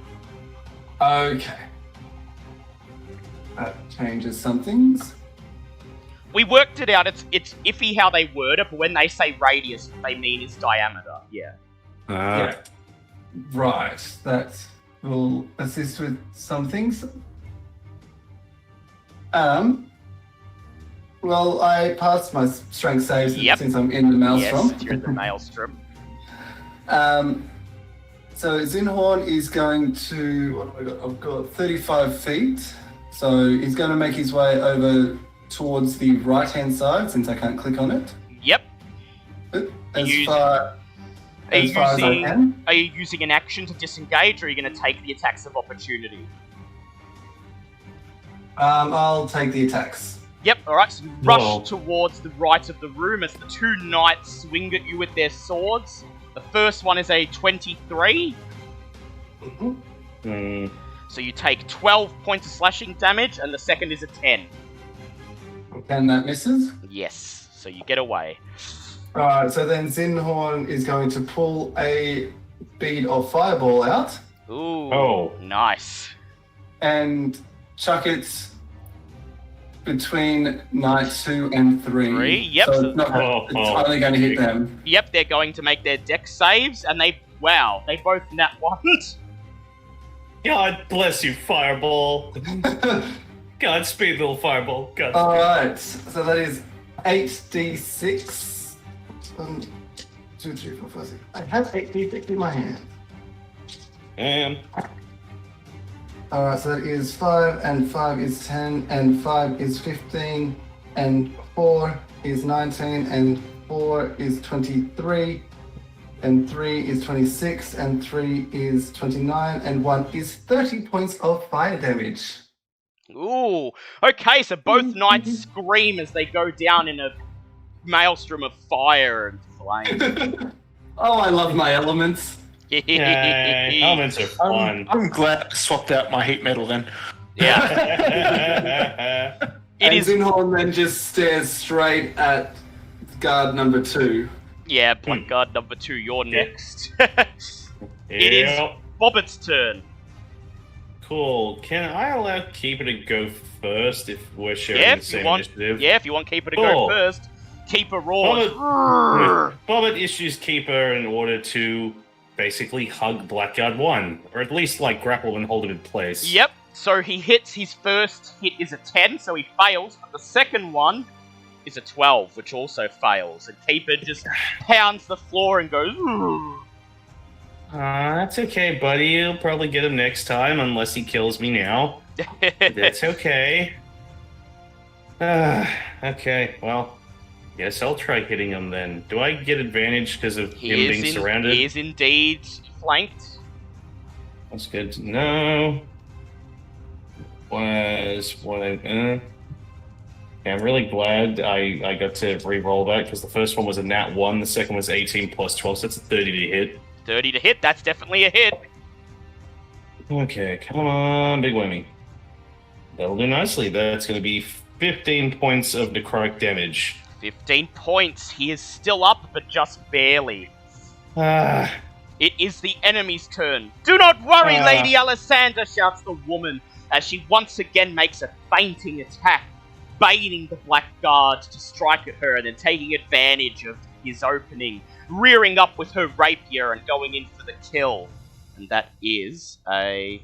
Okay. That changes some things. We worked it out. It's iffy how they word it, but when they say radius, what they mean is diameter. Yeah. Yeah. Right. That will assist with some things. Well, I passed my strength saves since I'm in the maelstrom. Yes, you're in the maelstrom. So Zinhorn is going to, what have I got? I've got 35 feet. So he's going to make his way over towards the right-hand side, since I can't click on it. Yep. As far as I can. Are you using an action to disengage, or are you going to take the attacks of opportunity? I'll take the attacks. Yep, alright, so you rush towards the right of the room as the 2 knights swing at you with their swords. The first one is a 23. So you take 12 points of slashing damage, and the second is a 10. And that misses? Yes, so you get away. Alright, so then Zinhorn is going to pull a bead of fireball out. Ooh, nice. And chuck it between knight 2 and 3. Yep. So it's only going to hit them. Yep, they're going to make their dex saves, and they both nat 1. God bless you, Fireball. Godspeed, little Fireball. Godspeed. Alright, so that is 8d6. 1, 2, 3, 4, 5, 6. I have 8d6 in my hand. Alright, so that is 5, and 5 is 10, and 5 is 15, and 4 is 19, and 4 is 23, and 3 is 26, and 3 is 29, and 1 is 30 points of fire damage. Ooh. Okay, so both knights scream as they go down in a maelstrom of fire and flames. Oh, I love my elements. Yay, elements are fun. I'm glad I swapped out my heat metal then. Yeah. And It is. Zinhorn then just stares straight at guard number 2. Yeah, Blackguard number 2, you're next. It Yep. is Bobbitt's turn. Cool. Can I allow Keeper to go first if we're sharing Yeah, the if same you want. initiative? Yeah, if you want Keeper to Cool. go first. Keeper roars. Bobbit issues Keeper in order to basically hug Blackguard 1, or at least like grapple and hold him in place. Yep. So he hits. His first hit is a 10, so he fails. But the second one is a 12, which also fails. And Keeper just pounds the floor and goes. That's okay, buddy. You'll probably get him next time, unless he kills me now. That's okay. Okay, well, guess I'll try hitting him then. Do I get advantage because of him being surrounded? He is indeed flanked. That's good to know. Okay, I'm really glad I got to re-roll that because the first one was a nat 1, the second was 18 plus 12, so that's a 30 to hit. 30 to hit. That's definitely a hit. Okay, come on, big whammy. That'll do nicely. That's going to be 15 points of necrotic damage. 15 points. He is still up, but just barely. It is the enemy's turn. Do not worry, Lady Alessandra, shouts the woman, as she once again makes a feinting attack, baiting the Blackguard to strike at her and then taking advantage of his opening, rearing up with her rapier and going in for the kill. And that is a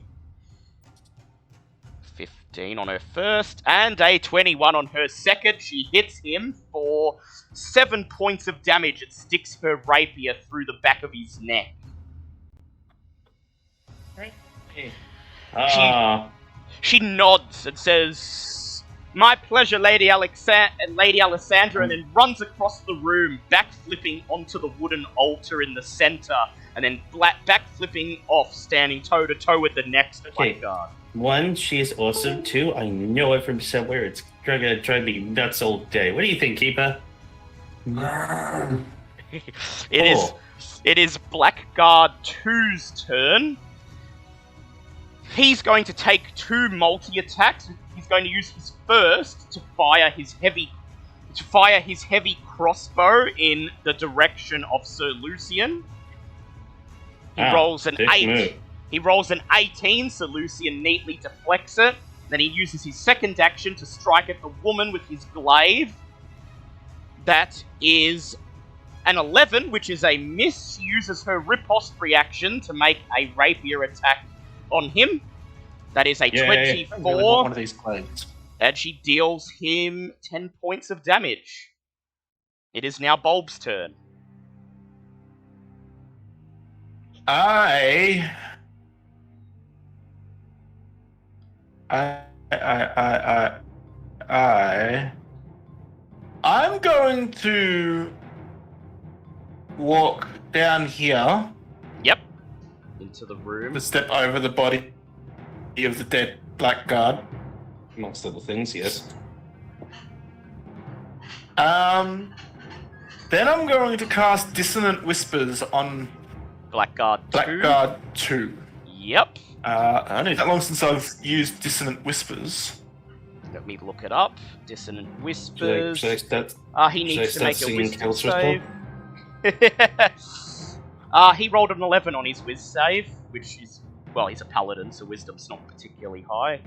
15 on her first, and a 21 on her second. She hits him for 7 points of damage. It sticks her rapier through the back of his neck. She nods and says, "My pleasure, Lady Alessandra," and then runs across the room, backflipping onto the wooden altar in the center, and then backflipping off, standing toe-to-toe with the next Blackguard. 1, she is awesome. 2, I know it from somewhere. It's gonna drive me nuts all day. What do you think, Keeper? It is Blackguard 2's turn. He's going to take 2 multi-attacks. He's going to use his first to fire his heavy crossbow in the direction of Sir Lucian. He rolls an 8. Move. He rolls an 18, so Lucian neatly deflects it. Then he uses his second action to strike at the woman with his glaive. That is an 11, which is a miss. She uses her riposte reaction to make a rapier attack on him. That is a 24. I really want one of these blades. And she deals him 10 points of damage. It is now Bulb's turn. I'm going to walk down here. Yep. Into the room. To step over the body of the dead Blackguard. Amongst other things, yes. Then I'm going to cast Dissonant Whispers on Blackguard 2. Blackguard 2. Yep. Only that long since I've used Dissonant Whispers. Let me look it up. Dissonant Whispers. Should I start, He needs to start make a singing wisdom Tales save. He rolled an 11 on his whiz save, which is, well, he's a paladin, so wisdom's not particularly high.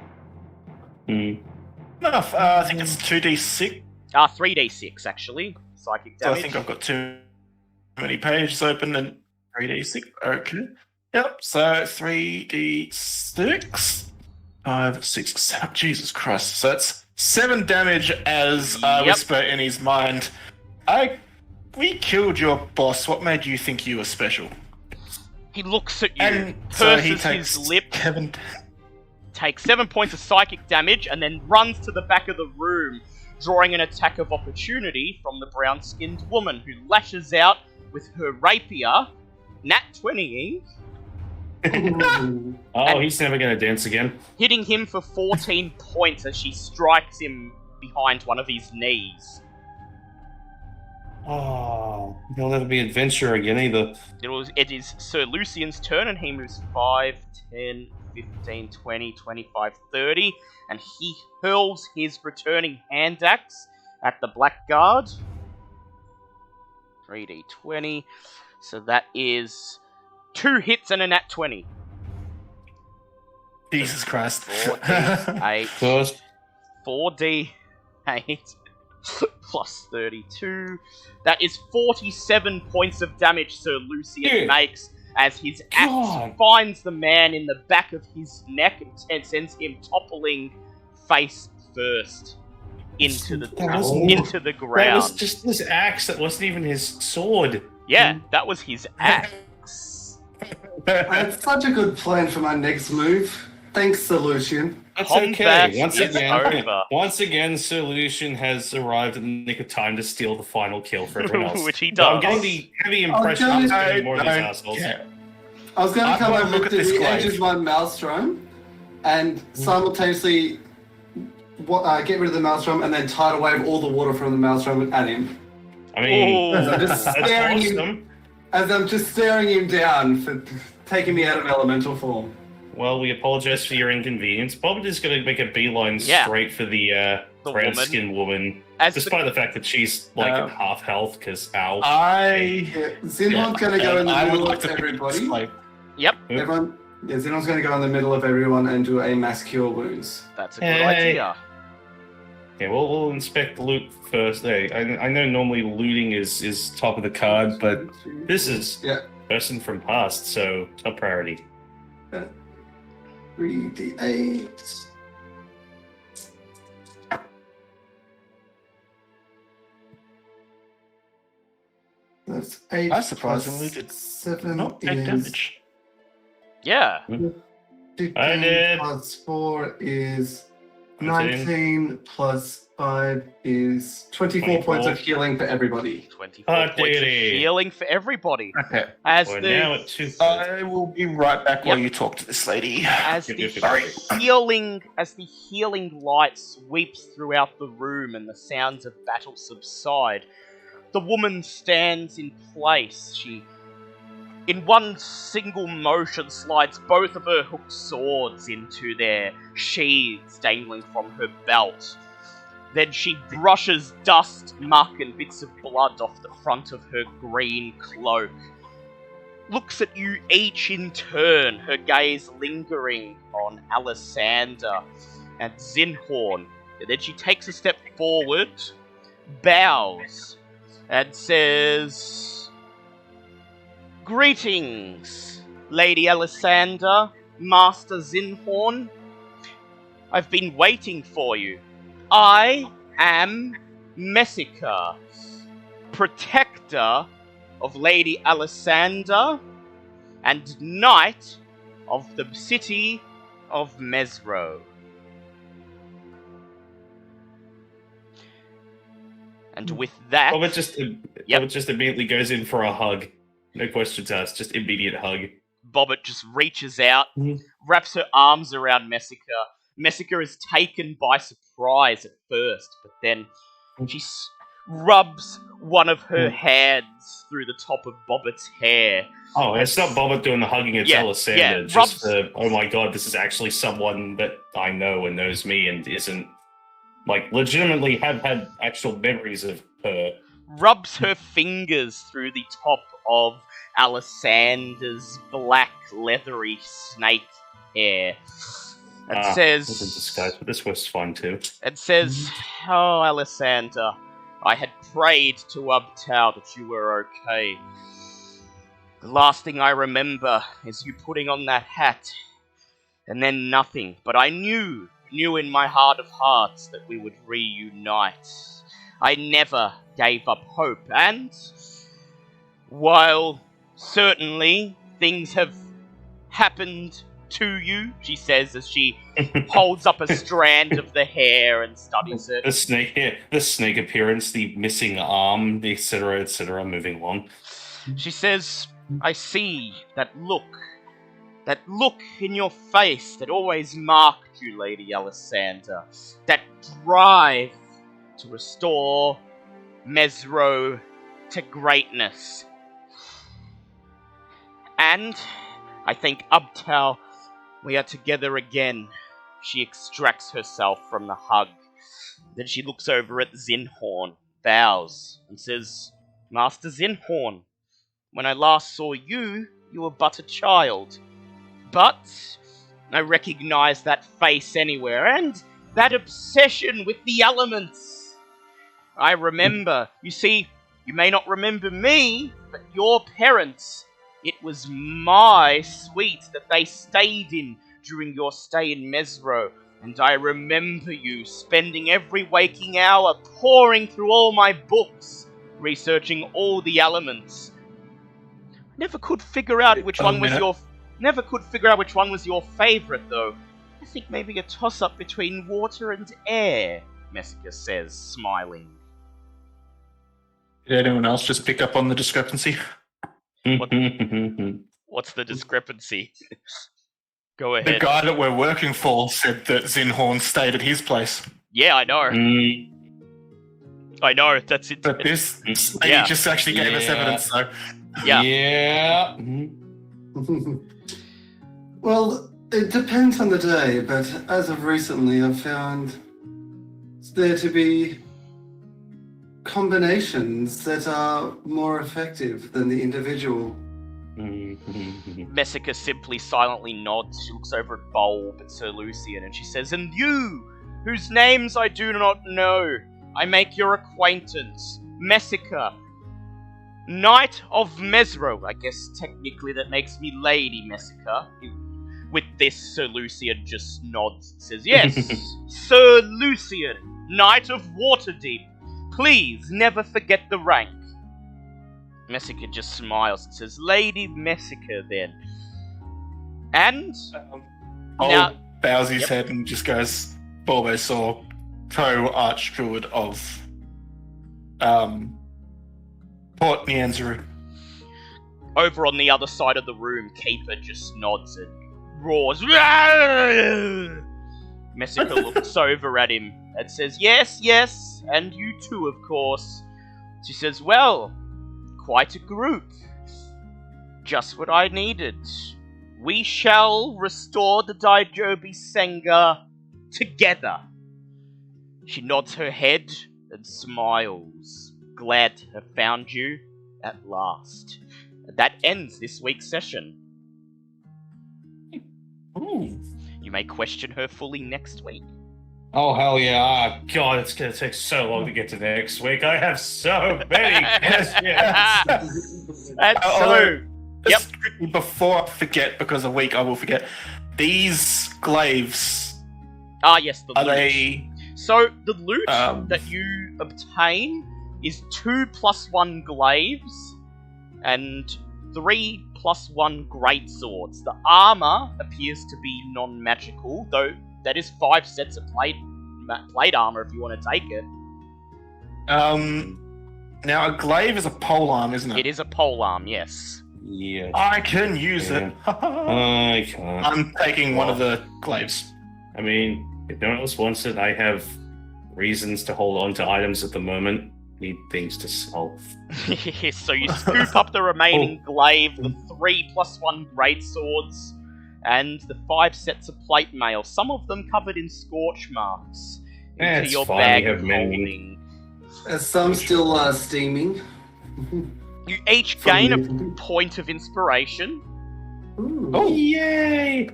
Enough. I think it's 2d6. 3d6, actually. Psychic So damage. I think I've got too many pages open and 3d6. Okay. Yep. So 3d6. 5, 6, 7. Jesus Christ. So that's 7 damage as I whisper in his mind. We killed your boss. What made you think you were special? He looks at you, And so he purses takes his lip, 7. takes 7 points of psychic damage, and then runs to the back of the room, drawing an attack of opportunity from the brown-skinned woman, who lashes out with her rapier, nat 20ing, Oh, he's never going to dance again. hitting him for 14 points as she strikes him behind one of his knees. Oh, he'll never be adventurer again either. It is Sir Lucian's turn, and he moves 5, 10, 15, 20, 25, 30, and he hurls his returning hand axe at the blackguard. 3d20, so that is 2 hits and a nat 20. Jesus Christ. 4d8, First, 4d8 plus 32. That is 47 points of damage Sir Lucian Dude. makes as his axe God. finds the man in the back of his neck and sends him toppling face first into the That was- into the that ground. was just his axe. That wasn't even his sword. Yeah, that was his axe. That's such a good plan for my next move. Thanks, Solution. That's Combat okay. is over. Once again, Solution has arrived in the nick of time to steal the final kill for everyone else. Which he But I'm does. getting the heavy Oh, impression don't- of spending more of these don't assholes. care. I was going I to come wanna over look to at this the glaive. edge of my maelstrom and simultaneously get rid of the maelstrom and then tidal wave all the water from the maelstrom at him. I mean, Ooh. I'm just that's staring awesome. as I'm just staring him down for taking me out of elemental form. Well, we apologize for your inconvenience. Bob is going to make a beeline Yeah. straight for the woman. brown-skinned woman, As despite the fact that she's like Um, at half health. Because ow, I. Yeah, Zinhorn's going to go in the I would middle like of to pick everybody. this glaive. Yep, Everyone, yeah, Zinhor's going to go in the middle of everyone and do a mass cure wounds. that's a good Hey. idea. okay, we'll inspect the loot first. Hey, I know normally looting is top of the card, but this is Yeah. person from past, so top priority. 3d8. That's 8. I surprisingly plus did 7 Not take is damage. Yeah. 15 I did. plus 4 is 13. 19 plus 5 is 24 points 24. of healing for everybody. 24 Ah, points of dearie. healing for everybody. Okay. As We're the now at 2. I will be right back while Yep. you talk to this lady. as Yep, the yep, yep. Sorry. healing light sweeps throughout the room and the sounds of battle subside, the woman stands in place. She, in one single motion, slides both of her hooked swords into their sheaths dangling from her belt. Then she brushes dust, muck, and bits of blood off the front of her green cloak. Looks at you each in turn, her gaze lingering on Alessander and Zinhorn. And then she takes a step forward, bows, and says, "Greetings, Lady Alessander, Master Zinhorn. I've been waiting for you. I am Messica, protector of Lady Alessander and knight of the city of Mezro." And with that, Bobbit just immediately goes in for a hug. No questions asked, just immediate hug. Bobbit just reaches out, Mhm. wraps her arms around Messica. Messica is taken by surprise at first, but then she rubs one of her hands through the top of Bobbit's hair. Oh, it's not Bobbit doing the hugging, it's Yeah, Alessander. yeah, Just rubs- oh my god, this is actually someone that I know and knows me and isn't, like, legitimately have had actual memories of her. Rubs her fingers through the top of Alessander's black, leathery snake hair. And It was in says, disguise, but this was fun too. "Oh, Alessander, I had prayed to Ubtao that you were okay. The last thing I remember is you putting on that hat, and then nothing. But I knew in my heart of hearts that we would reunite. I never gave up hope, and while certainly things have happened to you," she says as she holds up a strand of the hair and studies it. The snake appearance, the missing arm, etc., etc. Moving along. She says, I see that look in your face that always marked you, Lady Alessander. That drive to restore Mezro to greatness. And I think Uptow, we are together again. She extracts herself from the hug. Then she looks over at Zinhorn, bows, and says, Master Zinhorn, when I last saw you, you were but a child. But I recognize that face anywhere, and that obsession with the elements. I remember. You see, you may not remember me, but your parents. It was my suite that they stayed in during your stay in Mezro, and I remember you spending every waking hour poring through all my books, researching all the elements. Never could figure out which one was your favorite, though. I think maybe a toss-up between water and air, Messica says, smiling. Did anyone else just pick up on the discrepancy? What's the discrepancy? Go The ahead. guy that we're working for said that Zinhorn stayed at his place. Yeah, I know. I know, that's it. But this lady just actually gave us evidence, so... Yeah. Well, it depends on the day, but as of recently, I've found there to be combinations that are more effective than the individual. Messica simply silently nods. She looks over at Bulb and Sir Lucian, and she says, And you, whose names I do not know, I make your acquaintance. Messica, Knight of Mezro. I guess technically that makes me Lady Messica. With this, Sir Lucian just nods and says, Yes, Sir Lucian, Knight of Waterdeep. Please never forget the rank. Messica just smiles and says, Lady Messica, then. And now, bows his head and just goes, Bulbasaur, co-archdruid of Port Nianzuru. over on the other side of the room, Keeper just nods and roars. Messica looks over at him and says, Yes, yes, and you too, of course. She says, Well, quite a group. Just what I needed. We shall restore the Daijobi Senga together. She nods her head and smiles. Glad to have found you at last. That ends this week's session. Ooh. You may question her fully next week. Oh, hell yeah. Oh, God, it's going to take so long to get to next week. I have so many questions. And so, Just quickly before I forget, because a week I will forget, these glaives, yes, the are loot. they... So, the loot that you obtain is 2 + 1 glaives and 3 + 1 greatswords. The armor appears to be non-magical, though that is 5 sets of plate armor if you want to take it. Now, a glaive is a polearm, isn't it? It is a polearm, yes. Yeah. I can use it. I can't. I'm taking one of the glaives. I mean, if no one else wants it, I have reasons to hold on to items at the moment. Need things to solve. So you scoop up the remaining glaive, the 3 + 1 greatswords, and the 5 sets of plate mail, some of them covered in scorch marks, into It's your fine, bag we have of many. holding. Some still steaming. You each gain a point of inspiration, Ooh. Oh, yay!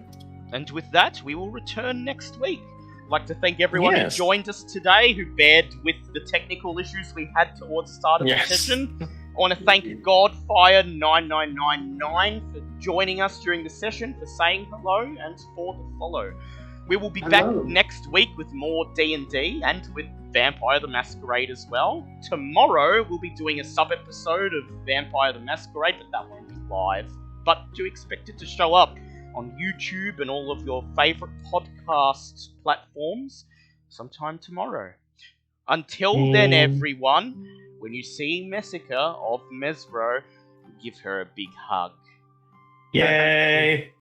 and with that, we will return next week. I'd like to thank everyone Yes. who joined us today, who bared with the technical issues we had towards the start of Yes. the session. I want to thank Godfire9999 for joining us during the session, for saying hello, and for the follow. We will be back Hello. next week with more D&D, and with Vampire the Masquerade as well. Tomorrow, we'll be doing a sub-episode of Vampire the Masquerade, but that won't be live. But do expect it to show up on YouTube and all of your favourite podcast platforms sometime tomorrow. Until then, everyone, when you see Messica of Mezro, give her a big hug. Yay!